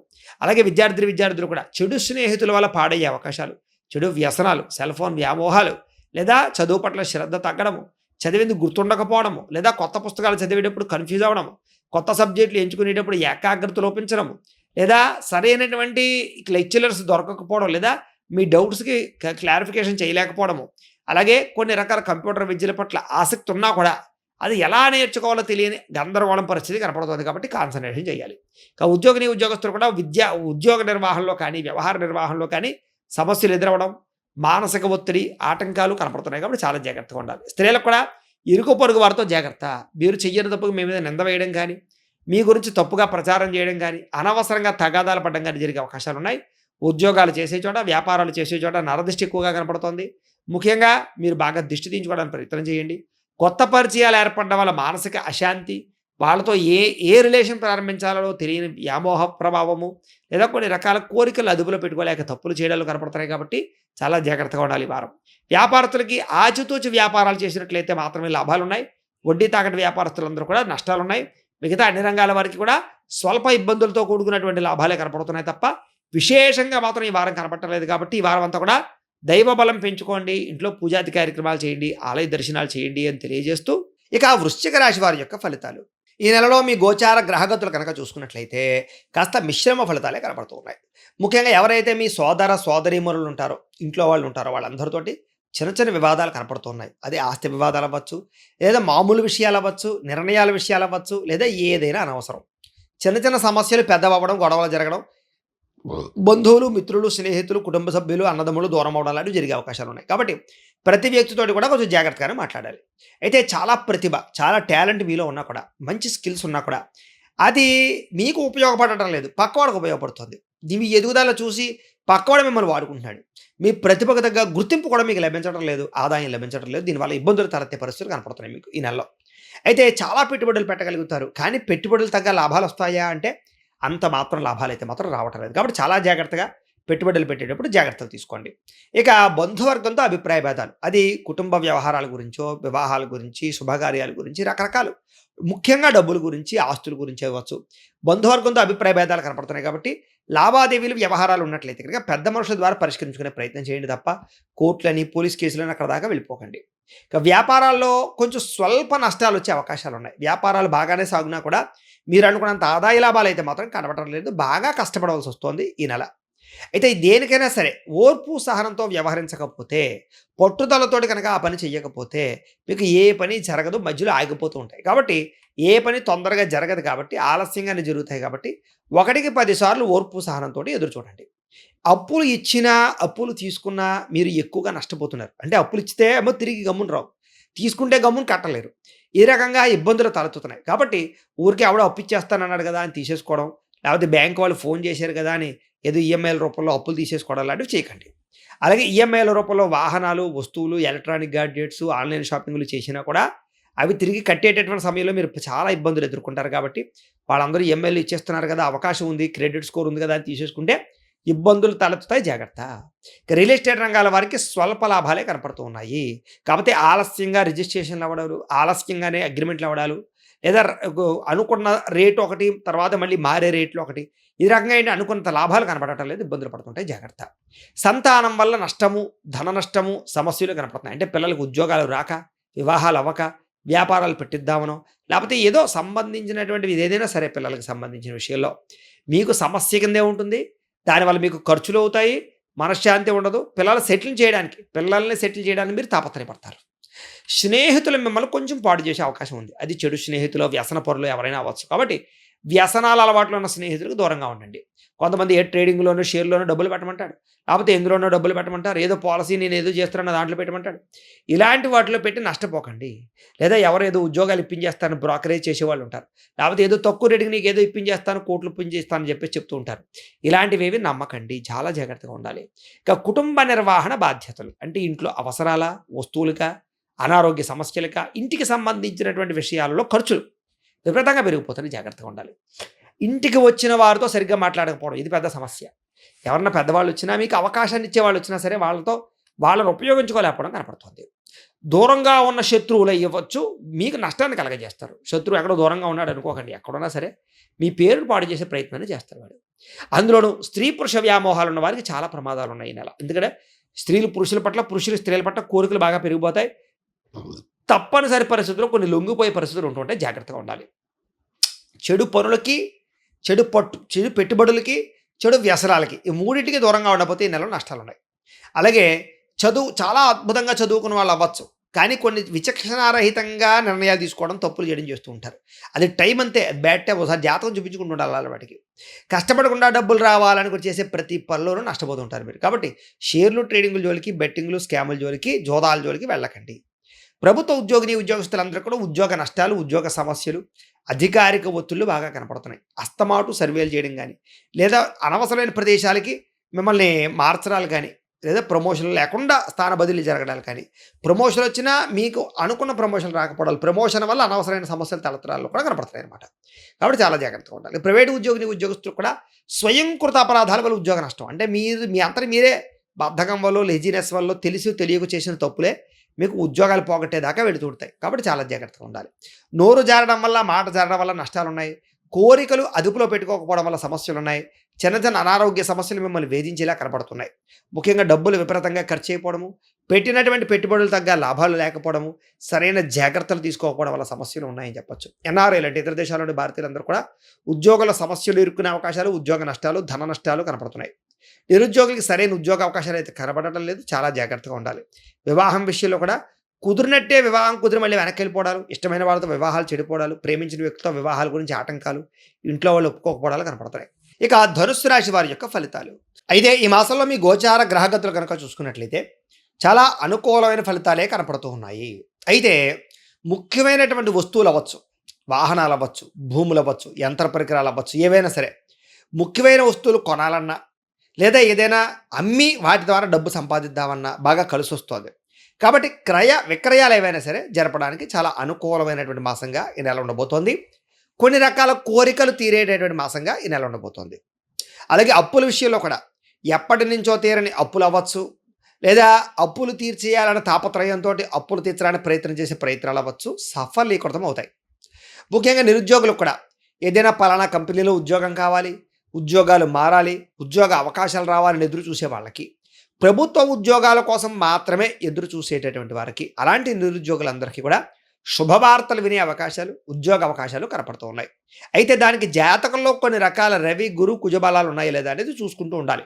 అలాగే విద్యార్థులు కూడా చెడు స్నేహితుల వల్ల పాడయ్యే అవకాశాలు, చెడు వ్యసనాలు, సెల్ ఫోన్ వ్యామోహాలు లేదా చదువు పట్ల శ్రద్ధ తగ్గడము, చదివింది గుర్తుండకపోవడము లేదా కొత్త పుస్తకాలు చదివేటప్పుడు కన్ఫ్యూజ్ అవ్వడము, కొత్త సబ్జెక్టులు ఎంచుకునేటప్పుడు ఏకాగ్రత లోపించడము లేదా సరైనటువంటి లెక్చరర్స్ దొరకకపోవడం లేదా మీ డౌట్స్కి క్లారిఫికేషన్ చేయలేకపోవడము, అలాగే కొన్ని రకాల కంప్యూటర్ విద్యల పట్ల ఆసక్తి ఉన్నా కూడా అది ఎలా నేర్చుకోవాలో తెలియని గందరగోళం పరిస్థితి కనపడుతుంది. కాబట్టి కాన్సన్ట్రేషన్ చేయాలి. ఉద్యోగస్తులు కూడా ఉద్యోగ నిర్వహణలో కానీ, వ్యవహార నిర్వహణలో కానీ సమస్యలు ఎదురవ్వడం, మానసిక ఒత్తిడి, ఆటంకాలు కనపడుతున్నాయి. కాబట్టి చాలా జాగ్రత్తగా ఉండాలి. స్త్రీలకు కూడా ఇరుకు పొరుగు వారితో జాగ్రత్త. మీరు చెయ్యని తప్పుకు మీ మీద నింద వేయడం కానీ, మీ గురించి తప్పుగా ప్రచారం చేయడం కానీ, అనవసరంగా తగాదాలు పడడం కానీ జరిగే అవకాశాలు ఉన్నాయి. ఉద్యోగాలు చేసే చోట, వ్యాపారాలు చేసే చోట నరదృష్టి ఎక్కువగా కనపడుతోంది. ముఖ్యంగా మీరు బాగా దిష్టి తీయించుకోవడానికి ప్రయత్నం చేయండి. కొత్త పరిచయాలు ఏర్పడడం వల్ల మానసిక అశాంతి, వాళ్ళతో ఏ రిలేషన్ ప్రారంభించాలో తెలియని వ్యామోహ ప్రభావము లేదా కొన్ని రకాల కోరికలు అదుపులో పెట్టుకోలేక తప్పులు చేయడాలు కనపడుతున్నాయి. కాబట్టి చాలా జాగ్రత్తగా ఉండాలి ఈ వారం. వ్యాపారస్తులకి ఆచితూచి వ్యాపారాలు చేసినట్లయితే మాత్రమే లాభాలు ఉన్నాయి. వడ్డీ తాకటి వ్యాపారస్తులందరూ కూడా నష్టాలు ఉన్నాయి. మిగతా అన్ని రంగాల వారికి కూడా స్వల్ప ఇబ్బందులతో కూడుకున్నటువంటి లాభాలే కనపడుతున్నాయి తప్ప విశేషంగా మాత్రం ఈ వారం కనపడలేదు. కాబట్టి ఈ వారం అంతా కూడా దైవ బలం పెంచుకోండి, ఇంట్లో పూజాది కార్యక్రమాలు చేయండి, ఆలయ దర్శనాలు చేయండి అని తెలియజేస్తూ ఇక వృశ్చిక రాశి వారి యొక్క ఫలితాలు. ఈ నెలలో మీ గోచార గ్రహగతులు కనుక చూసుకున్నట్లయితే కాస్త మిశ్రమ ఫలితాలే కనపడుతూ ఉన్నాయి. ముఖ్యంగా ఎవరైతే మీ సోదరీమణులు ఉంటారో, ఇంట్లో వాళ్ళు ఉంటారో వాళ్ళందరితోటి చిన్న చిన్న వివాదాలు కనపడుతున్నాయి. అది ఆస్తి వివాదాలు అవ్వచ్చు, లేదా మామూలు విషయాలు అవ్వచ్చు, నిర్ణయాల విషయాలు అవ్వచ్చు, లేదా ఏదైనా అనవసరం. చిన్న చిన్న సమస్యలు పెద్దవవ్వడం, గొడవలు జరగడం, బంధువులు, మిత్రులు, స్నేహితులు, కుటుంబ సభ్యులు, అన్నదమ్ములు దూరం అవ్వడం లాంటివి జరిగే అవకాశాలున్నాయి. కాబట్టి ప్రతి వ్యక్తితోటి కూడా కొంచెం జాగ్రత్తగానే మాట్లాడాలి. అయితే చాలా ప్రతిభ, చాలా టాలెంట్ మీలో ఉన్నా కూడా, మంచి స్కిల్స్ ఉన్నా కూడా, అది మీకు ఉపయోగపడటం లేదు. పక్కవాడికి ఉపయోగపడుతుంది. మీ ఎదుగుదల చూసి పక్కవాడు మిమ్మల్ని వాడుకుంటున్నాడు. మీ ప్రతిభకు తగ్గ గుర్తింపు కూడా మీకు లభించడం లేదు. ఆదాయం లభించడం లేదు. దీనివల్ల ఇబ్బందులు తలెత్తే పరిస్థితులు కనపడుతున్నాయి మీకు ఈ నెలలో. అయితే చాలా పెట్టుబడులు పెట్టగలుగుతారు. కానీ పెట్టుబడులు తగ్గ లాభాలొస్తాయా అంటే, అంత మాత్రం లాభాలైతే మాత్రం రావటం లేదు. కాబట్టి చాలా జాగ్రత్తగా పెట్టుబడులు పెట్టేటప్పుడు జాగ్రత్తలు తీసుకోండి. ఇక బంధువర్గంతో అభిప్రాయ భేదాలు. అది కుటుంబ వ్యవహారాల గురించో, వివాహాల గురించి, శుభకార్యాల గురించి రకరకాలు. ముఖ్యంగా డబ్బుల గురించి, ఆస్తుల గురించి అవ్వచ్చు. బంధువర్గంతో అభిప్రాయ భేదాలు కనపడుతున్నాయి కాబట్టి, లావాదేవీలు, వ్యవహారాలు ఉన్నట్లయితే కనుక పెద్ద మనుషుల ద్వారా పరిష్కరించుకునే ప్రయత్నం చేయండి తప్ప, కోర్టులని, పోలీస్ కేసులని అక్కడ దాకా వెళ్ళిపోకండి. ఇక వ్యాపారాల్లో కొంచెం స్వల్ప నష్టాలొచ్చే అవకాశాలున్నాయి. వ్యాపారాలు బాగానే సాగునా కూడా మీరు అనుకున్నంత ఆదాయ లాభాలైతే మాత్రం కనపడటం లేదు. బాగా కష్టపడవలసొస్తోంది ఈ నెల. అయితే దేనికైనా సరే ఓర్పు, సహనంతో వ్యవహరించకపోతే, పట్టుదలతోటి కనుక ఆ పని చెయ్యకపోతే, మీకు ఏ పని జరగదు. మధ్యలో ఆగిపోతూ ఉంటాయి. కాబట్టి ఏ పని తొందరగా జరగదు కాబట్టి, ఆలస్యంగానే జరుగుతాయి కాబట్టి, 1కి 10 సార్లు ఓర్పు, సహనంతోటి ఎదురు చూడండి. అప్పులు ఇచ్చినా, అప్పులు తీసుకున్నా మీరు ఎక్కువగా నష్టపోతున్నారు. అంటే అప్పులు ఇచ్చితే ఏమో తిరిగి గమ్మున రావు. తీసుకుంటే గమ్మున కట్టలేరు. ఈ రకంగా ఇబ్బందులు తలెత్తుతున్నాయి. కాబట్టి ఊరికే ఎవడో అప్పు ఇచ్చేస్తానన్నాడు కదా అని తీసేసుకోవడం, లేకపోతే బ్యాంక్ వాళ్ళు ఫోన్ చేశారు కదా అని ఏదో ఈఎంఐల రూపంలో అప్పులు తీసేసుకోవడం లాంటివి చేయకండి. అలాగే ఈఎంఐల రూపంలో వాహనాలు, వస్తువులు, ఎలక్ట్రానిక్ గాడ్జెట్స్, ఆన్‌లైన్ షాపింగ్‌లు చేసినా కూడా అవి తిరిగి కట్టేటటువంటి సమయంలో మీరు చాలా ఇబ్బందులు ఎదుర్కొంటారు కాబట్టి, వాళ్ళందరూ ఈఎంఐలు ఇచ్చేస్తున్నారు కదా, అవకాశం ఉంది, క్రెడిట్ స్కోర్ ఉంది కదా అని తీసేసుకుంటే ఇబ్బందులు తలెత్తుతాయి. జాగ్రత్త. ఇక రియల్ ఎస్టేట్ రంగాల వారికి స్వల్ప లాభాలే కనపడుతూ ఉన్నాయి. కాకపోతే ఆలస్యంగా రిజిస్ట్రేషన్లు అవ్వడాలు, ఆలస్యంగానే అగ్రిమెంట్లు అవ్వడాలు, లేదా అనుకున్న రేట్ ఒకటి, తర్వాత మళ్ళీ మారే రేట్లు ఒకటి. ఈ రకంగా ఏంటి అనుకున్నంత లాభాలు కనపడటం లేదు. ఇబ్బందులు పడుతుంటాయి. జాగ్రత్త. సంతానం వల్ల నష్టము, ధన నష్టము, సమస్యలు కనపడుతున్నాయి. అంటే పిల్లలకు ఉద్యోగాలు రాక, వివాహాలు అవ్వక, వ్యాపారాలు పెట్టిద్దామనో, లేకపోతే ఏదో సంబంధించినటువంటివి ఏదైనా సరే పిల్లలకు సంబంధించిన విషయంలో మీకు సమస్య కిందే ఉంటుంది. దానివల్ల మీకు ఖర్చులు అవుతాయి. మనశ్శాంతి ఉండదు. పిల్లల్ని సెటిల్ చేయడానికి మీరు తాపత్రయపడతారు. స్నేహితులు మిమ్మల్ని కొంచెం పాడు చేసే అవకాశం ఉంది. అది చెడు స్నేహితులు, వ్యసన పరులు ఎవరైనా అవ్వచ్చు. కాబట్టి వ్యసనాల అలవాట్లు ఉన్న స్నేహితులకు దూరంగా ఉండండి. కొంతమంది ఏ ట్రేడింగ్‌లోనో, షేర్‌లోనో డబ్బులు పెట్టమంటాడు. లేకపోతే ఎందులోనో డబ్బులు పెట్టమంటారు. ఏదో పాలసీ నేను ఏదో చేస్తున్నాను దాంట్లో పెట్టమంటాడు. ఇలాంటి వాటిలో పెట్టి నష్టపోకండి. లేదా ఎవరో ఏదో ఉద్యోగాలు ఇప్పించేస్తాను బ్రోకరేజ్ చేసేవాళ్ళు ఉంటారు. లేకపోతే ఏదో తక్కువ రేటుకి నీకు ఏదో ఇప్పించేస్తాను, కోట్లు ఇప్పించేస్తాను అని చెప్పేసి చెప్తూ ఉంటారు. ఇలాంటివేవి నమ్మకండి. చాలా జాగ్రత్తగా ఉండాలి. ఇక కుటుంబ నిర్వహణ బాధ్యతలు. అంటే ఇంట్లో అవసరాల, వస్తువులకా, అనారోగ్య సమస్యలకా, ఇంటికి సంబంధించినటువంటి విషయాలలో ఖర్చులు విపరీతంగా పెరిగిపోతున్నాయి. జాగ్రత్తగా ఉండాలి. ఇంటికి వచ్చిన వారితో సరిగ్గా మాట్లాడకపోవడం ఇది పెద్ద సమస్య. ఎవరన్నా పెద్దవాళ్ళు వచ్చినా, మీకు అవకాశాన్ని ఇచ్చేవాళ్ళు వచ్చినా సరే వాళ్ళని ఉపయోగించుకోలేకపోవడం కనపడుతుంది. దూరంగా ఉన్న శత్రువులు ఇవ్వచ్చు, మీకు నష్టాన్ని కలగజేస్తారు. శత్రువు ఎక్కడో దూరంగా ఉన్నాడు అనుకోకండి. ఎక్కడున్నా సరే మీ పేరును పాడు చేసే ప్రయత్నాన్ని చేస్తారు వాడు. అందులోనూ స్త్రీ పురుష వ్యామోహాలు ఉన్న వారికి చాలా ప్రమాదాలు ఉన్నాయి ఈ నెల. ఎందుకంటే స్త్రీలు పురుషుల పట్ల, పురుషులు స్త్రీల పట్ల కోరికలు బాగా పెరిగిపోతాయి. తప్పనిసరి పరిస్థితుల్లో కొన్ని లొంగిపోయే పరిస్థితులు ఉంటుంటాయి. జాగ్రత్తగా ఉండాలి. చెడు పనులకి, చెడు పెట్టుబడులకి, చెడు వ్యసనాలకి ఈ మూడింటికి దూరంగా ఉండకపోతే ఈ నెలలో నష్టాలున్నాయి. అలాగే చాలా అద్భుతంగా చదువుకున్న వాళ్ళు అవ్వచ్చు. కానీ కొన్ని విచక్షణారహితంగా నిర్ణయాలు తీసుకోవడం, తప్పులు చేయడం చేస్తూ ఉంటారు. అది టైం అంతే. Bad time. ఒకసారి జాతకం చూపించుకుంటూ ఉండాలి వాటికి. కష్టపడకుండా డబ్బులు రావాలని కూడా చేసే ప్రతి పనిలోనూ నష్టపోతూ ఉంటారు మీరు. కాబట్టి షేర్లు, ట్రేడింగుల జోలికి, బెట్టింగ్లు, స్కాముల జోలికి, జోదాల జోలికి వెళ్ళకండి. ప్రభుత్వ ఉద్యోగస్తులందరూ కూడా ఉద్యోగ నష్టాలు, ఉద్యోగ సమస్యలు, అధికారిక ఒత్తిళ్లు బాగా కనపడుతున్నాయి. అస్తమాటు సర్వేలు చేయడం కానీ, లేదా అనవసరమైన ప్రదేశాలకి మిమ్మల్ని మార్చడాలు కానీ, లేదా ప్రమోషన్లు లేకుండా స్థాన బదిలీ జరగడాలు కానీ, ప్రమోషన్ వచ్చినా మీకు అనుకున్న ప్రమోషన్ రాకపోవడాలు, ప్రమోషన్ వల్ల అనవసరమైన సమస్యలు తలెత్తడాలు కూడా కనపడుతున్నాయి అన్నమాట. కాబట్టి చాలా జాగ్రత్తగా ఉండాలి. ప్రైవేటు ఉద్యోగస్తులు కూడా స్వయంకృత అపరాధాల వల్ల ఉద్యోగ నష్టం. అంటే మీరే బద్ధకం వల్ల, లెజినెస్ వల్ల, తెలియక చేసిన తప్పులే మీకు ఉద్యోగాలు పోగొట్టేదాకా వెళుతుంటాయి. కాబట్టి చాలా జాగ్రత్తగా ఉండాలి. నోరు జారడం వల్ల, మాట జారడం వల్ల నష్టాలున్నాయి. కోరికలు అదుపులో పెట్టుకోకపోవడం వల్ల సమస్యలున్నాయి. చిన్న అనారోగ్య సమస్యలు మిమ్మల్ని వేధించేలా కనపడుతున్నాయి. ముఖ్యంగా డబ్బులు విపరీతంగా ఖర్చు అయిపోవడము, పెట్టినటువంటి పెట్టుబడులు తగ్గ లాభాలు లేకపోవడము, సరైన జాగ్రత్తలు తీసుకోకపోవడం వల్ల సమస్యలు ఉన్నాయని చెప్పొచ్చు. ఎన్ఆర్ఐలు అంటే ఇతర దేశాల్లోని భారతీయులందరూ కూడా ఉద్యోగుల సమస్యలు ఇరుక్కునే అవకాశాలు, ఉద్యోగ నష్టాలు, ధన నష్టాలు కనపడుతున్నాయి. నిరుద్యోగులకి సరైన ఉద్యోగ అవకాశాలు అయితే కనబడటం లేదు. చాలా జాగ్రత్తగా ఉండాలి. వివాహం విషయంలో కూడా కుదిరినట్టే వివాహం కుదిరి మళ్ళీ వెనక్కి వెళ్ళిపోవడాలు, ఇష్టమైన వాళ్ళతో వివాహాలు చెడిపోవడాలు, ప్రేమించిన వ్యక్తితో వివాహాల గురించి ఆటంకాలు, ఇంట్లో వాళ్ళు ఒప్పుకోకపోవడాలు కనపడతాయి. ఇక ధనుస్సు రాశి వారి యొక్క ఫలితాలు. అయితే ఈ మాసంలో మీ గోచార గ్రహగతులు కనుక చూసుకున్నట్లయితే చాలా అనుకూలమైన ఫలితాలే కనపడుతూ ఉన్నాయి. అయితే ముఖ్యమైనటువంటి వస్తువులు అవ్వచ్చు, వాహనాలు అవ్వచ్చు, భూములు అవ్వచ్చు, యంత్ర పరికరాలు అవ్వచ్చు, ఏవైనా సరే ముఖ్యమైన వస్తువులు కొనాలన్నా లేదా ఏదైనా అమ్మి వాటి ద్వారా డబ్బు సంపాదిద్దామన్నా బాగా కలిసి వస్తుంది. కాబట్టి క్రయ విక్రయాలు ఏవైనా సరే జరపడానికి చాలా అనుకూలమైనటువంటి మాసంగా ఈ నెల ఉండబోతోంది. కొన్ని రకాల కోరికలు తీరేటటువంటి మాసంగా ఈ నెల ఉండబోతోంది. అలాగే అప్పుల విషయంలో కూడా ఎప్పటి నుంచో తీరని అప్పులు అవ్వచ్చు, లేదా అప్పులు తీర్చేయాలన్న తాపత్రయంతో అప్పులు తీర్చడానికి ప్రయత్నం చేసే ప్రయత్నాలు అవ్వచ్చు, సఫలీకృతం అవుతాయి. ముఖ్యంగా నిరుద్యోగులకు కూడా ఏదైనా పలానా కంపెనీలో ఉద్యోగం కావాలి, ఉద్యోగాలు మారాలి, ఉద్యోగ అవకాశాలు రావాలని ఎదురు చూసే వాళ్ళకి, ప్రభుత్వ ఉద్యోగాల కోసం మాత్రమే ఎదురు చూసేటటువంటి వారికి, అలాంటి నిరుద్యోగులందరికీ కూడా శుభవార్తలు వినే అవకాశాలు, ఉద్యోగ అవకాశాలు కనపడుతూ ఉన్నాయి. అయితే దానికి జాతకంలో కొన్ని రకాల రవి గురు కుజబలాలు ఉన్నాయి లేదా అనేది చూసుకుంటూ ఉండాలి,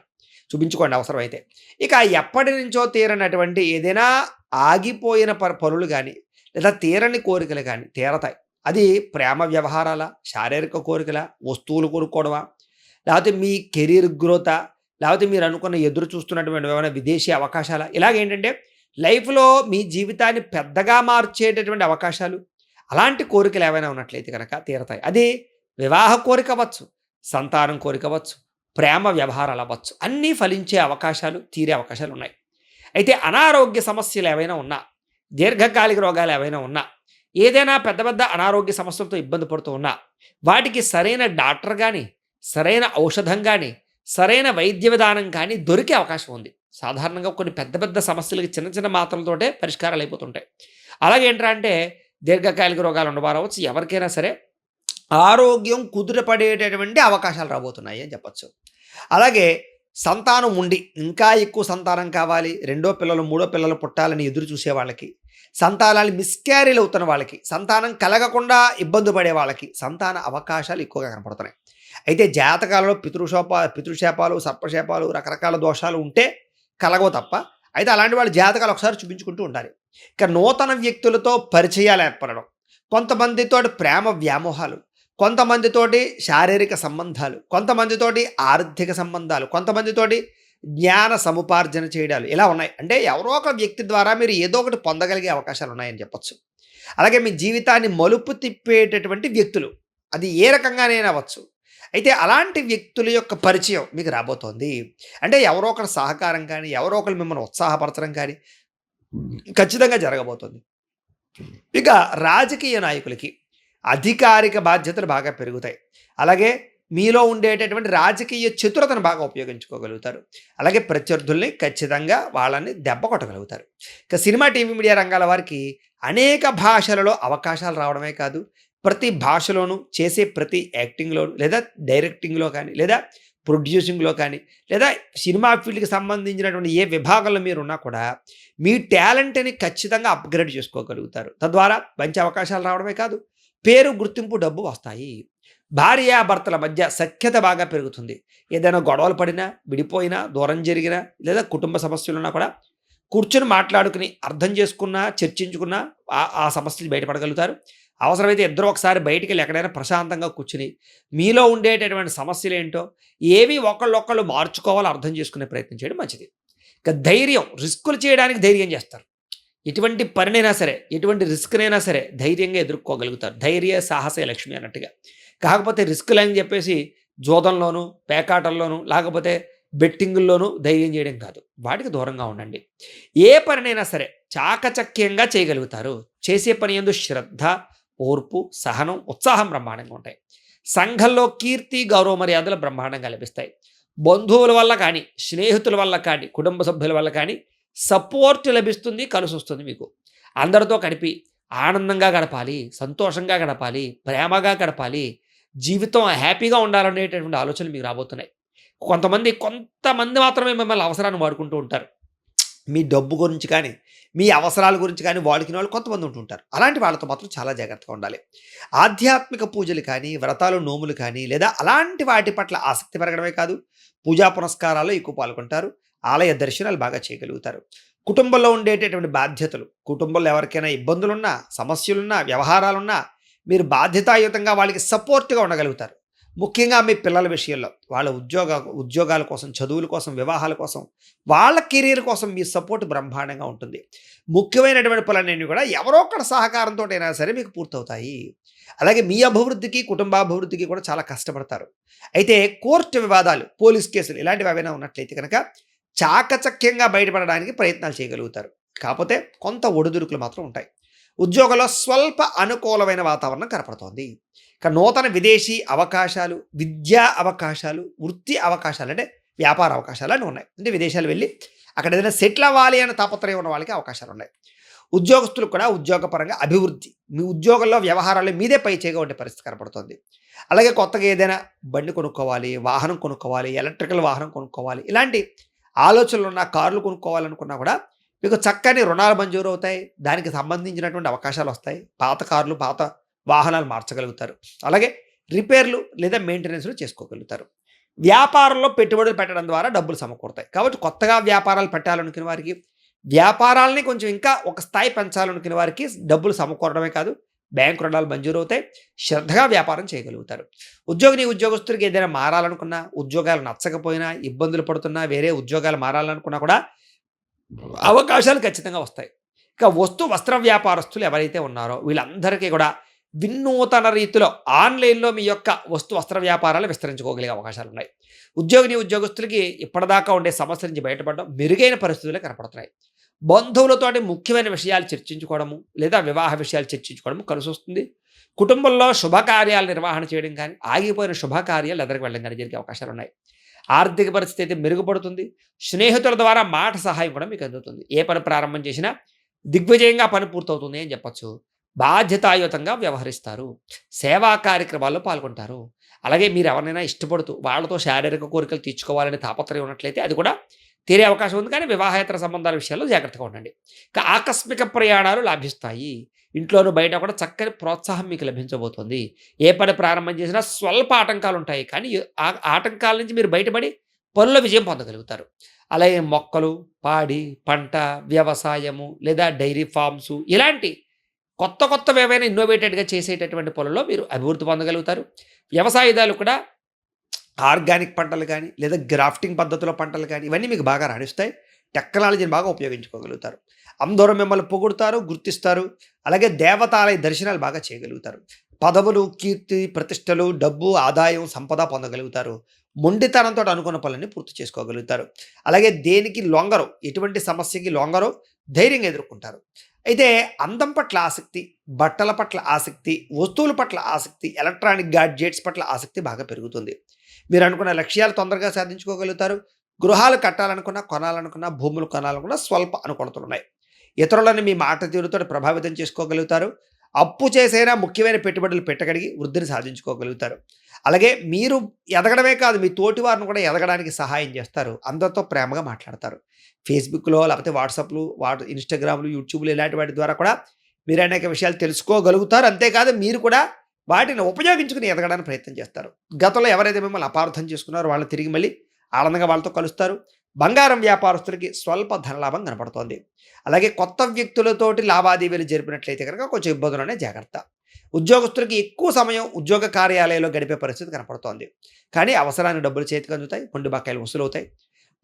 చూపించుకోండి అవసరమైతే. ఇక ఎప్పటి నుంచో తీరనటువంటి ఏదైనా ఆగిపోయిన పనులు కానీ లేదా తీరని కోరికలు కానీ తీరతాయి. అది ప్రేమ వ్యవహారాల, శారీరక కోరికల, వస్తువులు కొనుక్కోవడమా, లేకపోతే మీ కెరీర్ గ్రోతా, లేకపోతే మీరు అనుకున్న ఎదురు చూస్తున్నటువంటి ఏమైనా విదేశీ అవకాశాల, ఇలాగేంటంటే లైఫ్లో మీ జీవితాన్ని పెద్దగా మార్చేటటువంటి అవకాశాలు, అలాంటి కోరికలు ఏవైనా ఉన్నట్లయితే కనుక తీరతాయి. అది వివాహ కోరిక అవ్వచ్చు, సంతానం కోరిక అవ్వచ్చు, ప్రేమ వ్యవహారాలు అవ్వచ్చు, అన్నీ ఫలించే అవకాశాలు, తీరే అవకాశాలు ఉన్నాయి. అయితే అనారోగ్య సమస్యలు ఏవైనా ఉన్నా, దీర్ఘకాలిక రోగాలు ఏవైనా ఉన్నా, ఏదైనా పెద్ద పెద్ద అనారోగ్య సమస్యలతో ఇబ్బంది పడుతూ ఉన్నా, వాటికి సరైన డాక్టర్ కానీ, సరైన ఔషధం కానీ, సరైన వైద్య విధానం కానీ దొరికే అవకాశం ఉంది. సాధారణంగా కొన్ని పెద్ద పెద్ద సమస్యలకి చిన్న చిన్న మాత్రలతోటే పరిష్కారాలు అయిపోతుంటాయి. అలాగే ఏంట్రా అంటే దీర్ఘకాలిక రోగాలు ఉన్నవారు అవ్వచ్చు, ఎవరికైనా సరే ఆరోగ్యం కుదుటపడేటటువంటి అవకాశాలు రాబోతున్నాయి అని చెప్పచ్చు. అలాగే సంతానం ఉండి ఇంకా ఎక్కువ సంతానం కావాలి, రెండో పిల్లలు మూడో పిల్లలు పుట్టాలని ఎదురు చూసే వాళ్ళకి, సంతానాలు మిస్క్యారీలు అవుతున్న వాళ్ళకి, సంతానం కలగకుండా ఇబ్బంది పడే వాళ్ళకి సంతాన అవకాశాలు ఎక్కువగా కనపడుతున్నాయి. అయితే జాతకాలలో పితృశాపాలు, సర్పశాపాలు, రకరకాల దోషాలు ఉంటే కలగవు తప్ప, అయితే అలాంటి వాళ్ళ జాతకాలు ఒకసారి చూపించుకుంటూ ఉండాలి. ఇక నూతన వ్యక్తులతో పరిచయాలు ఏర్పడడం, కొంతమందితోటి ప్రేమ వ్యామోహాలు, కొంతమందితోటి శారీరక సంబంధాలు, కొంతమందితోటి ఆర్థిక సంబంధాలు, కొంతమందితోటి జ్ఞాన సముపార్జన చేయడాలు, ఇలా ఉన్నాయి. అంటే ఎవరో ఒక వ్యక్తి ద్వారా మీరు ఏదో ఒకటి పొందగలిగే అవకాశాలు ఉన్నాయని చెప్పచ్చు. అలాగే మీ జీవితాన్ని మలుపు తిప్పేటటువంటి వ్యక్తులు, అది ఏ రకంగానైనా అవ్వచ్చు. అయితే అలాంటి వ్యక్తుల యొక్క పరిచయం మీకు రాబోతోంది. అంటే ఎవరో ఒకరి సహకారం కానీ, ఎవరో ఒకరు మిమ్మల్ని ఉత్సాహపరచడం కానీ ఖచ్చితంగా జరగబోతుంది. ఇక రాజకీయ నాయకులకి అధికారిక బాధ్యతలు బాగా పెరుగుతాయి. అలాగే మీలో ఉండేటటువంటి రాజకీయ చతురతను బాగా ఉపయోగించుకోగలుగుతారు. అలాగే ప్రత్యర్థుల్ని ఖచ్చితంగా వాళ్ళని దెబ్బ కొట్టగలుగుతారు. ఇక సినిమా, టీవీ, మీడియా రంగాల వారికి అనేక భాషలలో అవకాశాలు రావడమే కాదు, ప్రతి భాషలోనూ చేసే ప్రతి యాక్టింగ్‌లోను లేదా డైరెక్టింగ్‌లో కానీ, లేదా ప్రొడ్యూసింగ్‌లో కానీ, లేదా సినిమా ఫీల్డ్‌కి సంబంధించినటువంటి ఏ విభాగంలో మీరున్నా కూడా మీ టాలెంట్‌ని ఖచ్చితంగా అప్‌గ్రేడ్ చేసుకోగలుగుతారు. తద్వారా మంచి అవకాశాలు రావడమే కాదు, పేరు, గుర్తింపు, డబ్బు వస్తాయి. భార్యాభర్తల మధ్య సఖ్యత బాగా పెరుగుతుంది. ఏదైనా గొడవలు పడినా, విడిపోయినా, దూరం జరిగినా, లేదా కుటుంబ సమస్యలున్నా కూడా కూర్చొని మాట్లాడుకుని, అర్థం చేసుకున్నా, చర్చించుకున్నా ఆ సమస్యలు బయటపడగలుగుతారు. అవసరమైతే ఇద్దరు ఒకసారి బయటికెళ్ళి ఎక్కడైనా ప్రశాంతంగా కూర్చుని మీలో ఉండేటటువంటి సమస్యలేంటో ఏవి ఒకళ్ళొకళ్ళు మార్చుకోవాలో అర్థం చేసుకునే ప్రయత్నం చేయడం మంచిది. ఇక ధైర్యం, రిస్కులు చేయడానికి ధైర్యం చేస్తారు. ఎటువంటి పనినైనా సరే, ఎటువంటి రిస్క్‌నైనా సరే ధైర్యంగా ఎదుర్కోగలుగుతారు. ధైర్య సాహసే లక్ష్మి అన్నట్టుగా. కాకపోతే రిస్కులని చెప్పేసి జూదంలోను, పేకాటల్లోను, లేకపోతే బెట్టింగుల్లోనూ ధైర్యం చేయడం కాదు. వాటికి దూరంగా ఉండండి. ఏ పనినైనా సరే చాకచక్యంగా చేయగలుగుతారు. చేసే పని యందు శ్రద్ధ, ఓర్పు, సహనం, ఉత్సాహం బ్రహ్మాండంగా ఉంటాయి. సంఘంలో కీర్తి, గౌరవ మర్యాదలు బ్రహ్మాండంగా లభిస్తాయి. బంధువుల వల్ల కానీ, స్నేహితుల వల్ల కానీ, కుటుంబ సభ్యుల వల్ల కానీ సపోర్ట్ లభిస్తుంది, కలిసొస్తుంది మీకు. అందరితో కలిపి ఆనందంగా గడపాలి, సంతోషంగా గడపాలి, ప్రేమగా గడపాలి, జీవితం హ్యాపీగా ఉండాలనేటటువంటి ఆలోచనలు మీకు రాబోతున్నాయి. కొంతమంది మాత్రమే మిమ్మల్ని అవసరాన్ని వాడుకుంటూ ఉంటారు. మీ డబ్బు గురించి కానీ, మీ అవసరాల గురించి కానీ వాడుకునే వాళ్ళు కొంతమంది ఉంటుంటారు. అలాంటి వాళ్ళతో మాత్రం చాలా జాగ్రత్తగా ఉండాలి. ఆధ్యాత్మిక పూజలు కానీ, వ్రతాలు, నోములు కానీ లేదా అలాంటి వాటి పట్ల ఆసక్తి పెరగడమే కాదు, పూజా పునస్కారాల్లో ఎక్కువ పాల్గొంటారు. ఆలయ దర్శనాలు బాగా చేయగలుగుతారు. కుటుంబంలో ఉండేటటువంటి బాధ్యతలు, కుటుంబంలో ఎవరికైనా ఇబ్బందులున్నా, సమస్యలున్నా, వ్యవహారాలున్నా మీరు బాధ్యతాయుతంగా వాళ్ళకి సపోర్ట్‌గా ఉండగలుగుతారు. ముఖ్యంగా మీ పిల్లల విషయంలో వాళ్ళ ఉద్యోగాల కోసం, చదువుల కోసం, వివాహాల కోసం, వాళ్ళ కెరీర్ కోసం మీ సపోర్ట్ బ్రహ్మాండంగా ఉంటుంది. ముఖ్యమైనటువంటి పనులన్నీ కూడా ఎవరో ఒకరి సహకారంతోటైనా సరే మీకు పూర్తవుతాయి. అలాగే మీ అభివృద్ధికి, కుటుంబాభివృద్ధికి కూడా చాలా కష్టపడతారు. అయితే కోర్టు వివాదాలు, పోలీస్ కేసులు ఇలాంటివి ఏవైనా ఉన్నట్లయితే కనుక చాకచక్యంగా బయటపడడానికి ప్రయత్నాలు చేయగలుగుతారు. కాకపోతే కొంత ఒడిదుడుకులు మాత్రం ఉంటాయి. ఉద్యోగంలో స్వల్ప అనుకూలమైన వాతావరణం కనపడుతోంది. ఇక నూతన విదేశీ అవకాశాలు, విద్యా అవకాశాలు, వృత్తి అవకాశాలు అంటే వ్యాపార అవకాశాలు అన్నీ ఉన్నాయి. అంటే విదేశాలు వెళ్ళి అక్కడ ఏదైనా సెటిల్ అవ్వాలి అనే తాపత్రయం ఉన్న వాళ్ళకి అవకాశాలు ఉన్నాయి. ఉద్యోగస్తులకు కూడా ఉద్యోగపరంగా అభివృద్ధి, మీ ఉద్యోగంలో వ్యవహారాలు మీదే పై చేగా ఉండే పరిస్థితి కనపడుతోంది. అలాగే కొత్తగా ఏదైనా బండి కొనుక్కోవాలి, వాహనం కొనుక్కోవాలి, ఎలక్ట్రికల్ వాహనం కొనుక్కోవాలి, ఇలాంటి ఆలోచనలు ఉన్న కార్లు కొనుక్కోవాలనుకున్నా కూడా మీకు చక్కని రుణాలు మంజూరు అవుతాయి. దానికి సంబంధించినటువంటి అవకాశాలు వస్తాయి. పాత కార్లు, పాత వాహనాలు మార్చగలుగుతారు. అలాగే రిపేర్లు లేదా మెయింటెనెన్స్‌లు చేసుకోగలుగుతారు. వ్యాపారంలో పెట్టుబడులు పెట్టడం ద్వారా డబ్బులు సమకూరుతాయి. కాబట్టి కొత్తగా వ్యాపారాలు పెట్టాలనుకునే వారికి, వ్యాపారాల్ని కొంచెం ఇంకా ఒక స్థాయి పెంచాలనుకునే వారికి డబ్బులు సమకూరడమే కాదు, బ్యాంకు రుణాలు మంజూరవుతాయి. శ్రద్ధగా వ్యాపారం చేయగలుగుతారు. ఉద్యోగస్తుడికి ఏదైనా మారాలనుకున్నా, ఉద్యోగాలు నచ్చకపోయినా, ఇబ్బందులు పడుతున్నా, వేరే ఉద్యోగాలు మారాలనుకున్నా కూడా అవకాశాలు ఖచ్చితంగా వస్తాయి. ఇక వస్త్ర వ్యాపారస్తులు ఎవరైతే ఉన్నారో వీళ్ళందరికీ కూడా వినూతన రీతిలో ఆన్‌లైన్‌లో మీ యొక్క వస్త్ర వ్యాపారాలు విస్తరించుకోగలిగే అవకాశాలున్నాయి. ఉద్యోగస్తులకి ఇప్పటిదాకా ఉండే సమస్యల నుంచి బయటపడడం మెరుగైన పరిస్థితులే కనపడుతున్నాయి. బంధువులతోటి ముఖ్యమైన విషయాలు చర్చించుకోవడము లేదా వివాహ విషయాలు చర్చించుకోవడము కలిసొస్తుంది. కుటుంబంలో శుభకార్యాల నిర్వహణ చేయడం కానీ, ఆగిపోయిన శుభకార్యాలు ఎదరికి వెళ్ళడం కానీ జరిగే అవకాశాలున్నాయి. ఆర్థిక పరిస్థితి అయితే మెరుగుపడుతుంది. స్నేహితుల ద్వారా మాట సహాయం కూడా మీకు అందుతుంది. ఏ పని ప్రారంభం చేసినా దిగ్విజయంగా పని పూర్తవుతుంది అని చెప్పొచ్చు. బాధ్యతాయుతంగా వ్యవహరిస్తారు. సేవా కార్యక్రమాల్లో పాల్గొంటారు. అలాగే మీరు ఎవరినైనా ఇష్టపడుతూ వాళ్ళతో శారీరక కోరికలు తీర్చుకోవాలనే తాపత్రయం ఉన్నట్లయితే అది కూడా తీరే అవకాశం ఉంది. కానీ వివాహేతర సంబంధాల విషయాల్లో జాగ్రత్తగా ఉండండి. ఇక ఆకస్మిక ప్రయాణాలు లాభిస్తాయి. ఇంట్లోనూ బయట కూడా చక్కని ప్రోత్సాహం మీకు లభించబోతుంది. ఏ పని ప్రారంభం చేసినా స్వల్ప ఆటంకాలు ఉంటాయి. కానీ ఆ ఆటంకాల నుంచి మీరు బయటపడి పనుల విజయం పొందగలుగుతారు. అలాగే మొక్కలు, పాడి, పంట, వ్యవసాయము లేదా డైరీ ఫార్మ్స్ ఇలాంటి కొత్తవి ఏవైనా ఇన్నోవేటెడ్‌గా చేసేటటువంటి పనుల్లో మీరు అభివృద్ధి పొందగలుగుతారు. వ్యవసాయదారులు కూడా ఆర్గానిక్ పంటలు కానీ, లేదా గ్రాఫ్టింగ్ పద్ధతిలో పంటలు కానీ ఇవన్నీ మీకు బాగా రాణిస్తాయి. టెక్నాలజీని బాగా ఉపయోగించుకోగలుగుతారు. అందరూ మిమ్మల్ని పొగుడుతారు, గుర్తిస్తారు. అలాగే దేవతాలయ దర్శనాలు బాగా చేయగలుగుతారు. పదవులు, కీర్తి, ప్రతిష్టలు, డబ్బు, ఆదాయం, సంపద పొందగలుగుతారు. మొండితనంతో అనుకున్న పనులన్నీ పూర్తి చేసుకోగలుగుతారు. అలాగే దేనికి లొంగరు, ఎటువంటి సమస్యకి లొంగరు, ధైర్యంగా ఎదుర్కొంటారు. అయితే అందం పట్ల ఆసక్తి, బట్టల పట్ల ఆసక్తి, వస్తువుల పట్ల ఆసక్తి, ఎలక్ట్రానిక్ గాడ్జెట్స్ పట్ల ఆసక్తి బాగా పెరుగుతుంది. మీరు అనుకున్న లక్ష్యాలు తొందరగా సాధించుకోగలుగుతారు. గృహాలు కట్టాలనుకున్నా, కొనాలనుకున్నా, భూములు కొనాలనుకున్నా స్వల్ప అనుకూలతలున్నాయి. ఇతరులను మీ మాట తీరుతో ప్రభావితం చేసుకోగలుగుతారు. అప్పు చేసైనా ముఖ్యమైన పెట్టుబడులు పెట్టగలిగి వృద్ధిని సాధించుకోగలుగుతారు. అలాగే మీరు ఎదగడమే కాదు, మీ తోటి వారిని కూడా ఎదగడానికి సహాయం చేస్తారు. అందరితో ప్రేమగా మాట్లాడతారు. ఫేస్‌బుక్‌లో లేకపోతే వాట్సాప్‌లు, ఇన్‌స్టాగ్రామ్‌లు, యూట్యూబ్‌లు ఇలాంటి వాటి ద్వారా కూడా మీరు అనేక విషయాలు తెలుసుకోగలుగుతారు. అంతేకాదు మీరు కూడా వాటిని ఉపయోగించుకుని ఎదగడానికి ప్రయత్నం చేస్తారు. గతంలో ఎవరైతే మిమ్మల్ని అపార్థం చేసుకున్నారో వాళ్ళని తిరిగి మళ్ళీ ఆనందంగా వాళ్ళతో కలుస్తారు. బంగారం వ్యాపారస్తులకి స్వల్ప ధనలాభం కనపడుతోంది. అలాగే కొత్త వ్యక్తులతోటి లావాదేవీలు జరిపినట్లయితే కనుక కొంచెం ఇబ్బందులనే జాగ్రత్త. ఉద్యోగస్తులకి ఎక్కువ సమయం ఉద్యోగ కార్యాలయంలో గడిపే పరిస్థితి కనపడుతోంది. కానీ అవసరానికి డబ్బులు చేతికి అందుతాయి, మొండి బకాయిలు వసూలవుతాయి.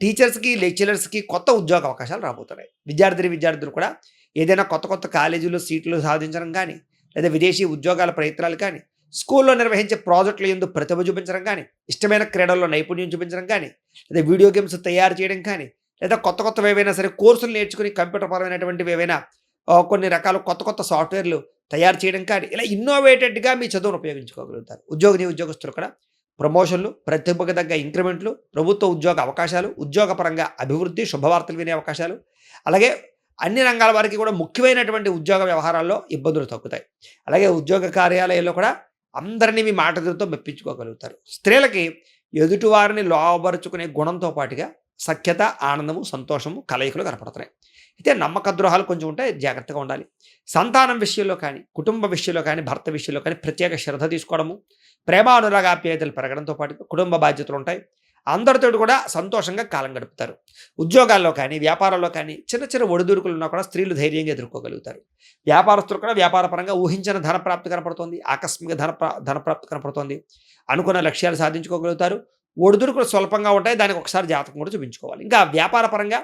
టీచర్స్‌కి, లెక్చరర్స్‌కి కొత్త ఉద్యోగ అవకాశాలు రాబోతున్నాయి. విద్యార్థులు కూడా ఏదైనా కొత్త కాలేజీలో సీట్లు సాధించడం కానీ, లేదా విదేశీ ఉద్యోగాల ప్రయత్నాలు కానీ, స్కూల్లో నిర్వహించే ప్రాజెక్టుల యందు ప్రతిభ చూపించడం కానీ, ఇష్టమైన క్రీడల్లో నైపుణ్యం చూపించడం కానీ, లేదా వీడియో గేమ్స్ తయారు చేయడం కానీ, లేదా కొత్తవి ఏవైనా సరే కోర్సులు నేర్చుకుని కంప్యూటర్ పరమైనటువంటివి ఏవైనా కొన్ని రకాల కొత్త సాఫ్ట్‌వేర్‌లు తయారు చేయడం కానీ, ఇలా ఇన్నోవేటెడ్‌గా మీ చదువును ఉపయోగించుకోగలుగుతారు. ఉద్యోగస్తులు కూడా ప్రమోషన్లు, ప్రతిభకు తగ్గ ఇంక్రిమెంట్లు, ప్రభుత్వ ఉద్యోగ అవకాశాలు, ఉద్యోగపరంగా అభివృద్ధి, శుభవార్తలు వినే అవకాశాలు, అలాగే అన్ని రంగాల వారికి కూడా ముఖ్యమైనటువంటి ఉద్యోగ వ్యవహారాల్లో ఇబ్బందులు తగ్గుతాయి. అలాగే ఉద్యోగ కార్యాలయాల్లో కూడా అందరినీ మీ మాట తీరుతో మెప్పించుకోగలుగుతారు. స్త్రీలకి ఎదుటివారిని లోబరుచుకునే గుణంతో పాటుగా సఖ్యత, ఆనందము, సంతోషము, కలయికలు కనపడుతున్నాయి. అయితే నమ్మక ద్రోహాలు కొంచెం ఉంటాయి, జాగ్రత్తగా ఉండాలి. సంతానం విషయంలో కానీ, కుటుంబ విషయంలో కానీ, భర్త విషయంలో కానీ ప్రత్యేక శ్రద్ధ తీసుకోవడము, ప్రేమానురాగాప్యాయతలు పెరగడంతో పాటు కుటుంబ బాధ్యతలు ఉంటాయి. అందరితోటి కూడా సంతోషంగా కాలం గడుపుతారు. ఉద్యోగాల్లో కానీ, వ్యాపారాల్లో కానీ చిన్న చిన్న ఒడిదుడుకులు ఉన్నా కూడా స్త్రీలు ధైర్యంగా ఎదుర్కోగలుగుతారు. వ్యాపారస్తులు కూడా వ్యాపారపరంగా ఊహించిన ధనప్రాప్తి కనపడుతోంది. ఆకస్మిక ధనప్రాప్తి కనపడుతోంది. అనుకున్న లక్ష్యాలు సాధించుకోగలుగుతారు. ఒడిదుడుకులు స్వల్పంగా ఉంటాయి. దానికి ఒకసారి జాతకం కూడా చూపించుకోవాలి. ఇంకా వ్యాపార పరంగా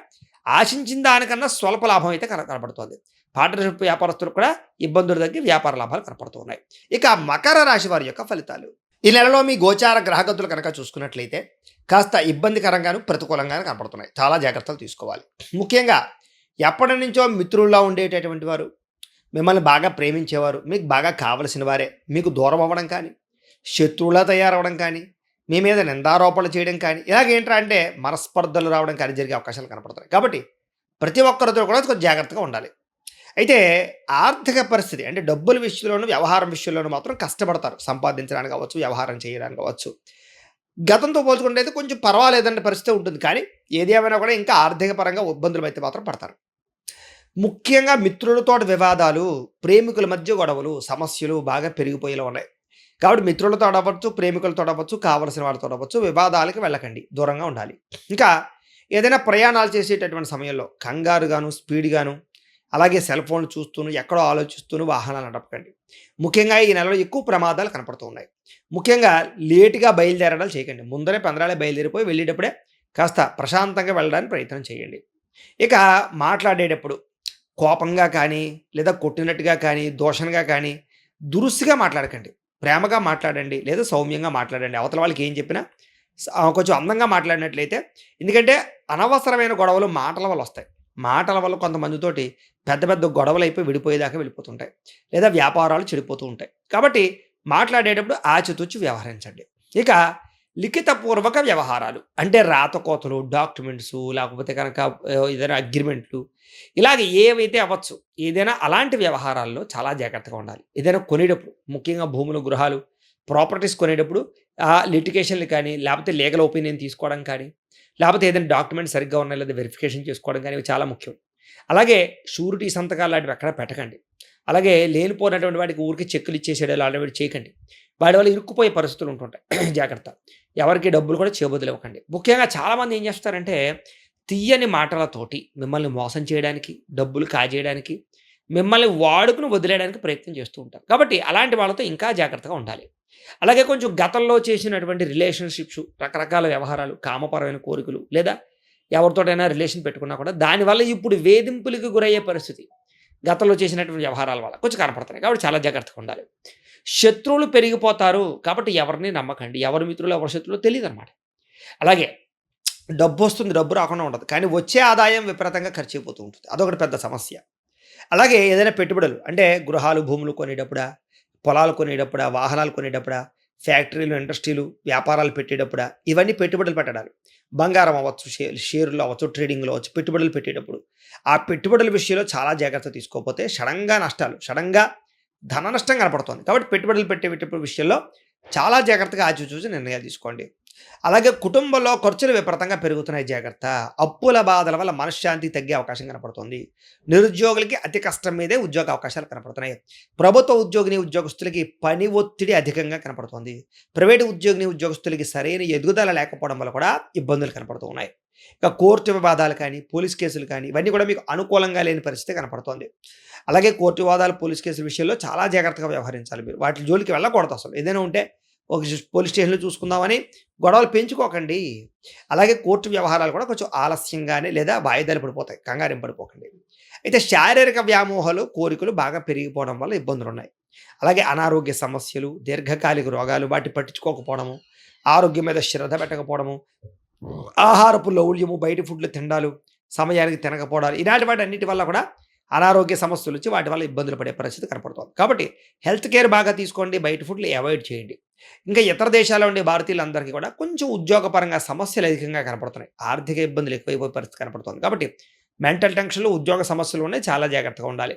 ఆశించిన దానికన్నా స్వల్ప లాభం అయితే కనపడుతోంది. పార్ట్నర్షిప్ వ్యాపారస్తులకు కూడా ఇబ్బందులు తగ్గి వ్యాపార లాభాలు కనపడుతున్నాయి. ఇక మకర రాశి వారి యొక్క ఫలితాలు. ఈ నెలలో మీ గోచార గ్రహగతులు కనుక చూసుకున్నట్లయితే కాస్త ఇబ్బందికరంగాను, ప్రతికూలంగాను కనపడుతున్నాయి. చాలా జాగ్రత్తలు తీసుకోవాలి. ముఖ్యంగా ఎప్పటి నుంచో మిత్రుల్లో ఉండేటటువంటి వారు, మిమ్మల్ని బాగా ప్రేమించేవారు, మీకు బాగా కావలసిన వారే మీకు దూరం అవ్వడం కానీ, శత్రువులా తయారవ్వడం కానీ, మీ మీద నిందారోపణలు చేయడం కానీ, ఇలాగేంట్రా అంటే మనస్పర్ధలు రావడం కానీ జరిగే అవకాశాలు కనపడుతున్నాయి. కాబట్టి ప్రతి ఒక్కరితో కూడా కొంచెం జాగ్రత్తగా ఉండాలి. అయితే ఆర్థిక పరిస్థితి అంటే డబ్బుల విషయంలోనూ, వ్యవహారం విషయంలోనూ మాత్రం కష్టపడతారు. సంపాదించడానికి కావచ్చు, వ్యవహారం చేయడానికి కావచ్చు. గతంతో పోల్చుకుంటే అయితే కొంచెం పర్వాలేదన్న పరిస్థితి ఉంటుంది. కానీ ఏది ఏమైనా కూడా ఇంకా ఆర్థిక పరంగా ఇబ్బందులు అయితే మాత్రం పడతారు. ముఖ్యంగా మిత్రులతో వివాదాలు, ప్రేమికుల మధ్య గొడవలు, సమస్యలు బాగా పెరిగిపోయేలా ఉన్నాయి. కాబట్టి మిత్రులతో అవ్వచ్చు, ప్రేమికులతో అవ్వచ్చు, కావలసిన వాళ్ళతో అవ్వచ్చు, వివాదాలకు వెళ్ళకండి, దూరంగా ఉండాలి. ఇంకా ఏదైనా ప్రయాణాలు చేసేటటువంటి సమయంలో కంగారుగాను, స్పీడ్గాను, అలాగే సెల్ ఫోన్లు చూస్తూను, ఎక్కడో ఆలోచిస్తూను వాహనాలు నడపకండి. ముఖ్యంగా ఈ నెలలో ఎక్కువ ప్రమాదాలు కనపడుతూ ఉన్నాయి. ముఖ్యంగా లేటుగా బయలుదేరడాలు చేయకండి. ముందరే పందరాలే బయలుదేరిపోయి వెళ్ళేటప్పుడే కాస్త ప్రశాంతంగా వెళ్ళడానికి ప్రయత్నం చేయండి. ఇక మాట్లాడేటప్పుడు కోపంగా కానీ, లేదా కొట్టినట్టుగా కానీ, దూషణగా కానీ, దురుసుగా మాట్లాడకండి. ప్రేమగా మాట్లాడండి, లేదా సౌమ్యంగా మాట్లాడండి. అవతల వాళ్ళకి ఏం చెప్పినా కొంచెం అందంగా మాట్లాడినట్లయితే, ఎందుకంటే అనవసరమైన గొడవలు మాటల వల్ల వస్తాయి. మాటల వల్ల కొంతమందితోటి పెద్ద పెద్ద గొడవలు అయిపోయి విడిపోయేదాకా వెళ్ళిపోతుంటాయి, లేదా వ్యాపారాలు చెడిపోతూ ఉంటాయి. కాబట్టి మాట్లాడేటప్పుడు ఆచితూచి వ్యవహరించండి. ఇక లిఖితపూర్వక వ్యవహారాలు అంటే రాతకోతలు, డాక్యుమెంట్స్, లేకపోతే కనుక ఏదైనా అగ్రిమెంట్లు, ఇలాగ ఏవైతే అవ్వచ్చు, ఏదైనా అలాంటి వ్యవహారాల్లో చాలా జాగ్రత్తగా ఉండాలి. ఏదైనా కొనేటప్పుడు ముఖ్యంగా భూములు, గృహాలు, ప్రాపర్టీస్ కొనేటప్పుడు లిటిగేషన్లు కానీ, లేకపోతే లీగల్ ఒపీనియన్ తీసుకోవడం కానీ, లేకపోతే ఏదైనా డాక్యుమెంట్ సరిగ్గా ఉన్నాయి లేదా వెరిఫికేషన్ చేసుకోవడం కానీ ఇవి చాలా ముఖ్యం. అలాగే షూరిటీ సంతకాలు లాంటివి ఎక్కడ పెట్టకండి. అలాగే లేనిపోయినటువంటి వాడికి ఊరికి చెక్కులు ఇచ్చేసేయడాలు అలాంటివి చేయకండి. వాడి వల్ల ఇరుక్కుపోయే పరిస్థితులు ఉంటుంటాయి. జాగ్రత్త. ఎవరికి డబ్బులు కూడా చేబదులు ఇవ్వకండి. ముఖ్యంగా చాలామంది ఏం చేస్తారంటే తీయని మాటలతోటి మిమ్మల్ని మోసం చేయడానికి, డబ్బులు కాజేయడానికి, మిమ్మల్ని వాడుకుని వదిలేయడానికి ప్రయత్నం చేస్తూ ఉంటారు. కాబట్టి అలాంటి వాళ్ళతో ఇంకా జాగ్రత్తగా ఉండాలి. అలాగే కొంచెం గతంలో చేసినటువంటి రిలేషన్షిప్స్, రకరకాల వ్యవహారాలు, కామపరమైన కోరికలు, లేదా ఎవరితోటైనా రిలేషన్ పెట్టుకున్నా కూడా దానివల్ల ఇప్పుడు వేధింపులకు గురయ్యే పరిస్థితి గతంలో చేసినటువంటి వ్యవహారాల వల్ల కొంచెం కనపడుతున్నాయి. కాబట్టి చాలా జాగ్రత్తగా ఉండాలి. శత్రువులు పెరిగిపోతారు. కాబట్టి ఎవరిని నమ్మకండి. ఎవరి మిత్రులు, ఎవరి శత్రువులు తెలియదన్నమాట. అలాగే డబ్బు వస్తుంది, డబ్బు రాకుండా ఉండదు. కానీ వచ్చే ఆదాయం విపరీతంగా ఖర్చు అయిపోతూ ఉంటుంది. అదొకటి పెద్ద సమస్య. అలాగే ఏదైనా పెట్టుబడులు అంటే గృహాలు, భూములు కొనేటప్పుడా, పొలాలు కొనేటప్పుడా, వాహనాలు కొనేటప్పుడా, ఫ్యాక్టరీలు, ఇండస్ట్రీలు, వ్యాపారాలు పెట్టేటప్పుడా, ఇవన్నీ పెట్టుబడులు పెట్టడాలు. బంగారం అవ్వచ్చు, షేర్లు అవ్వచ్చు, ట్రేడింగ్లో అవ్వచ్చు, పెట్టుబడులు పెట్టేటప్పుడు ఆ పెట్టుబడుల విషయంలో చాలా జాగ్రత్త తీసుకోకపోతే సడన్గా ధన నష్టం కనపడుతుంది. కాబట్టి పెట్టుబడులు పెట్టేటప్పుడు విషయంలో చాలా జాగ్రత్తగా ఆచితూచి నిర్ణయాలు తీసుకోండి. అలాగే కుటుంబంలో ఖర్చులు విపరీతంగా పెరుగుతున్నాయి, జాగ్రత్త. అప్పుల బాధల వల్ల మనశ్శాంతి తగ్గే అవకాశం కనపడుతుంది. నిరుద్యోగులకి అతి కష్టం మీదే ఉద్యోగ అవకాశాలు కనపడుతున్నాయి. ప్రభుత్వ ఉద్యోగస్తులకి పని ఒత్తిడి అధికంగా కనపడుతుంది. ప్రైవేటు ఉద్యోగస్తులకి సరైన ఎదుగుదల లేకపోవడం వల్ల కూడా ఇబ్బందులు కనపడుతూ ఉన్నాయి. ఇక కోర్టు వివాదాలు కానీ, పోలీస్ కేసులు కానీ ఇవన్నీ కూడా మీకు అనుకూలంగా లేని పరిస్థితి కనపడుతోంది. అలాగే కోర్టు వివాదాలు, పోలీస్ కేసుల విషయంలో చాలా జాగ్రత్తగా వ్యవహరించాలి. మీరు వాటి జోలికి వెళ్ళకూడదు. అసలు ఏదైనా ఉంటే ఒక పోలీస్ స్టేషన్లో చూసుకుందామని గొడవలు పెంచుకోకండి. అలాగే కోర్టు వ్యవహారాలు కూడా కొంచెం ఆలస్యంగానే లేదా వాయిదాలు పడిపోతాయి, కంగారు పడిపోకండి. అయితే శారీరక వ్యామోహాలు, కోరికలు బాగా పెరిగిపోవడం వల్ల ఇబ్బందులు ఉన్నాయి. అలాగే అనారోగ్య సమస్యలు, దీర్ఘకాలిక రోగాలు, వాటి పట్టించుకోకపోవడము, ఆరోగ్యం మీద శ్రద్ధ పెట్టకపోవడము, ఆహారపు లౌల్యము, బయట ఫుడ్లు తినడాలు, సమయానికి తినకపోవడాలు, ఇలాంటి వాటి అన్నిటి వల్ల కూడా అనారోగ్య సమస్యలు వచ్చి వాటి వల్ల ఇబ్బందులు పడే పరిస్థితి కనపడుతుంది. కాబట్టి హెల్త్ కేర్ బాగా తీసుకోండి, బయట ఫుడ్లు అవాయిడ్ చేయండి. ఇంకా ఇతర దేశాల్లో ఉండే భారతీయులందరికీ కూడా కొంచెం ఉద్యోగపరంగా సమస్యలు అధికంగా కనపడుతున్నాయి. ఆర్థిక ఇబ్బందులు ఎక్కువైపోయే పరిస్థితి కనపడుతుంది. కాబట్టి మెంటల్ టెన్షన్లు, ఉద్యోగ సమస్యలు ఉన్నాయి, చాలా జాగ్రత్తగా ఉండాలి.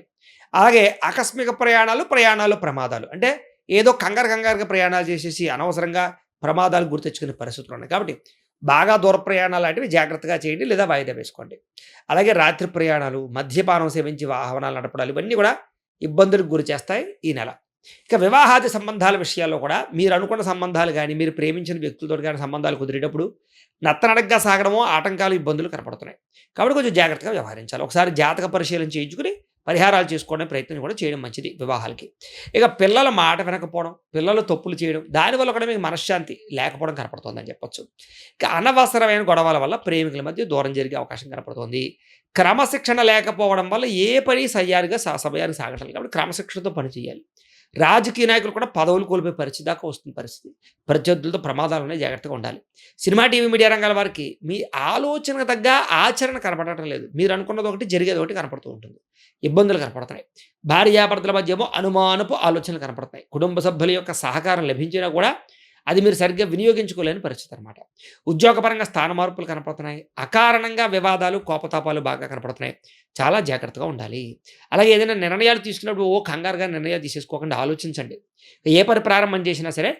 అలాగే ఆకస్మిక ప్రయాణాలు ప్రమాదాలు అంటే ఏదో కంగారుగా ప్రయాణాలు చేసేసి అనవసరంగా ప్రమాదాలు గుర్తెచ్చుకునే పరిస్థితులు ఉన్నాయి. కాబట్టి బాగా దూర ప్రయాణాలు లాంటివి జాగ్రత్తగా చేయండి లేదా వాయిదా వేసుకోండి. అలాగే రాత్రి ప్రయాణాలు, మద్యపానం సేవించి వాహనాలు నడపడాలు ఇవన్నీ కూడా ఇబ్బందులకు గురి చేస్తాయి ఈ నెల. ఇక వివాహాది సంబంధాల విషయాల్లో కూడా మీరు అనుకున్న సంబంధాలు గాని, మీరు ప్రేమించిన వ్యక్తులతోటి గాని సంబంధాలు కుదిరేటప్పుడు నత్తనడకగా సాగడమో, ఆటంకాలు, ఇబ్బందులు కనపడుతున్నాయి. కాబట్టి కొంచెం జాగ్రత్తగా వ్యవహరించాలి. ఒకసారి జాతక పరిశీలన చేయించుకొని పరిహారాలు చేసుకోవడం ప్రయత్నం కూడా చేయడం మంచిది వివాహాలకి. ఇక పిల్లల మాట వినకపోవడం, పిల్లలు తప్పులు చేయడం, దానివల్ల కూడా మీకు మనశ్శాంతి లేకపోవడం కనపడుతోందని చెప్పొచ్చు. ఇక అనవసరమైన గొడవల వల్ల ప్రేమికుల మధ్య దూరం జరిగే అవకాశం కనపడుతోంది. క్రమశిక్షణ లేకపోవడం వల్ల ఏ పని సయ్యారుగా సమయానికి సాగటం లేదు. కాబట్టి క్రమశిక్షణతో పని చేయాలి. రాజకీయ నాయకులు కూడా పదవులు కోల్పోయే పరిస్థితి దాకా వస్తుంది పరిస్థితి. ప్రత్యర్థులతో ప్రమాదాలున్నాయి, జాగ్రత్తగా ఉండాలి. సినిమా, టీవీ, మీడియా రంగాల వారికి మీ ఆలోచనకు తగ్గ ఆచరణ కనపడటం లేదు. మీరు అనుకున్నది ఒకటి, జరిగేది ఒకటి కనపడుతూ ఉంటుంది. ఇబ్బందులు కనపడుతున్నాయి. భార్యాభర్తల మధ్య ఏమో అనుమానపు ఆలోచనలు కనపడుతున్నాయి. కుటుంబ సభ్యుల యొక్క సహకారం లభించినా కూడా అది మీరు సరిగ్గా వినియోగించుకోలేని పరిస్థితి అనమాట. ఉద్యోగపరంగా స్థాన మార్పులు కనపడుతున్నాయి. అకారణంగా వివాదాలు, కోపతాపాలు బాగా కనపడుతున్నాయి. చాలా జాగ్రత్తగా ఉండాలి. అలాగే ఏదైనా నిర్ణయాలు తీసుకున్నప్పుడు కంగారుగా నిర్ణయాలు తీసేసుకోకుండా ఆలోచించండి. ఏ పని ప్రారంభం చేసినా సరే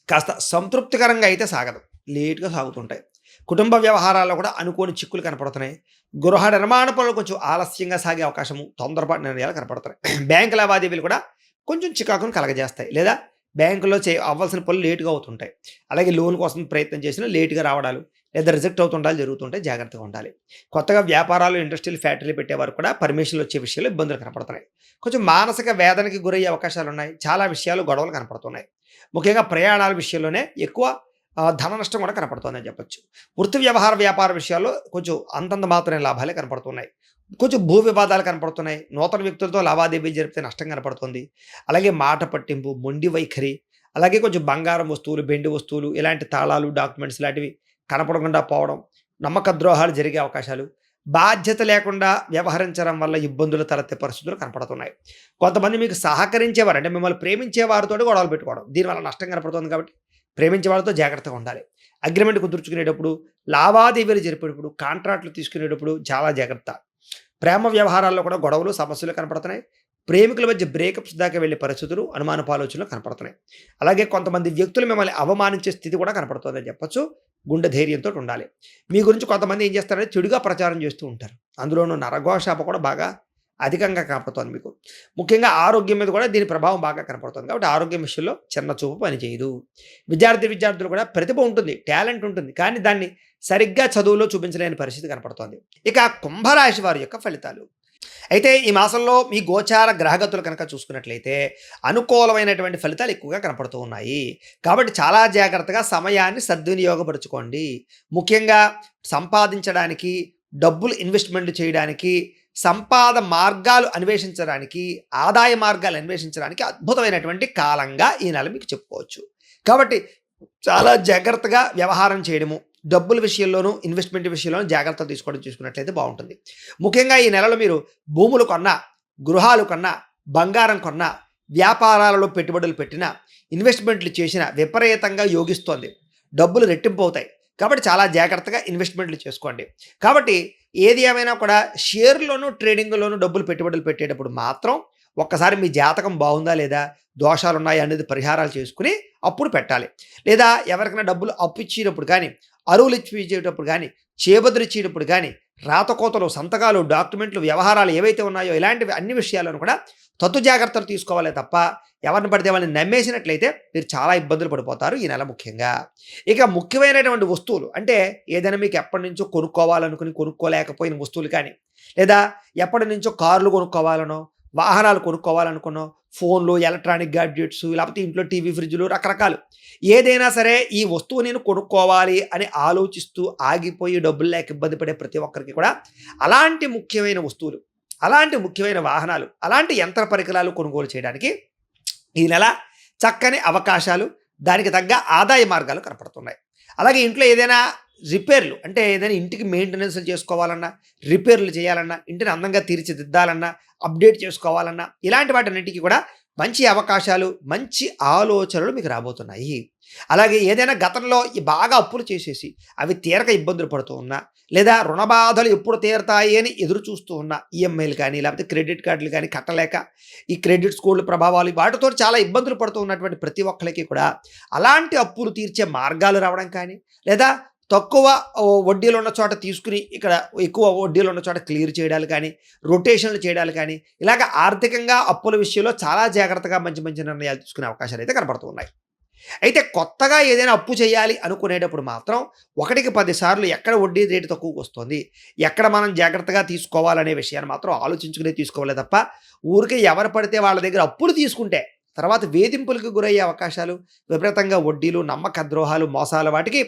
కాస్త సంతృప్తికరంగా అయితే సాగదు, లేట్‌గా సాగుతుంటాయి. కుటుంబ వ్యవహారాల్లో కూడా అనుకోని చిక్కులు కనపడుతున్నాయి. గృహ నిర్మాణ పనులు కొంచెం ఆలస్యంగా సాగే అవకాశము, తొందరపాటు నిర్ణయాలు కనపడుతున్నాయి. బ్యాంకు లావాదేవీలు కూడా కొంచెం చికాకును కలగజేస్తాయి. లేదా బ్యాంకులో అవ్వాల్సిన పనులు లేట్‌గా అవుతుంటాయి. అలాగే లోన్ కోసం ప్రయత్నం చేసినా లేట్‌గా రావడాలు లేదా రిజెక్ట్ అవుతుండాలి జరుగుతుంటాయి. జాగ్రత్తగా ఉండాలి. కొత్తగా వ్యాపారాలు, ఇండస్ట్రియల్ ఫ్యాక్టరీలు పెట్టేవారు కూడా పర్మిషన్లు వచ్చే విషయాల్లో ఇబ్బందులు కనపడుతున్నాయి. కొంచెం మానసిక వేదనకి గురయ్యే అవకాశాలున్నాయి. చాలా విషయాలు గొడవలు కనపడుతున్నాయి. ముఖ్యంగా ప్రయాణాల విషయంలోనే ఎక్కువ ధన నష్టం కూడా కనపడుతోందని చెప్పొచ్చు. వృత్తి వ్యవహార, వ్యాపార విషయాల్లో కొంచెం అంతంత మాత్రమే లాభాలే కనపడుతున్నాయి. కొంచెం భూ వివాదాలు కనపడుతున్నాయి. నూతన వ్యక్తులతో లావాదేవీలు జరిపితే నష్టం కనపడుతుంది. అలాగే మాట పట్టింపు, మొండి వైఖరి, అలాగే కొంచెం బంగారం వస్తువులు, వెండి వస్తువులు, ఇలాంటి తాళాలు, డాక్యుమెంట్స్ లాంటివి కనపడకుండా పోవడం, నమ్మక ద్రోహాలు జరిగే అవకాశాలు, బాధ్యత లేకుండా వ్యవహరించడం వల్ల ఇబ్బందులు తలెత్తే పరిస్థితులు కనపడుతున్నాయి. కొంతమంది మీకు సహకరించేవారు, అంటే మిమ్మల్ని ప్రేమించే వారితోటి గొడవలు పెట్టుకోవడం, దీనివల్ల నష్టం కనపడుతుంది. కాబట్టి ప్రేమించే వాళ్ళతో జాగ్రత్తగా ఉండాలి. అగ్రిమెంట్ కుదుర్చుకునేటప్పుడు, లావాదేవీలు జరిపేటప్పుడు, కాంట్రాక్టులు తీసుకునేటప్పుడు చాలా జాగ్రత్త. ప్రేమ వ్యవహారాల్లో కూడా గొడవలు, సమస్యలు కనపడుతున్నాయి. ప్రేమికుల మధ్య బ్రేకప్స్ దాకా వెళ్ళే పరిస్థితులు, అనుమానపు ఆలోచనలు కనపడుతున్నాయి. అలాగే కొంతమంది వ్యక్తులు మిమ్మల్ని అవమానించే స్థితి కూడా కనపడుతుందని చెప్పొచ్చు. గుండె ధైర్యంతో ఉండాలి. మీ గురించి కొంతమంది ఏం చేస్తారంటే చెడుగా ప్రచారం చేస్తూ ఉంటారు. అందులోనూ నరఘోషాప కూడా బాగా అధికంగా కనపడుతోంది మీకు. ముఖ్యంగా ఆరోగ్యం మీద కూడా దీని ప్రభావం బాగా కనపడుతుంది. కాబట్టి ఆరోగ్యం విషయంలో చిన్న చూపు పనిచేయదు. విద్యార్థులు కూడా ప్రతిభ ఉంటుంది, టాలెంట్ ఉంటుంది. కానీ దాన్ని సరిగ్గా చదువులో చూపించలేని పరిస్థితి కనపడుతోంది. ఇక కుంభరాశి వారి యొక్క ఫలితాలు. అయితే ఈ మాసంలో మీ గోచార గ్రహగతులు కనుక చూసుకున్నట్లయితే అనుకూలమైనటువంటి ఫలితాలు ఎక్కువగా కనపడుతూ ఉన్నాయి. కాబట్టి చాలా జాగ్రత్తగా సమయాన్ని సద్వినియోగపరుచుకోండి. ముఖ్యంగా సంపాదించడానికి, డబ్బులు ఇన్వెస్ట్మెంట్ చేయడానికి, సంపాద మార్గాలు అన్వేషించడానికి, ఆదాయ మార్గాలు అన్వేషించడానికి అద్భుతమైనటువంటి కాలంగా ఈ నెల మీకు చెప్పుకోవచ్చు. కాబట్టి చాలా జాగ్రత్తగా వ్యవహారం చేయడము, డబ్బుల విషయంలోనూ, ఇన్వెస్ట్మెంట్ విషయంలోనూ జాగ్రత్తలు తీసుకోవడం చూసుకున్నట్లయితే బాగుంటుంది. ముఖ్యంగా ఈ నెలలో మీరు భూములు కొన్నా, గృహాలు కొన్నా, బంగారం కొన్నా, వ్యాపారాలలో పెట్టుబడులు పెట్టినా, ఇన్వెస్ట్మెంట్లు చేసినా విపరీతంగా యోగిస్తోంది. డబ్బులు రెట్టింపు అవుతాయి. కాబట్టి చాలా జాగ్రత్తగా ఇన్వెస్ట్మెంట్లు చేసుకోండి. కాబట్టి ఏది ఏమైనా కూడా షేర్‌లోనూ, ట్రేడింగ్‌లోనూ డబ్బులు పెట్టుబడులు పెట్టేటప్పుడు మాత్రం ఒక్కసారి మీ జాతకం బాగుందా లేదా, దోషాలున్నాయా అనేది పరిహారాలు చేసుకుని అప్పుడు పెట్టాలి. లేదా ఎవరికైనా డబ్బులు అప్పు ఇచ్చేటప్పుడు కానీ, అరువులు ఇచ్చేటప్పుడు కానీ, చేబదులు ఇచ్చేటప్పుడు కానీ, రాతకోతలు, సంతకాలు, డాక్యుమెంట్లు, వ్యవహారాలు ఏవైతే ఉన్నాయో ఇలాంటివి అన్ని విషయాలను కూడా తత్తు జాగ్రత్తలు తీసుకోవాలే తప్ప ఎవరిని పడితే వాళ్ళని నమ్మేసినట్లయితే మీరు చాలా ఇబ్బందులు పడిపోతారు ఈ నెల ముఖ్యంగా. ఇక ముఖ్యమైనటువంటి వస్తువులు అంటే ఏదైనా మీకు ఎప్పటి నుంచో కొనుక్కోవాలనుకుని కొనుక్కోలేకపోయిన వస్తువులు కానీ, లేదా ఎప్పటి నుంచో కార్లు కొనుక్కోవాలనో, వాహనాలు కొనుక్కోవాలనుకున్నో, ఫోన్లు, ఎలక్ట్రానిక్ గ్యాడ్జెట్స్, లేకపోతే ఇంట్లో టీవీ, ఫ్రిడ్జ్‌లు రకరకాలు ఏదైనా సరే ఈ వస్తువు నేను కొనుక్కోవాలి అని ఆలోచిస్తూ ఆగిపోయి డబ్బులు లేక ఇబ్బంది పడే ప్రతి ఒక్కరికి కూడా అలాంటి ముఖ్యమైన వస్తువులు, అలాంటి ముఖ్యమైన వాహనాలు, అలాంటి యంత్ర పరికరాలు కొనుగోలు చేయడానికి ఈ నెల చక్కని అవకాశాలు, దానికి తగ్గ ఆదాయ మార్గాలు కనపడుతున్నాయి. అలాగే ఇంట్లో ఏదైనా రిపేర్లు, అంటే ఏదైనా ఇంటికి మెయింటెనెన్స్‌లు చేసుకోవాలన్నా, రిపేర్లు చేయాలన్నా, ఇంటిని అందంగా తీర్చిదిద్దాలన్నా, అప్డేట్ చేసుకోవాలన్నా, ఇలాంటి వాటన్నిటికి కూడా మంచి అవకాశాలు, మంచి ఆలోచనలు మీకు రాబోతున్నాయి. అలాగే ఏదైనా గతంలో బాగా అప్పులు చేసేసి అవి తీరక ఇబ్బందులు పడుతూ ఉన్నా, లేదా రుణ బాధలు ఎప్పుడు తీరతాయి అని ఎదురు చూస్తూ ఉన్న ఈఎంఐలు కానీ, లేకపోతే క్రెడిట్ కార్డులు కానీ కట్టలేక ఈ క్రెడిట్ స్కోర్ల ప్రభావాలు వాటితో చాలా ఇబ్బందులు పడుతూ ఉన్నటువంటి ప్రతి ఒక్కరికి కూడా అలాంటి అప్పులు తీర్చే మార్గాలు రావడం కానీ, లేదా తక్కువ వడ్డీలు ఉన్న చోట తీసుకుని ఇక్కడ ఎక్కువ వడ్డీలు ఉన్న చోట క్లియర్ చేయడాలు కానీ, రొటేషన్లు చేయడాలు కానీ, ఇలాగ ఆర్థికంగా అప్పుల విషయంలో చాలా జాగ్రత్తగా మంచి మంచి నిర్ణయాలు తీసుకునే అవకాశాలు అయితే కనపడుతూ ఉన్నాయి. అయితే కొత్తగా ఏదైనా అప్పు చేయాలి అనుకునేటప్పుడు మాత్రం 1కి 10 సార్లు ఎక్కడ వడ్డీ రేటు తక్కువకొస్తుంది, ఎక్కడ మనం జాగ్రత్తగా తీసుకోవాలనే విషయాన్ని మాత్రం ఆలోచించుకునే తీసుకోవాలే తప్ప, ఊరికే ఎవరు పడితే వాళ్ళ దగ్గర అప్పులు తీసుకుంటే తర్వాత వేధింపులకు గురయ్యే అవకాశాలు, విపరీతంగా వడ్డీలు, నమ్మక ద్రోహాలు, మోసాలు వాటికి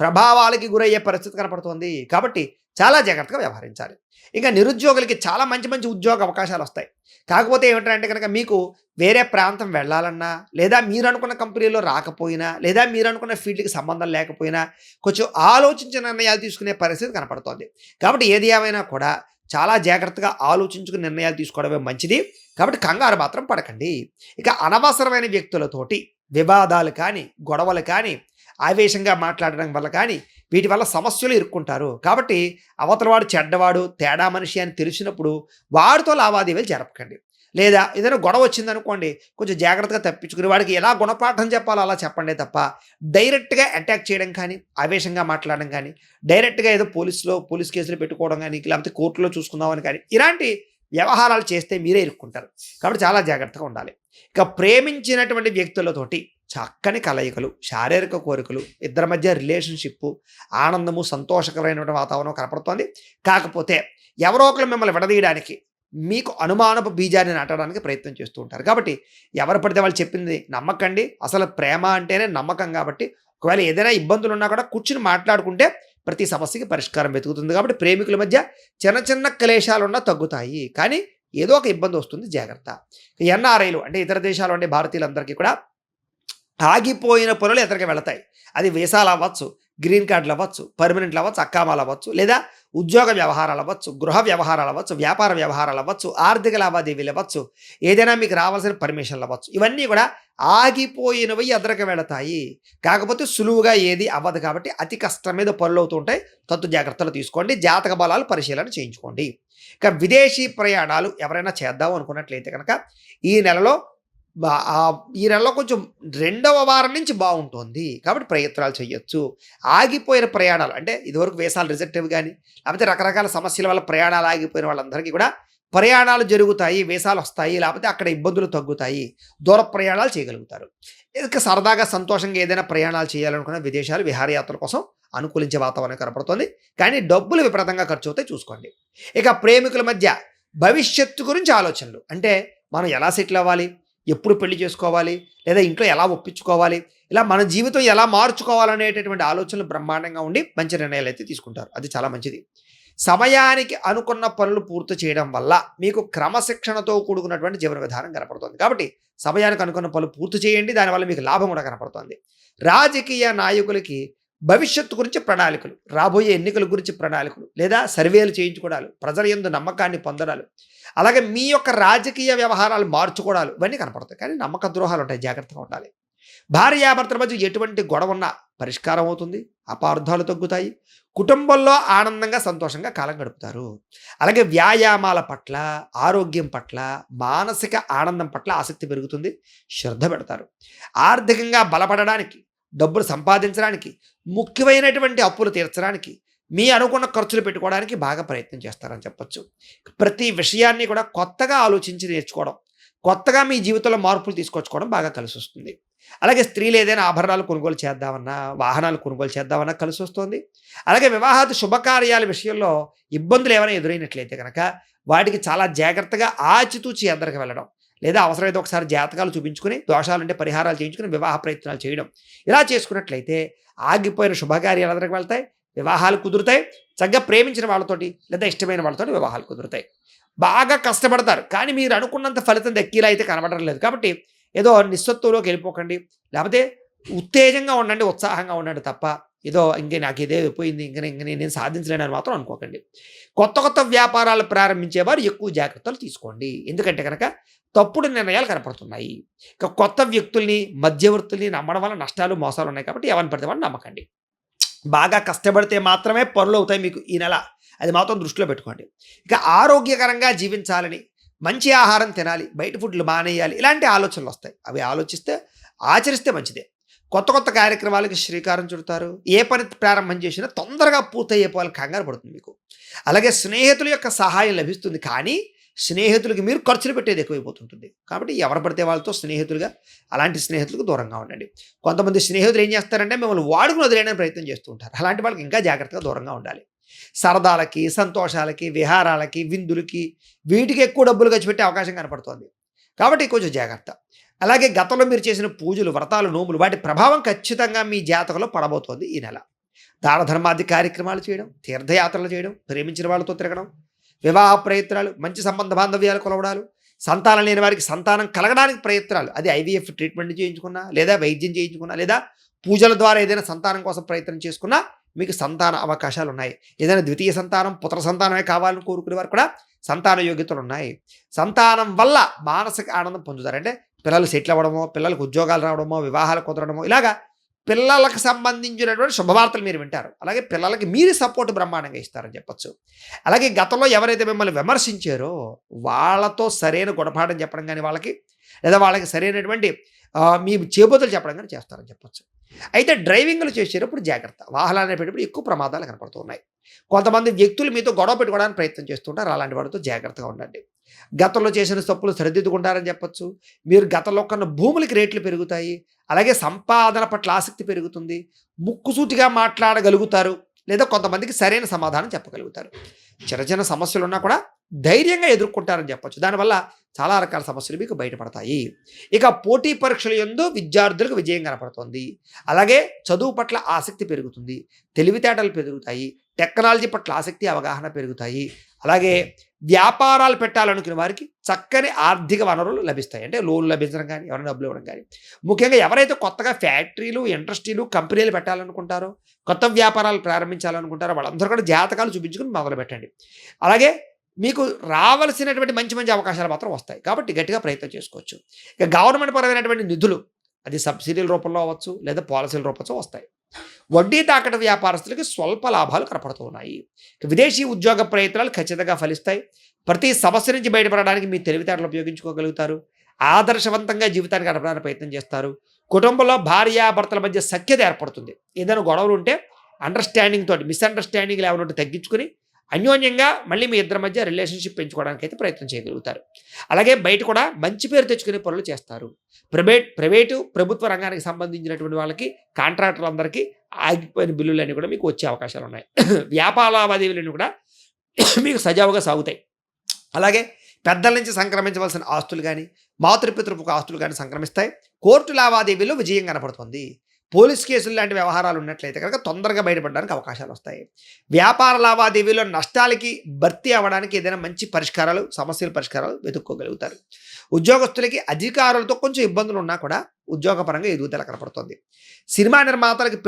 ప్రభావాలకి గురయ్యే పరిస్థితి కనపడుతోంది. కాబట్టి చాలా జాగ్రత్తగా వ్యవహరించాలి. ఇంకా నిరుద్యోగులకి చాలా మంచి మంచి ఉద్యోగ అవకాశాలు వస్తాయి. కాకపోతే ఏమిటంటే కనుక మీకు వేరే ప్రాంతం వెళ్ళాలన్నా, లేదా మీరు అనుకున్న కంపెనీలో రాకపోయినా, లేదా మీరు అనుకున్న ఫీల్డ్‌కి సంబంధం లేకపోయినా కొంచెం ఆలోచించి నిర్ణయాలు తీసుకునే పరిస్థితి కనపడుతోంది. కాబట్టి ఏది ఏమైనా కూడా చాలా జాగ్రత్తగా ఆలోచించుకుని నిర్ణయాలు తీసుకోవడమే మంచిది. కాబట్టి కంగారు మాత్రం పడకండి. ఇక అనవసరమైన వ్యక్తులతోటి వివాదాలు కానీ, గొడవలు కానీ, ఆవేశంగా మాట్లాడడం వల్ల కానీ, వీటి వల్ల సమస్యలు ఇరుక్కుంటారు. కాబట్టి అవతలవాడు చెడ్డవాడు, తేడా మనిషి అని తెలిసినప్పుడు వాడితో లావాదేవీలు జరపకండి. లేదా ఏదైనా గొడవ వచ్చిందనుకోండి, కొంచెం జాగ్రత్తగా తప్పించుకుని వాడికి ఎలా గుణపాఠం చెప్పాలో అలా చెప్పండే తప్ప, డైరెక్ట్‌గా అటాక్ చేయడం కానీ, ఆవేశంగా మాట్లాడడం కానీ, డైరెక్ట్‌గా ఏదో పోలీస్ కేసులు పెట్టుకోవడం కానీ, లేకపోతే కోర్టులో చూసుకుందామని కానీ, ఇలాంటి వ్యవహారాలు చేస్తే మీరే ఇరుక్కుంటారు. కాబట్టి చాలా జాగ్రత్తగా ఉండాలి. ఇక ప్రేమించినటువంటి వ్యక్తులతోటి చక్కని కలయికలు, శారీరక కోరికలు, ఇద్దరి మధ్య రిలేషన్‌షిప్పు, ఆనందము, సంతోషకరమైనటువంటి వాతావరణం కనపడుతోంది. కాకపోతే ఎవరో ఒకరు మిమ్మల్ని విడదీయడానికి, మీకు అనుమానపు బీజాన్ని నాటడానికి ప్రయత్నం చేస్తూ ఉంటారు. కాబట్టి ఎవరు పడితే వాళ్ళు చెప్పింది నమ్మకండి. అసలు ప్రేమ అంటేనే నమ్మకం కాబట్టి, ఒకవేళ ఏదైనా ఇబ్బందులున్నా కూడా కూర్చొని మాట్లాడుకుంటే ప్రతి సమస్యకి పరిష్కారం వెతుకుతుంది. కాబట్టి ప్రేమికుల మధ్య చిన్న చిన్న క్లేశాలున్నా తగ్గుతాయి. కానీ ఏదో ఒక ఇబ్బంది వస్తుంది, జాగ్రత్త. ఎన్ఆర్ఐలు అంటే ఇతర దేశాలు ఉండే భారతీయులందరికీ కూడా ఆగిపోయిన పనులు ఎదురుగా వెళతాయి. అది వీసాలు అవ్వచ్చు, గ్రీన్ కార్డులు అవ్వచ్చు, పర్మనెంట్లు అవ్వచ్చు, అక్కామాలు అవ్వచ్చు, లేదా ఉద్యోగ వ్యవహారాలు అవ్వచ్చు, గృహ వ్యవహారాలు అవ్వచ్చు, వ్యాపార వ్యవహారాలు అవ్వచ్చు, ఆర్థిక లావాదేవీలు అవ్వచ్చు, ఏదైనా మీకు రావాల్సిన పర్మిషన్లు అవ్వచ్చు. ఇవన్నీ కూడా ఆగిపోయినవి ఎదురుగా వెళతాయి. కాకపోతే సులువుగా ఏది అవ్వదు కాబట్టి అతి కష్టం మీద పనులు అవుతుంటాయి. తత్తు జాగ్రత్తలు తీసుకోండి. జాతక బలాలు పరిశీలన చేయించుకోండి. ఇక విదేశీ ప్రయాణాలు ఎవరైనా చేద్దాం అనుకున్నట్లయితే కనుక ఈ నెలలో కొంచెం 2వ వారం నుంచి బాగుంటుంది. కాబట్టి ప్రయత్నాలు చేయొచ్చు. ఆగిపోయిన ప్రయాణాలు అంటే ఇదివరకు వీసాలు రిజెక్ట్ అవి కానీ, లేకపోతే రకరకాల సమస్యల వల్ల ప్రయాణాలు ఆగిపోయిన వాళ్ళందరికీ కూడా ప్రయాణాలు జరుగుతాయి, వీసాలు వస్తాయి, లేకపోతే అక్కడ ఇబ్బందులు తగ్గుతాయి, దూర ప్రయాణాలు చేయగలుగుతారు. ఇక సరదాగా సంతోషంగా ఏదైనా ప్రయాణాలు చేయాలనుకున్న విదేశాలు విహారయాత్రల కోసం అనుకూలించే వాతావరణం కనపడుతుంది. కానీ డబ్బులు విపరీతంగా ఖర్చు అవుతాయి, చూసుకోండి. ఇక ప్రేమికుల మధ్య భవిష్యత్తు గురించి ఆలోచనలు అంటే మనం ఎలా సెటిల్ అవ్వాలి, ఎప్పుడు పెళ్లి చేసుకోవాలి, లేదా ఇంట్లో ఎలా ఒప్పించుకోవాలి, ఇలా మన జీవితం ఎలా మార్చుకోవాలనేటటువంటి ఆలోచనలు బ్రహ్మాండంగా ఉండి మంచి నిర్ణయాలు అయితే తీసుకుంటారు. అది చాలా మంచిది. సమయానికి అనుకున్న పనులు పూర్తి చేయడం వల్ల మీకు క్రమశిక్షణతో కూడుకున్నటువంటి జీవన విధానం కనపడుతుంది. కాబట్టి సమయానికి అనుకున్న పనులు పూర్తి చేయండి. దానివల్ల మీకు లాభం కూడా కనపడుతుంది. రాజకీయ నాయకులకి భవిష్యత్తు గురించి ప్రణాళికలు, రాబోయే ఎన్నికల గురించి ప్రణాళికలు, లేదా సర్వేలు చేయించుకోవడాలు, ప్రజల యందు నమ్మకాన్ని పొందడాలు, అలాగే మీ యొక్క రాజకీయ వ్యవహారాలు మార్చుకోవడాలు, ఇవన్నీ కనపడతాయి. కానీ నమ్మక ద్రోహాలు ఉంటాయి, జాగ్రత్తగా ఉండాలి. భార్యాభర్తల మధ్య ఎటువంటి గొడవ ఉన్నా పరిష్కారం అవుతుంది, అపార్థాలు తగ్గుతాయి, కుటుంబంలో ఆనందంగా సంతోషంగా కాలం గడుపుతారు. అలాగే వ్యాయామాల పట్ల, ఆరోగ్యం పట్ల, మానసిక ఆనందం పట్ల ఆసక్తి పెరుగుతుంది, శ్రద్ధ పెడతారు. ఆర్థికంగా బలపడడానికి, డబ్బులు సంపాదించడానికి, ముఖ్యమైనటువంటి అప్పులు తీర్చడానికి, మీ అనుకున్న ఖర్చులు పెట్టుకోవడానికి బాగా ప్రయత్నం చేస్తారని చెప్పొచ్చు. ప్రతి విషయాన్ని కూడా కొత్తగా ఆలోచించి నేర్చుకోవడం, కొత్తగా మీ జీవితంలో మార్పులు తీసుకొచ్చుకోవడం బాగా కలిసి వస్తుంది. అలాగే స్త్రీలు ఏదైనా ఆభరణాలు కొనుగోలు చేద్దామన్నా, వాహనాలు కొనుగోలు చేద్దామన్నా కలిసి వస్తుంది. అలాగే వివాహాది శుభకార్యాల విషయంలో ఇబ్బందులు ఏమైనా ఎదురైనట్లయితే కనుక వాటికి చాలా జాగ్రత్తగా ఆచితూచి ఎద్దరికి వెళ్ళడం, లేదా అవసరమైతే ఒకసారి జాతకాలు చూపించుకుని దోషాలుంటే పరిహారాలు చేయించుకుని వివాహ ప్రయత్నాలు చేయడం, ఇలా చేసుకున్నట్లయితే ఆగిపోయిన శుభకార్యాలు ఎదురికి వెళ్తాయి, వివాహాలు కుదురుతాయి. చక్కగా ప్రేమించిన వాళ్ళతోటి లేదా ఇష్టమైన వాళ్ళతోటి వివాహాలు కుదురుతాయి. బాగా కష్టపడతారు, కానీ మీరు అనుకున్నంత ఫలితం దక్కేలా అయితే కనబడడం లేదు. కాబట్టి ఏదో నిస్సత్తులోకి వెళ్ళిపోకండి, లేకపోతే ఉత్తేజంగా ఉండండి, ఉత్సాహంగా ఉండండి తప్ప ఏదో నాకు ఇదే అయిపోయింది, ఇంక నేను సాధించలేనని మాత్రం అనుకోకండి. కొత్త కొత్త వ్యాపారాలు ప్రారంభించేవారు ఎక్కువ జాగ్రత్తలు తీసుకోండి. ఎందుకంటే కనుక తప్పుడు నిర్ణయాలు కనపడుతున్నాయి. ఇక కొత్త వ్యక్తుల్ని, మధ్యవర్తుల్ని నమ్మడం వల్ల నష్టాలు, మోసాలు ఉన్నాయి. కాబట్టి ఎవరిని పడితే వాళ్ళని నమ్మకండి. బాగా కష్టపడితే మాత్రమే పనులు అవుతాయి మీకు ఈ నెల, అది మాత్రం దృష్టిలో పెట్టుకోండి. ఇక ఆరోగ్యకరంగా జీవించాలని, మంచి ఆహారం తినాలి, బయట ఫుడ్లు మానేయాలి, ఇలాంటి ఆలోచనలు వస్తాయి. అవి ఆలోచిస్తే, ఆచరిస్తే మంచిదే. కొత్త కొత్త కార్యక్రమాలకి శ్రీకారం చుడతారు. ఏ పని ప్రారంభం చేసినా తొందరగా పూర్తయ్యేపోవాలి కంగారు పడుతుంది మీకు. అలాగే స్నేహితుల యొక్క సహాయం లభిస్తుంది. కానీ స్నేహితులకి మీరు ఖర్చులు పెట్టేది ఎక్కువైపోతుంటుంది. కాబట్టి ఎవరు పడితే వాళ్ళతో స్నేహితులుగా అలాంటి స్నేహితులకు దూరంగా ఉండండి. కొంతమంది స్నేహితులు ఏం చేస్తారంటే మిమ్మల్ని వాడుకుని వదిలేయడానికి ప్రయత్నం చేస్తూ ఉంటారు. అలాంటి వాళ్ళకి ఇంకా జాగ్రత్తగా దూరంగా ఉండాలి. సరదాలకి, సంతోషాలకి, విహారాలకి, విందులకి వీటికి ఎక్కువ డబ్బులు ఖర్చు పెట్టే అవకాశం కనపడుతోంది. కాబట్టి కొంచెం జాగ్రత్త. అలాగే గతంలో మీరు చేసిన పూజలు, వ్రతాలు, నోములు వాటి ప్రభావం ఖచ్చితంగా మీ జాతకంలో పడబోతోంది ఈ నెల. దాన ధర్మాది కార్యక్రమాలు చేయడం, తీర్థయాత్రలు చేయడం, ప్రేమించిన వాళ్ళతో తిరగడం, వివాహ ప్రయత్నాలు, మంచి సంబంధ బాంధవ్యాలు కొలవడాలు, సంతానం లేని వారికి సంతానం కలగడానికి ప్రయత్నాలు, అది ఐవీఎఫ్ ట్రీట్మెంట్ చేయించుకున్నా, లేదా వైద్యం చేయించుకున్నా, లేదా పూజల ద్వారా ఏదైనా సంతానం కోసం ప్రయత్నం చేసుకున్నా మీకు సంతాన అవకాశాలు ఉన్నాయి. ఏదైనా ద్వితీయ సంతానం, పుత్ర సంతానమే కావాలని కోరుకునే వారు కూడా సంతాన యోగ్యతలు ఉన్నాయి. సంతానం వల్ల మానసిక ఆనందం పొందుతారు. అంటే పిల్లలు సెటిల్ అవ్వడమో, పిల్లలకు ఉద్యోగాలు రావడమో, వివాహాలు కుదరడమో, ఇలాగా పిల్లలకు సంబంధించినటువంటి శుభవార్తలు మీరు వింటారు. అలాగే పిల్లలకి మీరు సపోర్ట్ బ్రహ్మాండంగా ఇస్తారని చెప్పొచ్చు. అలాగే గతంలో ఎవరైతే మిమ్మల్ని విమర్శించారో వాళ్ళతో సరైన గుణపాఠం చెప్పడం కానీ వాళ్ళకి, లేదా వాళ్ళకి సరైనటువంటి మీ చేబోతులు చెప్పడం కానీ చేస్తారని చెప్పొచ్చు. అయితే డ్రైవింగ్లు చేసేటప్పుడు జాగ్రత్త. వాహనాలు నడిపేటప్పుడు ఎక్కువ ప్రమాదాలు కనపడుతున్నాయి. కొంతమంది వ్యక్తులు మీతో గొడవ పెట్టుకోవడానికి ప్రయత్నం చేస్తుంటారు. అలాంటి వాడితో జాగ్రత్తగా ఉండండి. గతంలో చేసిన తప్పులు సరిదిద్దుకుంటారని చెప్పొచ్చు. మీరు గతంలో కొన్న భూములకి రేట్లు పెరుగుతాయి. అలాగే సంపాదన పట్ల ఆసక్తి పెరుగుతుంది. ముక్కుసూటిగా మాట్లాడగలుగుతారు, లేదా కొంతమందికి సరైన సమాధానం చెప్పగలుగుతారు. చిన్న చిన్న సమస్యలు ఉన్నా కూడా ధైర్యంగా ఎదుర్కొంటారని చెప్పొచ్చు. దానివల్ల చాలా రకాల సమస్యలు మీకు బయటపడతాయి. ఇక పోటీ పరీక్షల యందు విద్యార్థులకు విజయం కనపడుతుంది. అలాగే చదువు పట్ల ఆసక్తి పెరుగుతుంది, తెలివితేటలు పెరుగుతాయి, టెక్నాలజీ పట్ల ఆసక్తి, అవగాహన పెరుగుతాయి. అలాగే వ్యాపారాలు పెట్టాలనుకునే వారికి చక్కని ఆర్థిక వనరులు లభిస్తాయి. అంటే లోన్లు లభించడం కానీ, ఎవరైనా డబ్బులు ఇవ్వడం కానీ. ముఖ్యంగా ఎవరైతే కొత్తగా ఫ్యాక్టరీలు, ఇండస్ట్రీలు, కంపెనీలు పెట్టాలనుకుంటారో, కొత్త వ్యాపారాలు ప్రారంభించాలనుకుంటారో వాళ్ళందరూ కూడా జాతకాలు చూపించుకుని మొదలు పెట్టండి. అలాగే మీకు రావాల్సినటువంటి మంచి మంచి అవకాశాలు మాత్రం వస్తాయి. కాబట్టి గట్టిగా ప్రయత్నం చేసుకోవచ్చు. ఇక గవర్నమెంట్ పరమైనటువంటి నిధులు, అది సబ్సిడీల రూపంలో అవ్వచ్చు, లేదా పాలసీల రూపంలో వస్తాయి. వడ్డీ తాకట వ్యాపారస్తులకి స్వల్ప లాభాలు కనపడుతూ ఉన్నాయి. విదేశీ ఉద్యోగ ప్రయత్నాలు ఖచ్చితంగా ఫలిస్తాయి. ప్రతి సమస్య నుంచి బయటపడడానికి మీ తెలివితేటలు ఉపయోగించుకోగలుగుతారు. ఆదర్శవంతంగా జీవితాన్ని గడపడానికి ప్రయత్నం చేస్తారు. కుటుంబంలో భార్యాభర్తల మధ్య సఖ్యత ఏర్పడుతుంది. ఏదైనా గొడవలు ఉంటే అండర్స్టాండింగ్ తోటి, మిస్అండర్స్టాండింగ్లు ఏమైనా ఉంటే తగ్గించుకుని అన్యోన్యంగా మళ్ళీ మీ ఇద్దరి మధ్య రిలేషన్షిప్ పెంచుకోవడానికి అయితే ప్రయత్నం చేయగలుగుతారు. అలాగే బయట కూడా మంచి పేరు తెచ్చుకునే పనులు చేస్తారు. ప్రైవేటు ప్రభుత్వ రంగానికి సంబంధించినటువంటి వాళ్ళకి, కాంట్రాక్టర్లందరికీ ఆగిపోయిన బిల్లులన్నీ కూడా మీకు వచ్చే అవకాశాలు ఉన్నాయి. వ్యాపార లావాదేవీలన్నీ కూడా మీకు సజావుగా సాగుతాయి. అలాగే పెద్దల నుంచి సంక్రమించవలసిన ఆస్తులు కానీ, మాతృపితృపుకు ఆస్తులు కానీ సంక్రమిస్తాయి. కోర్టు లావాదేవీలో విజయం కనపడుతుంది. పోలీస్ కేసులు లాంటి వ్యవహారాలు ఉన్నట్లయితే కనుక తొందరగా బయటపడడానికి అవకాశాలు వస్తాయి. వ్యాపార లావాదేవీలో నష్టాలకి భర్తీ అవ్వడానికి ఏదైనా మంచి పరిష్కారాలు, సమస్యల పరిష్కారాలు వెతుక్కోగలుగుతారు. ఉద్యోగస్తులకి అధికారులతో కొంచెం ఇబ్బందులు ఉన్నా కూడా ఉద్యోగపరంగా ఎదుగుదల కనపడుతుంది. సినిమా నిర్మాతలకు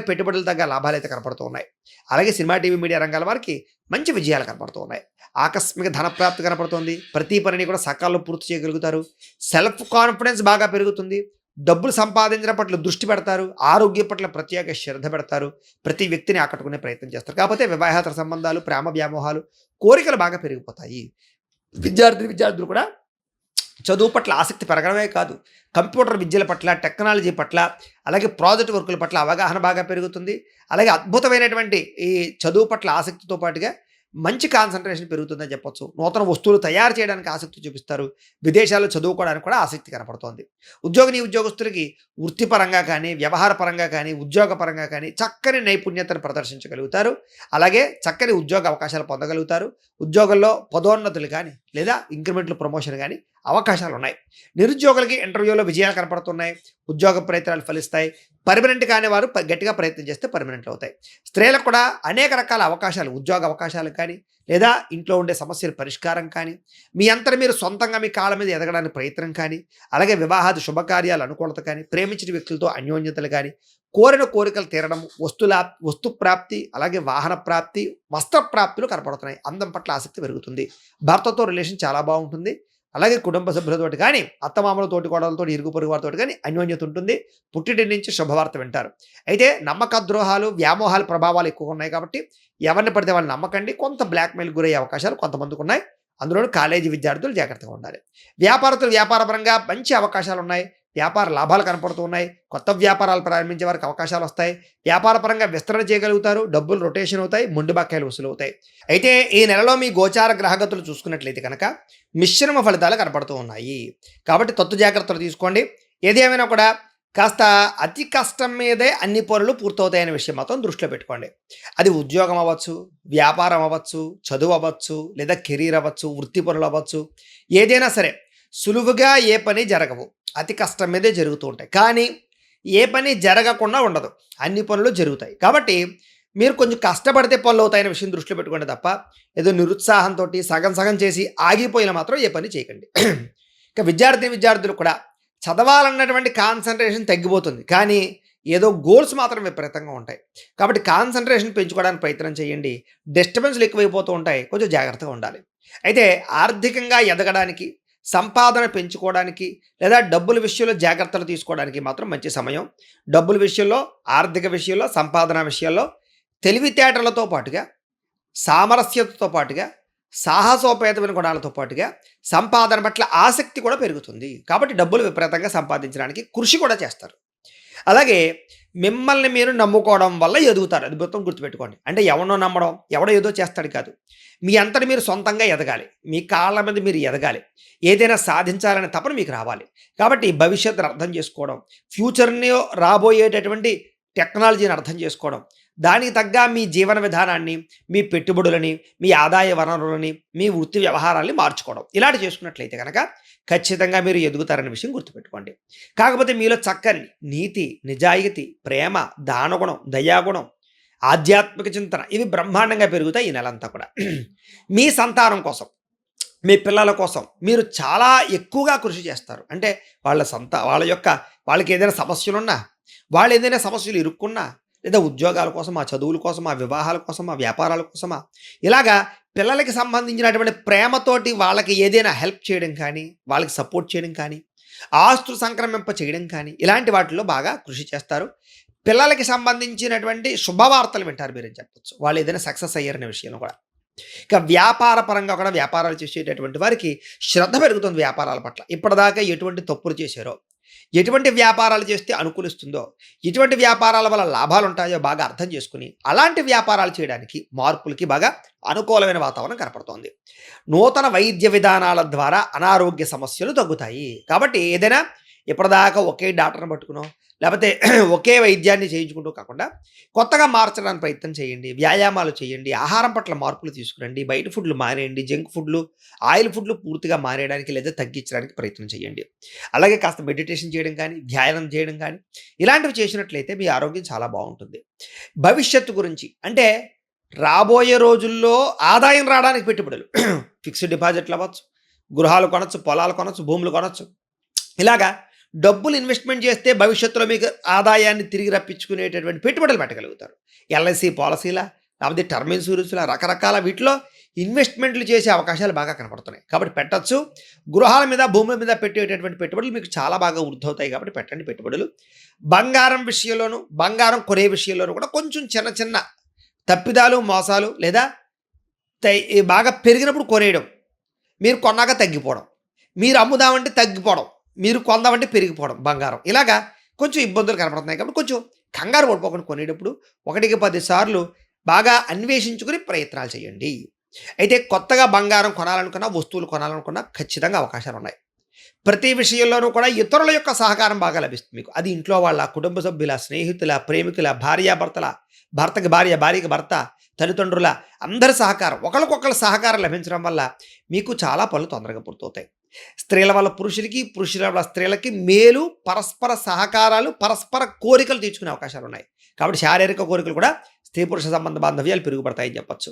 పెట్టుబడులు తగ్గ లాభాలు అయితే కనపడుతూ ఉన్నాయి. అలాగే సినిమా, టీవీ, మీడియా రంగాల వారికి మంచి విజయాలు కనపడుతూ ఉన్నాయి. ఆకస్మిక ధనప్రాప్తి కనపడుతుంది. ప్రతి పనిని కూడా సకాలంలో పూర్తి చేయగలుగుతారు. సెల్ఫ్ కాన్ఫిడెన్స్ బాగా పెరుగుతుంది. డబ్బులు సంపాదించడం పట్ల దృష్టి పెడతారు. ఆరోగ్యం పట్ల ప్రత్యేక శ్రద్ధ పెడతారు. ప్రతి వ్యక్తిని ఆకట్టుకునే ప్రయత్నం చేస్తారు. కాకపోతే వివాహేతర సంబంధాలు, ప్రేమ వ్యామోహాలు, కోరికలు బాగా పెరిగిపోతాయి. విద్యార్థులు కూడా చదువు పట్ల ఆసక్తి పెరగడమే కాదు, కంప్యూటర్ విద్యల పట్ల, టెక్నాలజీ పట్ల, అలాగే ప్రాజెక్ట్ వర్కుల పట్ల అవగాహన బాగా పెరుగుతుంది. అలాగే అద్భుతమైనటువంటి ఈ చదువు పట్ల ఆసక్తితో పాటుగా మంచి కాన్సంట్రేషన్ పెరుగుతుందని చెప్పొచ్చు. నూతన వస్తువులు తయారు చేయడానికి ఆసక్తి చూపిస్తారు. విదేశాల్లో చదువుకోవడానికి కూడా ఆసక్తి కనపడుతోంది. ఉద్యోగస్తులకి వృత్తిపరంగా కానీ, వ్యవహార పరంగా కానీ, ఉద్యోగ పరంగా కానీ చక్కని నైపుణ్యతను ప్రదర్శించగలుగుతారు. అలాగే చక్కని ఉద్యోగ అవకాశాలు పొందగలుగుతారు. ఉద్యోగంలో పదోన్నతులు కానీ, లేదా ఇంక్రిమెంట్లు, ప్రమోషన్ కానీ అవకాశాలు ఉన్నాయి. నిరుద్యోగులకి ఇంటర్వ్యూలో విజయాలు కనపడుతున్నాయి. ఉద్యోగ ప్రయత్నాలు ఫలిస్తాయి. పర్మనెంట్ కాని వారు గట్టిగా ప్రయత్నం చేస్తే పర్మనెంట్లు అవుతాయి. స్త్రీలకు కూడా అనేక రకాల అవకాశాలు, ఉద్యోగ అవకాశాలు కానీ, లేదా ఇంట్లో ఉండే సమస్యల పరిష్కారం కానీ, మీ అంతట మీరు సొంతంగా మీ కాళ్ళ మీద ఎదగడానికి ప్రయత్నం కానీ, అలాగే వివాహాది శుభకార్యాలు అనుకూలత కానీ, ప్రేమించిన వ్యక్తులతో అన్యోన్యతలు కానీ, కోరిన కోరికలు తీరడం, వస్తు ప్రాప్తి, అలాగే వాహన ప్రాప్తి, వస్త్ర ప్రాప్తులు కనపడుతున్నాయి. అందం పట్ల ఆసక్తి పెరుగుతుంది. భర్తతో రిలేషన్ చాలా బాగుంటుంది. అలాగే కుటుంబ సభ్యులతోటి కానీ, అత్తమామలతోటి, కోడలతో, ఇరుగు పొరుగు వారితో కానీ అన్యోన్యత ఉంటుంది. పుట్టింటి నుంచి శుభవార్త వింటారు. అయితే నమ్మక ద్రోహాలు, వ్యామోహాల ప్రభావాలు ఎక్కువగా ఉన్నాయి. కాబట్టి ఎవరిని పడితే వాళ్ళని నమ్మకండి. కొంత బ్లాక్మెయిల్ గురయ్యే అవకాశాలు కొంతమందికి ఉన్నాయి. అందులో కాలేజీ విద్యార్థులు జాగ్రత్తగా ఉండాలి. వ్యాపారస్తులు వ్యాపారపరంగా మంచి అవకాశాలు ఉన్నాయి. వ్యాపార లాభాలు కనపడుతూ ఉన్నాయి. కొత్త వ్యాపారాలు ప్రారంభించే వారికి అవకాశాలు వస్తాయి. వ్యాపార పరంగా విస్తరణ చేయగలుగుతారు. డబ్బులు రొటేషన్ అవుతాయి. మొండి బకాయిలు వసూలవుతాయి. అయితే ఈ నెలలో మీ గోచార గ్రహగతులు చూసుకున్నట్లయితే కనుక మిశ్రమ ఫలితాలు కనపడుతూ ఉన్నాయి. కాబట్టి తత్తు జాగ్రత్తలు తీసుకోండి. ఏది ఏమైనా కూడా కాస్త అతి కష్టం మీదే అన్ని పనులు పూర్తవుతాయనే విషయం మాత్రం దృష్టిలో పెట్టుకోండి. అది ఉద్యోగం అవ్వచ్చు, వ్యాపారం అవ్వచ్చు, చదువు అవ్వచ్చు, లేదా కెరీర్ అవ్వచ్చు, వృత్తి పనులు అవ్వచ్చు. ఏదైనా సరే సులువుగా ఏ పని జరగవు. అతి కష్టం మీదే జరుగుతూ ఉంటాయి. కానీ ఏ పని జరగకుండా ఉండదు. అన్ని పనులు జరుగుతాయి. కాబట్టి మీరు కొంచెం కష్టపడితే పనులు అవుతాయనే విషయం దృష్టిలో పెట్టుకోండి తప్ప ఏదో నిరుత్సాహంతో సగం సగం చేసి ఆగిపోయిన మాత్రం ఏ పని చేయకండి. ఇక విద్యార్థులు కూడా చదవాలన్నటువంటి కాన్సన్ట్రేషన్ తగ్గిపోతుంది. కానీ ఏదో గోల్స్ మాత్రం విపరీతంగా ఉంటాయి. కాబట్టి కాన్సన్ట్రేషన్ పెంచుకోవడానికి ప్రయత్నం చేయండి. డిస్టర్బెన్స్లు ఎక్కువైపోతూ ఉంటాయి. కొంచెం జాగ్రత్తగా ఉండాలి. అయితే ఆర్థికంగా ఎదగడానికి, సంపాదన పెంచుకోవడానికి, లేదా డబ్బుల విషయంలో జాగ్రత్తలు తీసుకోవడానికి మాత్రం మంచి సమయం. డబ్బుల విషయంలో, ఆర్థిక విషయంలో, సంపాదన విషయాల్లో తెలివితేటలతో పాటుగా, సామరస్యతతో పాటుగా, సాహసోపేతమైన గుణాలతో పాటుగా సంపాదన పట్ల ఆసక్తి కూడా పెరుగుతుంది. కాబట్టి డబ్బులు విపరీతంగా సంపాదించడానికి కృషి కూడా చేస్తారు. అలాగే మిమ్మల్ని మీరు నమ్ముకోవడం వల్ల ఎదుగుతారు. అది మొత్తం గుర్తుపెట్టుకోండి. అంటే ఎవరినో నమ్మడం, ఎవడో ఏదో చేస్తాడు కాదు. మీ అంతటి మీరు సొంతంగా ఎదగాలి. మీ కాళ్ళ మీద మీరు ఎదగాలి. ఏదైనా సాధించాలనే తపన మీకు రావాలి. కాబట్టి భవిష్యత్తును అర్థం చేసుకోవడం, ఫ్యూచర్ని రాబోయేటటువంటి టెక్నాలజీని అర్థం చేసుకోవడం, దానికి తగ్గ మీ జీవన విధానాన్ని, మీ పెట్టుబడులని, మీ ఆదాయ వనరులని, మీ వృత్తి వ్యవహారాల్ని మార్చుకోవడం, ఇలాంటి చేసుకున్నట్లయితే కనుక ఖచ్చితంగా మీరు ఎదుగుతారనే విషయం గుర్తుపెట్టుకోండి. కాకపోతే మీలో చక్కని నీతి, నిజాయితీ, ప్రేమ, దానగుణం, దయాగుణం, ఆధ్యాత్మిక చింతన ఇవి బ్రహ్మాండంగా పెరుగుతాయి ఈ నెలంతా కూడా. మీ సంతానం కోసం, మీ పిల్లల కోసం మీరు చాలా ఎక్కువగా కృషి చేస్తారు. అంటే వాళ్ళకి ఏదైనా సమస్యలున్నా, వాళ్ళు ఏదైనా సమస్యలు ఇరుక్కున్నా, లేదా ఉద్యోగాల కోసం, ఆ చదువుల కోసం, ఆ వివాహాల కోసం, ఆ వ్యాపారాల కోసమా, ఇలాగా పిల్లలకి సంబంధించినటువంటి ప్రేమతోటి వాళ్ళకి ఏదైనా హెల్ప్ చేయడం కానీ, వాళ్ళకి సపోర్ట్ చేయడం కానీ, ఆస్తులు సంక్రమింప చేయడం కానీ, ఇలాంటి వాటిల్లో బాగా కృషి చేస్తారు. పిల్లలకి సంబంధించినటువంటి శుభవార్తలు వింటారు మీరని చెప్పొచ్చు. వాళ్ళు ఏదైనా సక్సెస్ అయ్యారనే విషయంలో కూడా. ఇక వ్యాపార పరంగా కూడా వ్యాపారాలు చేసేటటువంటి వారికి శ్రద్ధ పెరుగుతుంది వ్యాపారాల పట్ల. ఇప్పటిదాకా ఎటువంటి తప్పులు చేశారో, ఎటువంటి వ్యాపారాలు చేస్తే అనుకూలిస్తుందో, ఎటువంటి వ్యాపారాల వల్ల లాభాలు ఉంటాయో బాగా అర్థం చేసుకుని అలాంటి వ్యాపారాలు చేయడానికి, మార్పులకి బాగా అనుకూలమైన వాతావరణం కనపడుతోంది. నూతన వైద్య విధానాల ద్వారా అనారోగ్య సమస్యలు తగ్గుతాయి. కాబట్టి ఏదైనా ఇప్పటిదాకా ఒకే డాక్టర్ని పట్టుకునో, లేకపోతే ఒకే వైద్యాన్ని చేయించుకుంటూ కాకుండా కొత్తగా మార్చడానికి ప్రయత్నం చేయండి. వ్యాయామాలు చేయండి. ఆహారం పట్ల మార్పులు తీసుకురండి. బయట ఫుడ్లు మానేయండి. జంక్ ఫుడ్లు, ఆయిల్ ఫుడ్లు పూర్తిగా మానేయడానికి లేదా తగ్గించడానికి ప్రయత్నం చేయండి. అలాగే కాస్త మెడిటేషన్ చేయడం కానీ, ధ్యానం చేయడం కానీ ఇలాంటివి చేసినట్లయితే మీ ఆరోగ్యం చాలా బాగుంటుంది. భవిష్యత్తు గురించి అంటే రాబోయే రోజుల్లో ఆదాయం రావడానికి పెట్టుబడులు, ఫిక్స్డ్ డిపాజిట్లు అవ్వచ్చు, గృహాలు కొనొచ్చు, పొలాలు కొనొచ్చు, భూములు కొనొచ్చు. ఇలాగా డబ్బులు ఇన్వెస్ట్మెంట్ చేస్తే భవిష్యత్తులో మీకు ఆదాయాన్ని తిరిగి రప్పించుకునేటటువంటి పెట్టుబడులు పెట్టగలుగుతారు. ఎల్ఐసి పాలసీలా, లేకపోతే టర్మ్ ఇన్సూరెన్స్లా, రకరకాల వీటిలో ఇన్వెస్ట్మెంట్లు చేసే అవకాశాలు బాగా కనపడుతున్నాయి. కాబట్టి పెట్టచ్చు. గృహాల మీద, భూముల మీద పెట్టేటటువంటి పెట్టుబడులు మీకు చాలా బాగా వృద్ధవుతాయి. కాబట్టి పెట్టండి పెట్టుబడులు. బంగారం విషయంలోనూ, బంగారం కొనే విషయంలోనూ కూడా కొంచెం చిన్న చిన్న తప్పిదాలు, మోసాలు లేదా బాగా పెరిగినప్పుడు కొనేయడం, మీరు కొన్నాక తగ్గిపోవడం, మీరు అమ్ముదామంటే తగ్గిపోవడం, మీరు కొందామంటే పెరిగిపోవడం బంగారం, ఇలాగా కొంచెం ఇబ్బందులు కనపడుతున్నాయి. కాబట్టి కొంచెం కంగారు పడిపోకుండా కొనేటప్పుడు 1కి 10 సార్లు బాగా అన్వేషించుకుని ప్రయత్నాలు చేయండి. అయితే కొత్తగా బంగారం కొనాలనుకున్నా, వస్తువులు కొనాలనుకున్నా ఖచ్చితంగా అవకాశాలు ఉన్నాయి. ప్రతి విషయంలోనూ కూడా ఇతరుల యొక్క సహకారం బాగా లభిస్తుంది మీకు. అది ఇంట్లో వాళ్ళ, కుటుంబ సభ్యుల, స్నేహితుల, ప్రేమికుల, భార్యాభర్తల, భర్తకి భార్య, భార్యకి భర్త, తల్లిదండ్రుల అందరి సహకారం, ఒకరికొకరు సహకారం లభించడం వల్ల మీకు చాలా పనులు తొందరగా పూర్తవుతాయి. స్త్రీల వల్ల పురుషులకి, పురుషుల వల్ల స్త్రీలకి మేలు, పరస్పర సహకారాలు, పరస్పర కోరికలు తీర్చుకునే అవకాశాలు ఉన్నాయి. కాబట్టి శారీరక కోరికలు కూడా స్త్రీ పురుష సంబంధ బాంధవ్యాలు పెరుగుపడతాయని చెప్పచ్చు.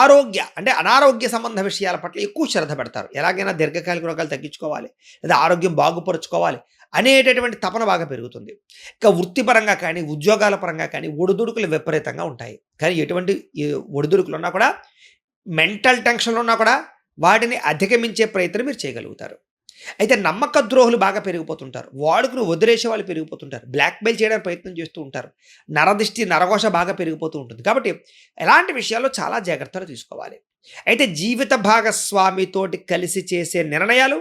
ఆరోగ్య అంటే అనారోగ్య సంబంధ విషయాల పట్ల ఎక్కువ శ్రద్ధ పెడతారు. ఎలాగైనా దీర్ఘకాలిక రోగాలు తగ్గించుకోవాలి, లేదా ఆరోగ్యం బాగుపరుచుకోవాలి అనేటటువంటి తపన బాగా పెరుగుతుంది. ఇక వృత్తిపరంగా కానీ, ఉద్యోగాల పరంగా కానీ ఒడిదుడుకులు విపరీతంగా ఉంటాయి. కానీ ఎటువంటి ఒడిదుడుకులు ఉన్నా కూడా, మెంటల్ టెన్షన్లు ఉన్నా కూడా వాటిని అధిగమించే ప్రయత్నం మీరు చేయగలుగుతారు. అయితే నమ్మక ద్రోహులు బాగా పెరిగిపోతుంటారు. వాడుకుని వదిలేసే వాళ్ళు పెరిగిపోతుంటారు. బ్లాక్మెయిల్ చేయడానికి ప్రయత్నం చేస్తూ ఉంటారు. నరదిష్టి, నరఘోష బాగా పెరిగిపోతూ ఉంటుంది. కాబట్టి ఎలాంటి విషయాల్లో చాలా జాగ్రత్తలు తీసుకోవాలి. అయితే జీవిత భాగస్వామితోటి కలిసి చేసే నిర్ణయాలు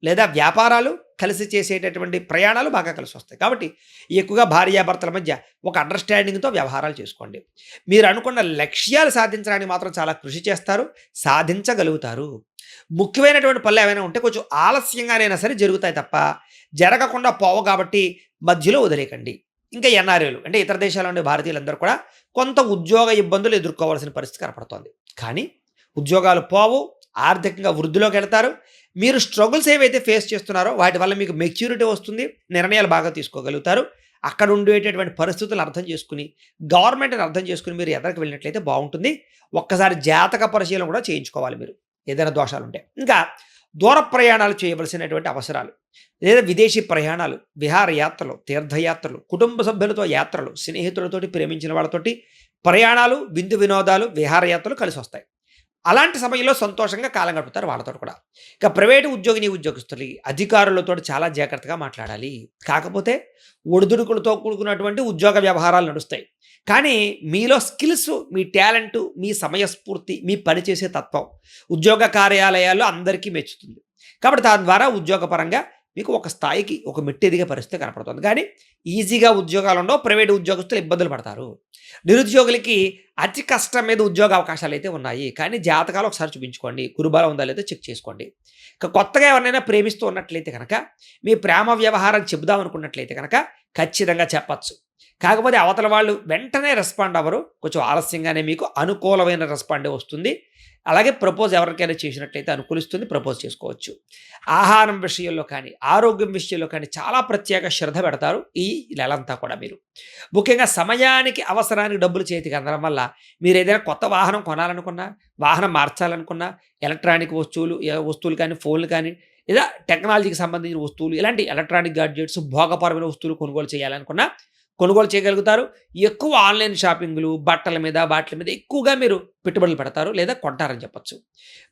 లేదా వ్యాపారాలు కలిసి చేసేటటువంటి ప్రయాణాలు బాగా కలిసి వస్తాయి. కాబట్టి ఎక్కువగా భార్యాభర్తల మధ్య ఒక అండర్‌స్టాండింగ్‌తో వ్యవహారాలు చేసుకోండి. మీరు అనుకున్న లక్ష్యాలు సాధించడానికి మాత్రం చాలా కృషి చేస్తారు. సాధించగలుగుతారు. ముఖ్యమైనటువంటి పనులు ఏవైనా ఉంటే కొంచెం ఆలస్యంగానైనా సరే జరుగుతాయి తప్ప, జరగకుండా పోవు కాబట్టి మధ్యలో వదిలేయకండి. ఇంకా ఎన్ఆర్ఐలు అంటే ఇతర దేశాల్లో ఉండే భారతీయులందరూ కూడా కొంత ఉద్యోగ ఇబ్బందులు ఎదుర్కోవాల్సిన పరిస్థితి కనపడుతోంది. కానీ ఉద్యోగాలు పోవు, ఆర్థికంగా వృద్ధిలోకెళ్తారు. మీరు స్ట్రగుల్స్ ఏవైతే ఫేస్ చేస్తున్నారో వాటి వల్ల మీకు మెచ్యూరిటీ వస్తుంది. నిర్ణయాలు బాగా తీసుకోగలుగుతారు. అక్కడ ఉండేటటువంటి పరిస్థితులను అర్థం చేసుకొని, గవర్నమెంట్‌ని అర్థం చేసుకొని మీరు ఎదరికి వెళ్ళినట్లయితే బావుంటుంది. ఒక్కసారి జాతక పరిశీలన కూడా చేయించుకోవాలి మీరు. ఏదైనా దోషాలుంటే. ఇంకా దూర ప్రయాణాలు చేయవలసినటువంటి అవసరాలు, లేదా విదేశీ ప్రయాణాలు, విహారయాత్రలు, తీర్థయాత్రలు, కుటుంబ సభ్యులతో యాత్రలు, స్నేహితులతోటి, ప్రేమించిన వాళ్ళతోటి ప్రయాణాలు, విందు వినోదాలు, విహారయాత్రలు కలిసొస్తాయి. అలాంటి సమయంలో సంతోషంగా కాలం గడుపుతారు వాళ్ళతోటి కూడా. ఇక ప్రైవేటు ఉద్యోగిని, ఉద్యోగస్తులు అధికారులతోటి చాలా జాగ్రత్తగా మాట్లాడాలి. కాకపోతే ఒడిదుడుకులతో కూడుకున్నటువంటి ఉద్యోగ వ్యవహారాలు నడుస్తాయి. కానీ మీలో స్కిల్స్, మీ టాలెంటు, మీ సమయస్ఫూర్తి, మీ పనిచేసే తత్వం ఉద్యోగ కార్యాలయాల్లో అందరికీ మెచ్చుతుంది. కాబట్టి దాని ద్వారా ఉద్యోగపరంగా మీకు ఒక స్థాయికి ఒక మెట్టు ఎదిగే పరిస్థితి కనపడుతుంది. కానీ ఈజీగా ఉద్యోగాలు ఉండవు. ప్రైవేటు ఉద్యోగస్తులు ఇబ్బందులు పడతారు. నిరుద్యోగులకి అతి కష్టం మీద ఉద్యోగ అవకాశాలు అయితే ఉన్నాయి. కానీ జాతకాలు ఒకసారి చూపించుకోండి. గురుబలం ఉందా లేదో చెక్ చేసుకోండి. ఇక కొత్తగా ఎవరినైనా ప్రేమిస్తూ ఉన్నట్లయితే కనుక, మీ ప్రేమ వ్యవహారం చెబుదాం అనుకున్నట్లయితే కనుక ఖచ్చితంగా చెప్పచ్చు. కాకపోతే అవతల వాళ్ళు వెంటనే రెస్పాండ్ అవ్వరు. కొంచెం ఆలస్యంగానే మీకు అనుకూలమైన రెస్పాండే వస్తుంది. అలాగే ప్రపోజ్ ఎవరికైనా చేసినట్లయితే అనుకూలిస్తుంది. ప్రపోజ్ చేసుకోవచ్చు. ఆహారం విషయంలో కానీ, ఆరోగ్యం విషయంలో కానీ చాలా ప్రత్యేక శ్రద్ధ పెడతారు ఈ నెలంతా కూడా మీరు. ముఖ్యంగా సమయానికి, అవసరానికి డబ్బులు చేతికి అందడం వల్ల మీరు ఏదైనా కొత్త వాహనం కొనాలనుకున్నా, వాహనం మార్చాలనుకున్నా, ఎలక్ట్రానిక్ వస్తువులు కానీ, ఫోన్లు కానీ, లేదా టెక్నాలజీకి సంబంధించిన వస్తువులు, ఇలాంటి ఎలక్ట్రానిక్ గాడ్జెట్స్, భోగపరమైన వస్తువులు కొనుగోలు చేయాలనుకున్నా కొనుగోలు చేయగలుగుతారు. ఎక్కువ ఆన్‌లైన్ షాపింగులు, బట్టల మీద, వాటిల మీద ఎక్కువగా మీరు పెట్టుబడులు పెడతారు లేదా కొంటారని చెప్పొచ్చు.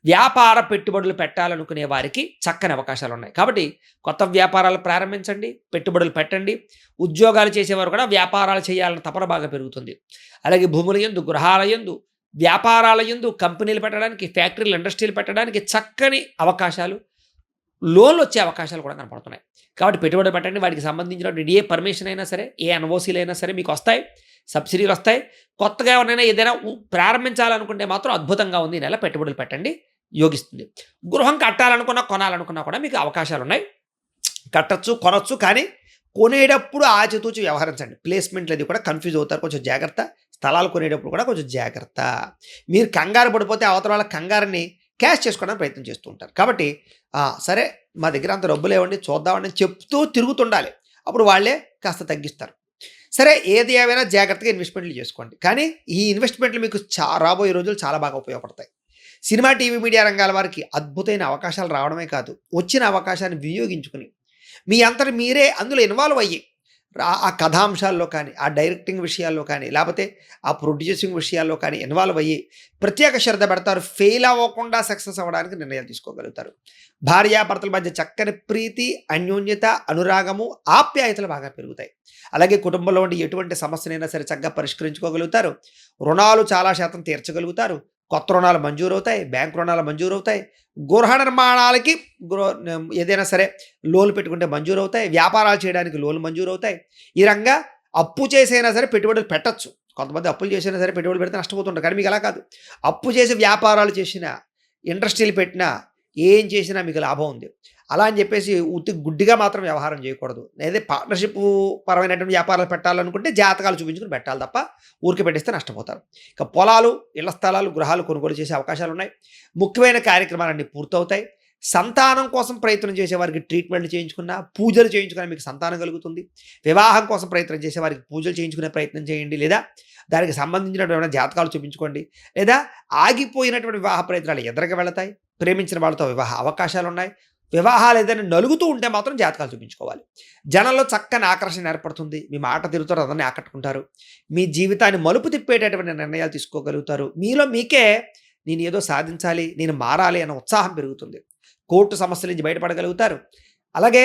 వ్యాపార పెట్టుబడులు పెట్టాలనుకునే వారికి చక్కని అవకాశాలున్నాయి. కాబట్టి కొత్త వ్యాపారాలు ప్రారంభించండి, పెట్టుబడులు పెట్టండి. ఉద్యోగాలు చేసేవారు కూడా వ్యాపారాలు చేయాలన్న తపన బాగా పెరుగుతుంది. అలాగే భూముల యందు, గృహాల యందు, వ్యాపారాల యందు, కంపెనీలు పెట్టడానికి, ఫ్యాక్టరీలు, ఇండస్ట్రీలు పెట్టడానికి చక్కని అవకాశాలు, లోన్‌లు వచ్చే అవకాశాలు కూడా కనపడుతున్నాయి. కాబట్టి పెట్టుబడి పెట్టండి. వాటికి సంబంధించినటువంటి ఏ పర్మిషన్ అయినా సరే, ఏ ఎన్ఓసీలు అయినా సరే మీకు వస్తాయి. సబ్సిడీలు వస్తాయి. కొత్తగా ఎవరినైనా ఏదైనా ప్రారంభించాలనుకుంటే మాత్రం అద్భుతంగా ఉంది. ఈ నెల పెట్టుబడులు పెట్టండి, యోగిస్తుంది. గృహం కట్టాలనుకున్నా, కొనాలనుకున్నా కూడా మీకు అవకాశాలున్నాయి. కట్టొచ్చు, కొనొచ్చు. కానీ కొనేటప్పుడు ఆచితూచి వ్యవహరించండి. ప్లేస్‌మెంట్లు అది కూడా కన్‌ఫ్యూజ్ అవుతారు. కొంచెం జాగ్రత్త. స్థలాలు కొనేటప్పుడు కూడా కొంచెం జాగ్రత్త. మీరు కంగారు పడిపోతే అవతల వాళ్ళ కంగారుని క్యాష్ చేసుకోవడానికి ప్రయత్నం చేస్తూ ఉంటారు. కాబట్టి సరే మా దగ్గర అంత డబ్బులు లేవండి చూద్దామండి అని చెప్తూ తిరుగుతుండాలి. అప్పుడు వాళ్ళే కాస్త తగ్గిస్తారు. సరే ఏది ఏమైనా జాగ్రత్తగా ఇన్వెస్ట్‌మెంట్లు చేసుకోండి. కానీ ఈ ఇన్వెస్ట్‌మెంట్లు మీకు రాబోయే రోజులు చాలా బాగా ఉపయోగపడతాయి. సినిమా, టీవీ, మీడియా రంగాల వారికి అద్భుతమైన అవకాశాలు రావడమే కాదు, వచ్చిన అవకాశాన్ని వినియోగించుకుని మీ అంతట మీరే అందులో ఇన్వాల్వ్ అయ్యి ఆ కథాంశాల్లో కానీ, ఆ డైరెక్టింగ్ విషయాల్లో కానీ, లేకపోతే ఆ ప్రొడ్యూసింగ్ విషయాల్లో కానీ ఇన్వాల్వ్ అయ్యి ప్రత్యేక శ్రద్ధ పెడతారు. ఫెయిల్ అవ్వకుండా సక్సెస్ అవ్వడానికి నిర్ణయాలు తీసుకోగలుగుతారు. భార్యాభర్తల మధ్య చక్కని ప్రీతి, అన్యోన్యత, అనురాగము, ఆప్యాయతలు బాగా పెరుగుతాయి. అలాగే కుటుంబంలో ఉండి ఎటువంటి సమస్యనైనా సరే చక్కగా పరిష్కరించుకోగలుగుతారు. రుణాలు చాలా శాతం తీర్చగలుగుతారు. కొత్త రుణాలు మంజూరవుతాయి. బ్యాంక్ రుణాలు మంజూరవుతాయి. గృహ నిర్మాణాలకి ఏదైనా సరే లోన్లు పెట్టుకుంటే మంజూరవుతాయి. వ్యాపారాలు చేయడానికి లోన్లు మంజూరవుతాయి. ఈ రంగా అప్పు చేసైనా సరే పెట్టుబడులు పెట్టొచ్చు. కొంతమంది అప్పులు చేసైనా సరే పెట్టుబడులు పెడితే నష్టపోతుంటారు. కానీ మీకు అలా కాదు. అప్పు చేసి వ్యాపారాలు చేసినా, ఇండస్ట్రీలు పెట్టినా, ఏం చేసినా మీకు లాభం ఉంది. అలా అని చెప్పేసి గుడ్డిగా మాత్రం వ్యవహారం చేయకూడదు. లేదా పార్ట్నర్‌షిప్ పరమైనటువంటి వ్యాపారాలు పెట్టాలనుకుంటే జాతకాలు చూపించుకొని పెట్టాలి తప్ప ఊరికే పెట్టేస్తే నష్టపోతారు. ఇక పొలాలు, ఇళ్ల స్థలాలు, గృహాలు కొనుగోలు చేసే అవకాశాలున్నాయి. ముఖ్యమైన కార్యక్రమాలన్నీ పూర్తవుతాయి. సంతానం కోసం ప్రయత్నం చేసేవారికి ట్రీట్మెంట్లు చేయించుకున్నా, పూజలు చేయించుకున్నా మీకు సంతానం కలుగుతుంది. వివాహం కోసం ప్రయత్నం చేసేవారికి పూజలు చేయించుకునే ప్రయత్నం చేయండి. లేదా దానికి సంబంధించినటువంటి జాతకాలు చూపించుకోండి. లేదా ఆగిపోయినటువంటి వివాహ ప్రయత్నాలు ఎదురుగా వెళతాయి. ప్రేమించిన వాళ్ళతో వివాహ అవకాశాలున్నాయి. వివాహాలు ఏదైనా నలుగుతూ ఉంటే మాత్రం జాతకాలు చూపించుకోవాలి. జనంలో చక్కని ఆకర్షణ ఏర్పడుతుంది. మీ మాట తిరుగుతారు, అందరిని ఆకట్టుకుంటారు. మీ జీవితాన్ని మలుపు తిప్పేటటువంటి నిర్ణయాలు తీసుకోగలుగుతారు. మీలో మీకే నేను ఏదో సాధించాలి, నేను మారాలి అన్న ఉత్సాహం పెరుగుతుంది. కోర్టు సమస్యల నుంచి బయటపడగలుగుతారు. అలాగే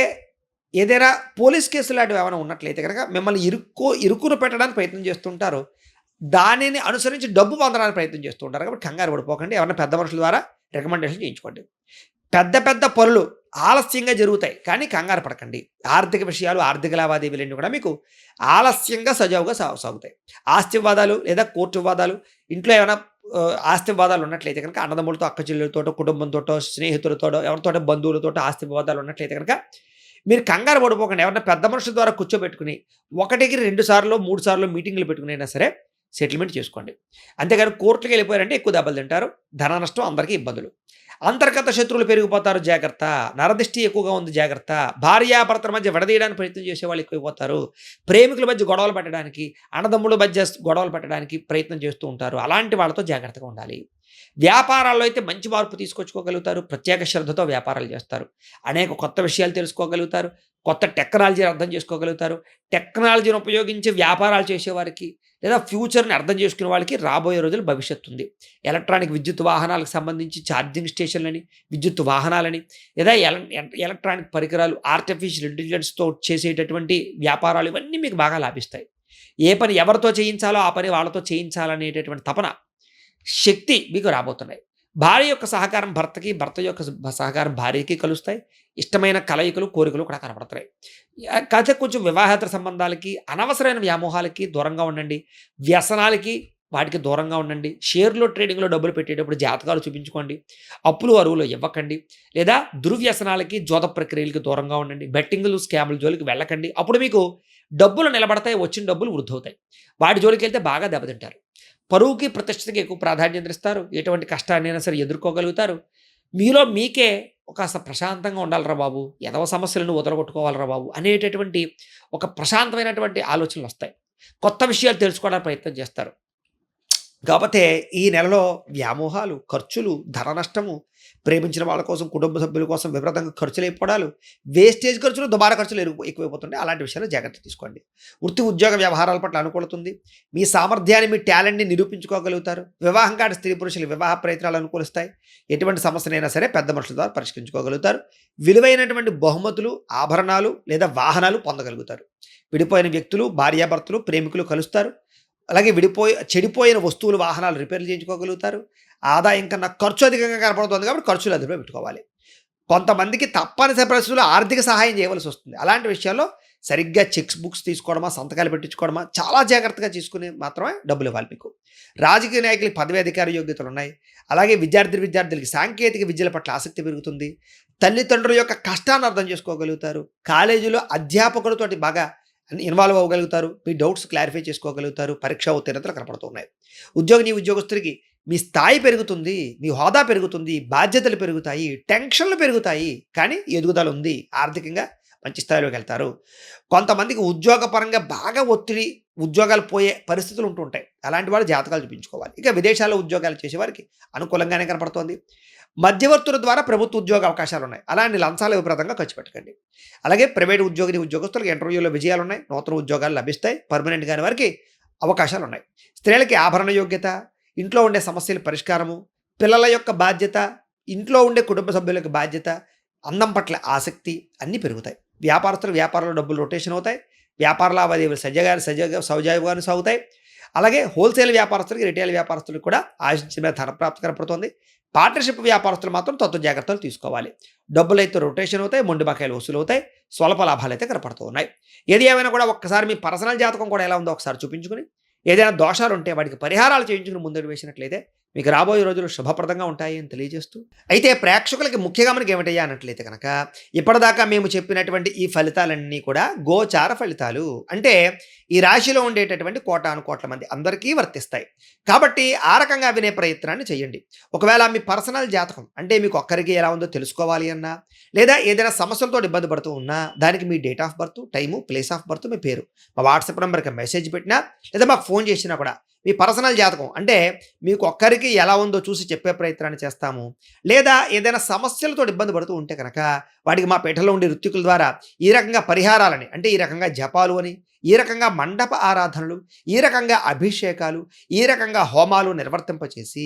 ఏదైనా పోలీస్ కేసులు లాంటివి ఏమైనా ఉన్నట్లయితే కనుక మిమ్మల్ని ఇరుకును పెట్టడానికి ప్రయత్నం చేస్తుంటారు. దానిని అనుసరించి డబ్బు పొందడానికి ప్రయత్నం చేస్తూ ఉంటారు. కాబట్టి కంగారు పడిపోకండి. ఎవరైనా పెద్ద మనుషుల ద్వారా రికమెండేషన్ చేయించుకోండి. పెద్ద పెద్ద పనులు ఆలస్యంగా జరుగుతాయి. కానీ కంగారు పడకండి. ఆర్థిక విషయాలు, ఆర్థిక లావాదేవీలన్నీ కూడా మీకు ఆలస్యంగా సజావుగా సాగుతాయి. ఆస్తి వివాదాలు లేదా కోర్టు వివాదాలు, ఇంట్లో ఏమైనా ఆస్తి వివాదాలు ఉన్నట్లయితే కనుక అన్నదమ్ములతో, అక్క చెల్లెలతోటో, కుటుంబంతోటో, స్నేహితులతోటో, ఎవరితోటో బంధువులతోటో ఆస్తి వివాదాలు ఉన్నట్లయితే కనుక మీరు కంగారు పడిపోకండి. ఎవరైనా పెద్ద మనుషుల ద్వారా కూర్చోబెట్టుకుని 1కి 2 సార్లో, 3 సార్లో మీటింగ్‌లు పెట్టుకునైనా సరే సెటిల్మెంట్ చేసుకోండి. అంతేగాని కోర్టులకి వెళ్ళిపోయారంటే ఎక్కువ దెబ్బలు తింటారు. ధన నష్టం, అందరికీ ఇబ్బందులు. అంతర్గత శత్రువులు పెరిగిపోతారు, జాగ్రత్త. నరదిష్టి ఎక్కువగా ఉంది, జాగ్రత్త. భార్యాభర్తల మధ్య విడదీయడానికి ప్రయత్నం చేసేవాళ్ళు ఎక్కువైపోతారు. ప్రేమికుల మధ్య గొడవలు పెట్టడానికి, అన్నదమ్ముల మధ్య గొడవలు పెట్టడానికి ప్రయత్నం చేస్తూ ఉంటారు. అలాంటి వాళ్ళతో జాగ్రత్తగా ఉండాలి. వ్యాపారాల్లో అయితే మంచి మార్పు తీసుకొచ్చుకోగలుగుతారు. ప్రత్యేక శ్రద్ధతో వ్యాపారాలు చేస్తారు. అనేక కొత్త విషయాలు తెలుసుకోగలుగుతారు. కొత్త టెక్నాలజీని అర్థం చేసుకోగలుగుతారు. టెక్నాలజీని ఉపయోగించి వ్యాపారాలు చేసేవారికి లేదా ఫ్యూచర్‌ని అర్థం చేసుకునే వాళ్ళకి రాబోయే రోజులు భవిష్యత్తు ఉంది. ఎలక్ట్రానిక్ విద్యుత్ వాహనాలకు సంబంధించి ఛార్జింగ్ స్టేషన్‌లని, విద్యుత్ వాహనాలని లేదా ఎలక్ట్రానిక్ పరికరాలు, ఆర్టిఫిషియల్ ఇంటెలిజెన్స్‌తో చేసేటటువంటి వ్యాపారాలు ఇవన్నీ మీకు బాగా లాభిస్తాయి. ఏ పని ఎవరితో చేయించాలో ఆ పని వాళ్ళతో చేయించాలనేటటువంటి తపన, శక్తి మీకు రాబోతున్నాయి. భార్య యొక్క సహకారం భర్తకి, భర్త యొక్క సహకారం భార్యకి కలుస్తాయి. ఇష్టమైన కలయికలు, కోరికలు కూడా కనపడతాయి. కాకపోతే కొంచెం వివాహేతర సంబంధాలకి, అనవసరమైన వ్యామోహాలకి దూరంగా ఉండండి. వ్యసనాలకి వాటికి దూరంగా ఉండండి. షేర్‌లో, ట్రేడింగ్‌లో డబ్బులు పెట్టేటప్పుడు జాతకాలు చూపించుకోండి. అప్పులు, అరువులు ఇవ్వకండి. లేదా దుర్వ్యసనాలకి, జోద ప్రక్రియలకి దూరంగా ఉండండి. బెట్టింగులు, స్కాముల జోలికి వెళ్ళకండి. అప్పుడు మీకు డబ్బులు నిలబడతాయి, వచ్చిన డబ్బులు వృద్ధవుతాయి. వాటి జోలికెళ్తే బాగా దెబ్బతింటారు. పరువుకి, ప్రతిష్టకి ఎక్కువ ప్రాధాన్యత ఇస్తారు. ఎటువంటి కష్టాన్నైనా సరే ఎదుర్కోగలుగుతారు. మీలో మీకే ప్రశాంతంగా ఉండాలిరా బాబు, ఎదవ సమస్యలను వదలగొట్టుకోవాలిరా బాబు అనేటటువంటి ఒక ప్రశాంతమైనటువంటి ఆలోచనలొస్తాయి. కొత్త విషయాలు తెలుసుకోవడానికి ప్రయత్నం చేస్తారు. కాపోతే ఈ నెలలో వ్యామోహాలు, ఖర్చులు, ధన నష్టము, ప్రేమించిన వాళ్ళ కోసం, కుటుంబ సభ్యుల కోసం విపరీతంగా ఖర్చులైపోవడాలు, వేస్టేజ్ ఖర్చులు, దుబారా ఖర్చులు ఎక్కువైపోతుంటాయి. అలాంటి విషయాల్లో జాగ్రత్త తీసుకోండి. వృత్తి, ఉద్యోగ వ్యవహారాల పట్ల అనుకూలతుంది. మీ సామర్థ్యాన్ని, మీ టాలెంట్‌ని నిరూపించుకోగలుగుతారు. వివాహం కాని స్త్రీ పురుషుల వివాహ ప్రయత్నాలు అనుకూలిస్తాయి. ఎటువంటి సమస్యనైనా సరే పెద్ద మనుషుల ద్వారా పరిష్కరించుకోగలుగుతారు. విలువైనటువంటి బహుమతులు, ఆభరణాలు లేదా వాహనాలు పొందగలుగుతారు. విడిపోయిన వ్యక్తులు, భార్యాభర్తలు, ప్రేమికులు కలుస్తారు. అలాగే చెడిపోయిన వస్తువులు, వాహనాలు రిపేర్లు చేయించుకోగలుగుతారు. ఆదాయం కన్నా ఖర్చు అధికంగా కనపడుతుంది కాబట్టి ఖర్చులు అదుపులో పెట్టుకోవాలి. కొంతమందికి తప్పనిసరి పరిస్థితుల్లో ఆర్థిక సహాయం చేయవలసి వస్తుంది. అలాంటి విషయాల్లో సరిగ్గా చెక్స్ బుక్స్ తీసుకోవడమా, సంతకాలు పెట్టించుకోవడమా చాలా జాగ్రత్తగా తీసుకుని మాత్రమే డబ్బులు ఇవ్వాలి మీకు. రాజకీయ నాయకులకి పదవి, అధికార యోగ్యతలు ఉన్నాయి. అలాగే విద్యార్థులకి సాంకేతిక విద్యల పట్ల ఆసక్తి పెరుగుతుంది. తల్లిదండ్రుల యొక్క కష్టాన్ని అర్థం చేసుకోగలుగుతారు. కాలేజీలో అధ్యాపకులతోటి బాగా ఇన్వాల్వ్ అవ్వగలుగుతారు. మీ డౌట్స్ క్లారిఫై చేసుకోగలుగుతారు. పరీక్షా ఉత్తీర్ణతలు కనపడుతున్నాయి. ఉద్యోగస్తుడికి మీ స్థాయి పెరుగుతుంది, మీ హోదా పెరుగుతుంది, బాధ్యతలు పెరుగుతాయి, టెన్షన్లు పెరుగుతాయి. కానీ ఎదుగుదల ఉంది. ఆర్థికంగా మంచి స్థాయిలోకి వెళ్తారు. కొంతమందికి ఉద్యోగపరంగా బాగా ఒత్తిడి, ఉద్యోగాలు పోయే పరిస్థితులు ఉంటుంటాయి. అలాంటి వాళ్ళు జాతకాలు చూపించుకోవాలి. ఇక విదేశాల్లో ఉద్యోగాలు చేసేవారికి అనుకూలంగానే కనపడుతోంది. మధ్యవర్తుల ద్వారా ప్రభుత్వ ఉద్యోగ అవకాశాలు ఉన్నాయి. అలాంటి లంచాలు విపరీతంగా ఖర్చు పెట్టకండి. అలాగే ప్రైవేట్ ఉద్యోగస్తులకు ఇంటర్వ్యూలో విజయాలు ఉన్నాయి. నూతన ఉద్యోగాలు లభిస్తాయి. పర్మనెంట్ కాని వారికి అవకాశాలు ఉన్నాయి. స్త్రీలకి ఆభరణ యోగ్యత, ఇంట్లో ఉండే సమస్యల పరిష్కారము, పిల్లల యొక్క బాధ్యత, ఇంట్లో ఉండే కుటుంబ సభ్యుల బాధ్యత, అందం పట్ల ఆసక్తి అన్నీ పెరుగుతాయి. వ్యాపారంలో డబ్బులు రొటేషన్ అవుతాయి. వ్యాపార లావాదేవీలు సజావుగాను సాగుతాయి. అలాగే హోల్సేల్ వ్యాపారస్తులకి, రిటైల్ వ్యాపారస్తులకు కూడా ఆశించిన ధనప్రాప్తి కనపడుతుంది. పార్ట్నర్షిప్ వ్యాపారస్తులు మాత్రం తత్వ జాగ్రత్తలు తీసుకోవాలి. డబ్బులైతే రొటేషన్ అవుతాయి, మొండి బకాయిలు వసూలు అవుతాయి, స్వల్ప లాభాలు అయితే కనపడుతూ ఉన్నాయి. ఏది ఏమైనా కూడా ఒక్కసారి మీ పర్సనల్ జాతకం కూడా ఎలా ఉందో ఒకసారి చూపించుకుని, ఏదైనా దోషాలు ఉంటే వాటికి పరిహారాలు చేయించుకుని ముందడుగు వేసినట్లయితే మీకు రాబోయే రోజులు శుభప్రదంగా ఉంటాయి అని తెలియజేస్తూ, అయితే ప్రేక్షకులకి ముఖ్యంగా మనకి ఏమిటయ్యా అన్నట్లయితే కనుక, ఇప్పటిదాకా మేము చెప్పినటువంటి ఈ ఫలితాలన్నీ కూడా గోచార ఫలితాలు. అంటే ఈ రాశిలో ఉండేటటువంటి కోటాను కోట్ల మంది అందరికీ వర్తిస్తాయి. కాబట్టి ఆ రకంగా వినే ప్రయత్నాన్ని చేయండి. ఒకవేళ మీ పర్సనల్ జాతకం అంటే మీకు ఒక్కరికి ఎలా ఉందో తెలుసుకోవాలి అన్నా, లేదా ఏదైనా సమస్యలతో ఇబ్బంది పడుతూ ఉన్నా, దానికి మీ date of birth, time, place of birth, మీ పేరు మా వాట్సాప్ నెంబర్కి మెసేజ్ పెట్టినా, లేదా మాకు ఫోన్ చేసినా కూడా మీ పర్సనల్ జాతకం అంటే మీకు ఒక్కరికి ఎలా ఉందో చూసి చెప్పే ప్రయత్నాన్ని చేస్తాము. లేదా ఏదైనా సమస్యలతో ఇబ్బంది పడుతూ ఉంటే కనుక వాటికి మా పీఠలో ఉండే ఋత్వికుల ద్వారా ఈ రకంగా పరిహారాలని, అంటే ఈ రకంగా జపాలు అని, ఈ రకంగా మండప ఆరాధనలు, ఈ రకంగా అభిషేకాలు, ఈ రకంగా హోమాలు నిర్వర్తింపచేసి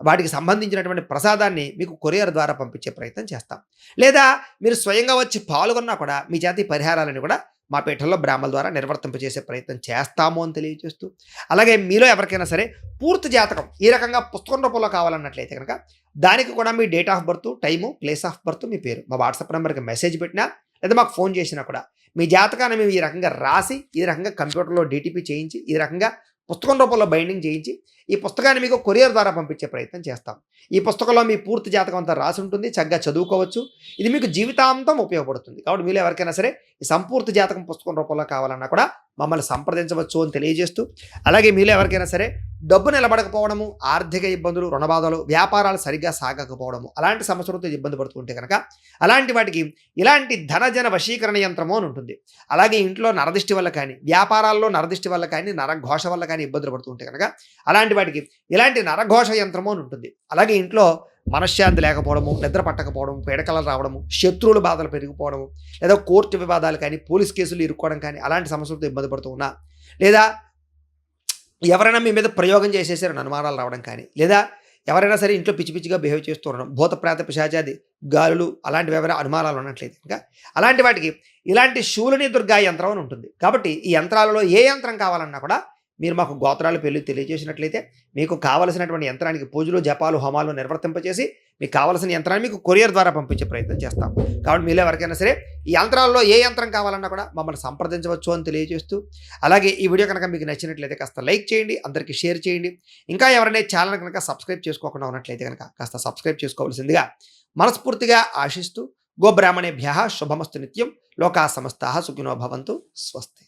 వాటికి సంబంధించినటువంటి ప్రసాదాన్ని మీకు కొరియర్ ద్వారా పంపించే ప్రయత్నం చేస్తాం. లేదా మీరు స్వయంగా వచ్చి పాల్గొన్నా కూడా మీ చేత ఈ పరిహారాలని కూడా మా పీఠంలో బ్రాహ్మణుల ద్వారా నిర్వర్తింపజేసే ప్రయత్నం చేస్తాము అని తెలియజేస్తూ, అలాగే మీలో ఎవరికైనా సరే పూర్తి జాతకం ఈ రకంగా పుస్తకం రూపంలో కావాలన్నట్లయితే కనుక దానికి కూడా మీ date of birth, time, place of birth, మీ పేరు మా వాట్సాప్ నెంబర్కి మెసేజ్ పెట్టినా లేదా మాకు ఫోన్ చేసినా కూడా మీ జాతకాన్ని మేము ఈ రకంగా రాసి, ఈ రకంగా కంప్యూటర్లో డీటీపీ చేయించి, ఈ రకంగా పుస్తకం రూపంలో బైండింగ్ చేయించి ఈ పుస్తకాన్ని మీకు కొరియర్ ద్వారా పంపించే ప్రయత్నం చేస్తాం. ఈ పుస్తకంలో మీ పూర్తి జాతకం అంతా రాసి ఉంటుంది. చక్కగా చదువుకోవచ్చు. ఇది మీకు జీవితాంతం ఉపయోగపడుతుంది. కాబట్టి మీరు ఎవరికైనా సరే ఈ సంపూర్తి జాతకం పుస్తకం రూపంలో కావాలన్నా కూడా మమ్మల్ని సంప్రదించవచ్చు అని తెలియజేస్తూ, అలాగే మీలో ఎవరికైనా సరే డబ్బు నిలబడకపోవడము, ఆర్థిక ఇబ్బందులు, రుణబాధలు, వ్యాపారాలు సరిగ్గా సాగకపోవడము, అలాంటి సమస్యలతో ఇబ్బంది పడుతుంటే కనుక అలాంటి వాటికి ఇలాంటి ధనజన వశీకరణ యంత్రము అని ఉంటుంది. అలాగే ఇంట్లో నరదిష్టి వల్ల కానీ, వ్యాపారాల్లో నరదిష్టి వల్ల కానీ, నరఘోష వల్ల కానీ ఇబ్బందులు పడుతుంటే కనుక అలాంటి వాటికి ఇలాంటి నరఘోష యంత్రము అని ఉంటుంది. అలాగే ఇంట్లో మనశ్శాంతి లేకపోవడము, నిద్ర పట్టకపోవడం, పీడకలలు రావడము, శత్రువుల బాధలు పెరిగిపోవడము, లేదా కోర్టు వివాదాలు కానీ, పోలీస్ కేసులు ఇరుక్కోవడం కానీ అలాంటి సమస్యలతో ఇబ్బంది పడుతూ ఉన్నా, లేదా ఎవరైనా మీ మీద ప్రయోగం చేసేసారని అనుమానాలు రావడం కానీ, లేదా ఎవరైనా సరే ఇంట్లో పిచ్చి పిచ్చిగా బిహేవ్ చేస్తూ ఉండడం, భూత ప్రేత పిశాచాది గాలులు అలాంటివి ఎవరైనా అనుమానాలు ఉన్నట్లయితే ఇంకా అలాంటి వాటికి ఇలాంటి శూలిని దుర్గా యంత్రం అని ఉంటుంది. కాబట్టి ఈ యంత్రాలలో ఏ యంత్రం కావాలన్నా కూడా మీరు మాకు గోత్రాలు పేర్లు తెలియజేసినట్లయితే మీకు కావలసినటువంటి యంత్రానికి పూజలు, జపాలు, హోమాలు నిర్వర్తింపజేసి మీకు కావలసిన యంత్రాన్ని మీకు కొరియర్ ద్వారా పంపించే ప్రయత్నం చేస్తాం. కాబట్టి మీలో ఎవరికైనా సరే ఈ యంత్రాల్లో ఏ యంత్రం కావాలన్నా కూడా మమ్మల్ని సంప్రదించవచ్చు అని తెలియజేస్తూ, అలాగే ఈ వీడియో కనుక మీకు నచ్చినట్లయితే కాస్త లైక్ చేయండి, అందరికీ షేర్ చేయండి. ఇంకా ఎవరైనా ఛానల్ కనుక సబ్స్క్రైబ్ చేసుకోకుండా ఉన్నట్లయితే కనుక కాస్త సబ్స్క్రైబ్ చేసుకోవాల్సిందిగా మనస్ఫూర్తిగా ఆశిస్తూ, గోబ్రాహ్మణేభ్యః శుభమస్తు నిత్యం, లోకా సమస్తాః సుఖినో భవంతు, స్వస్తి.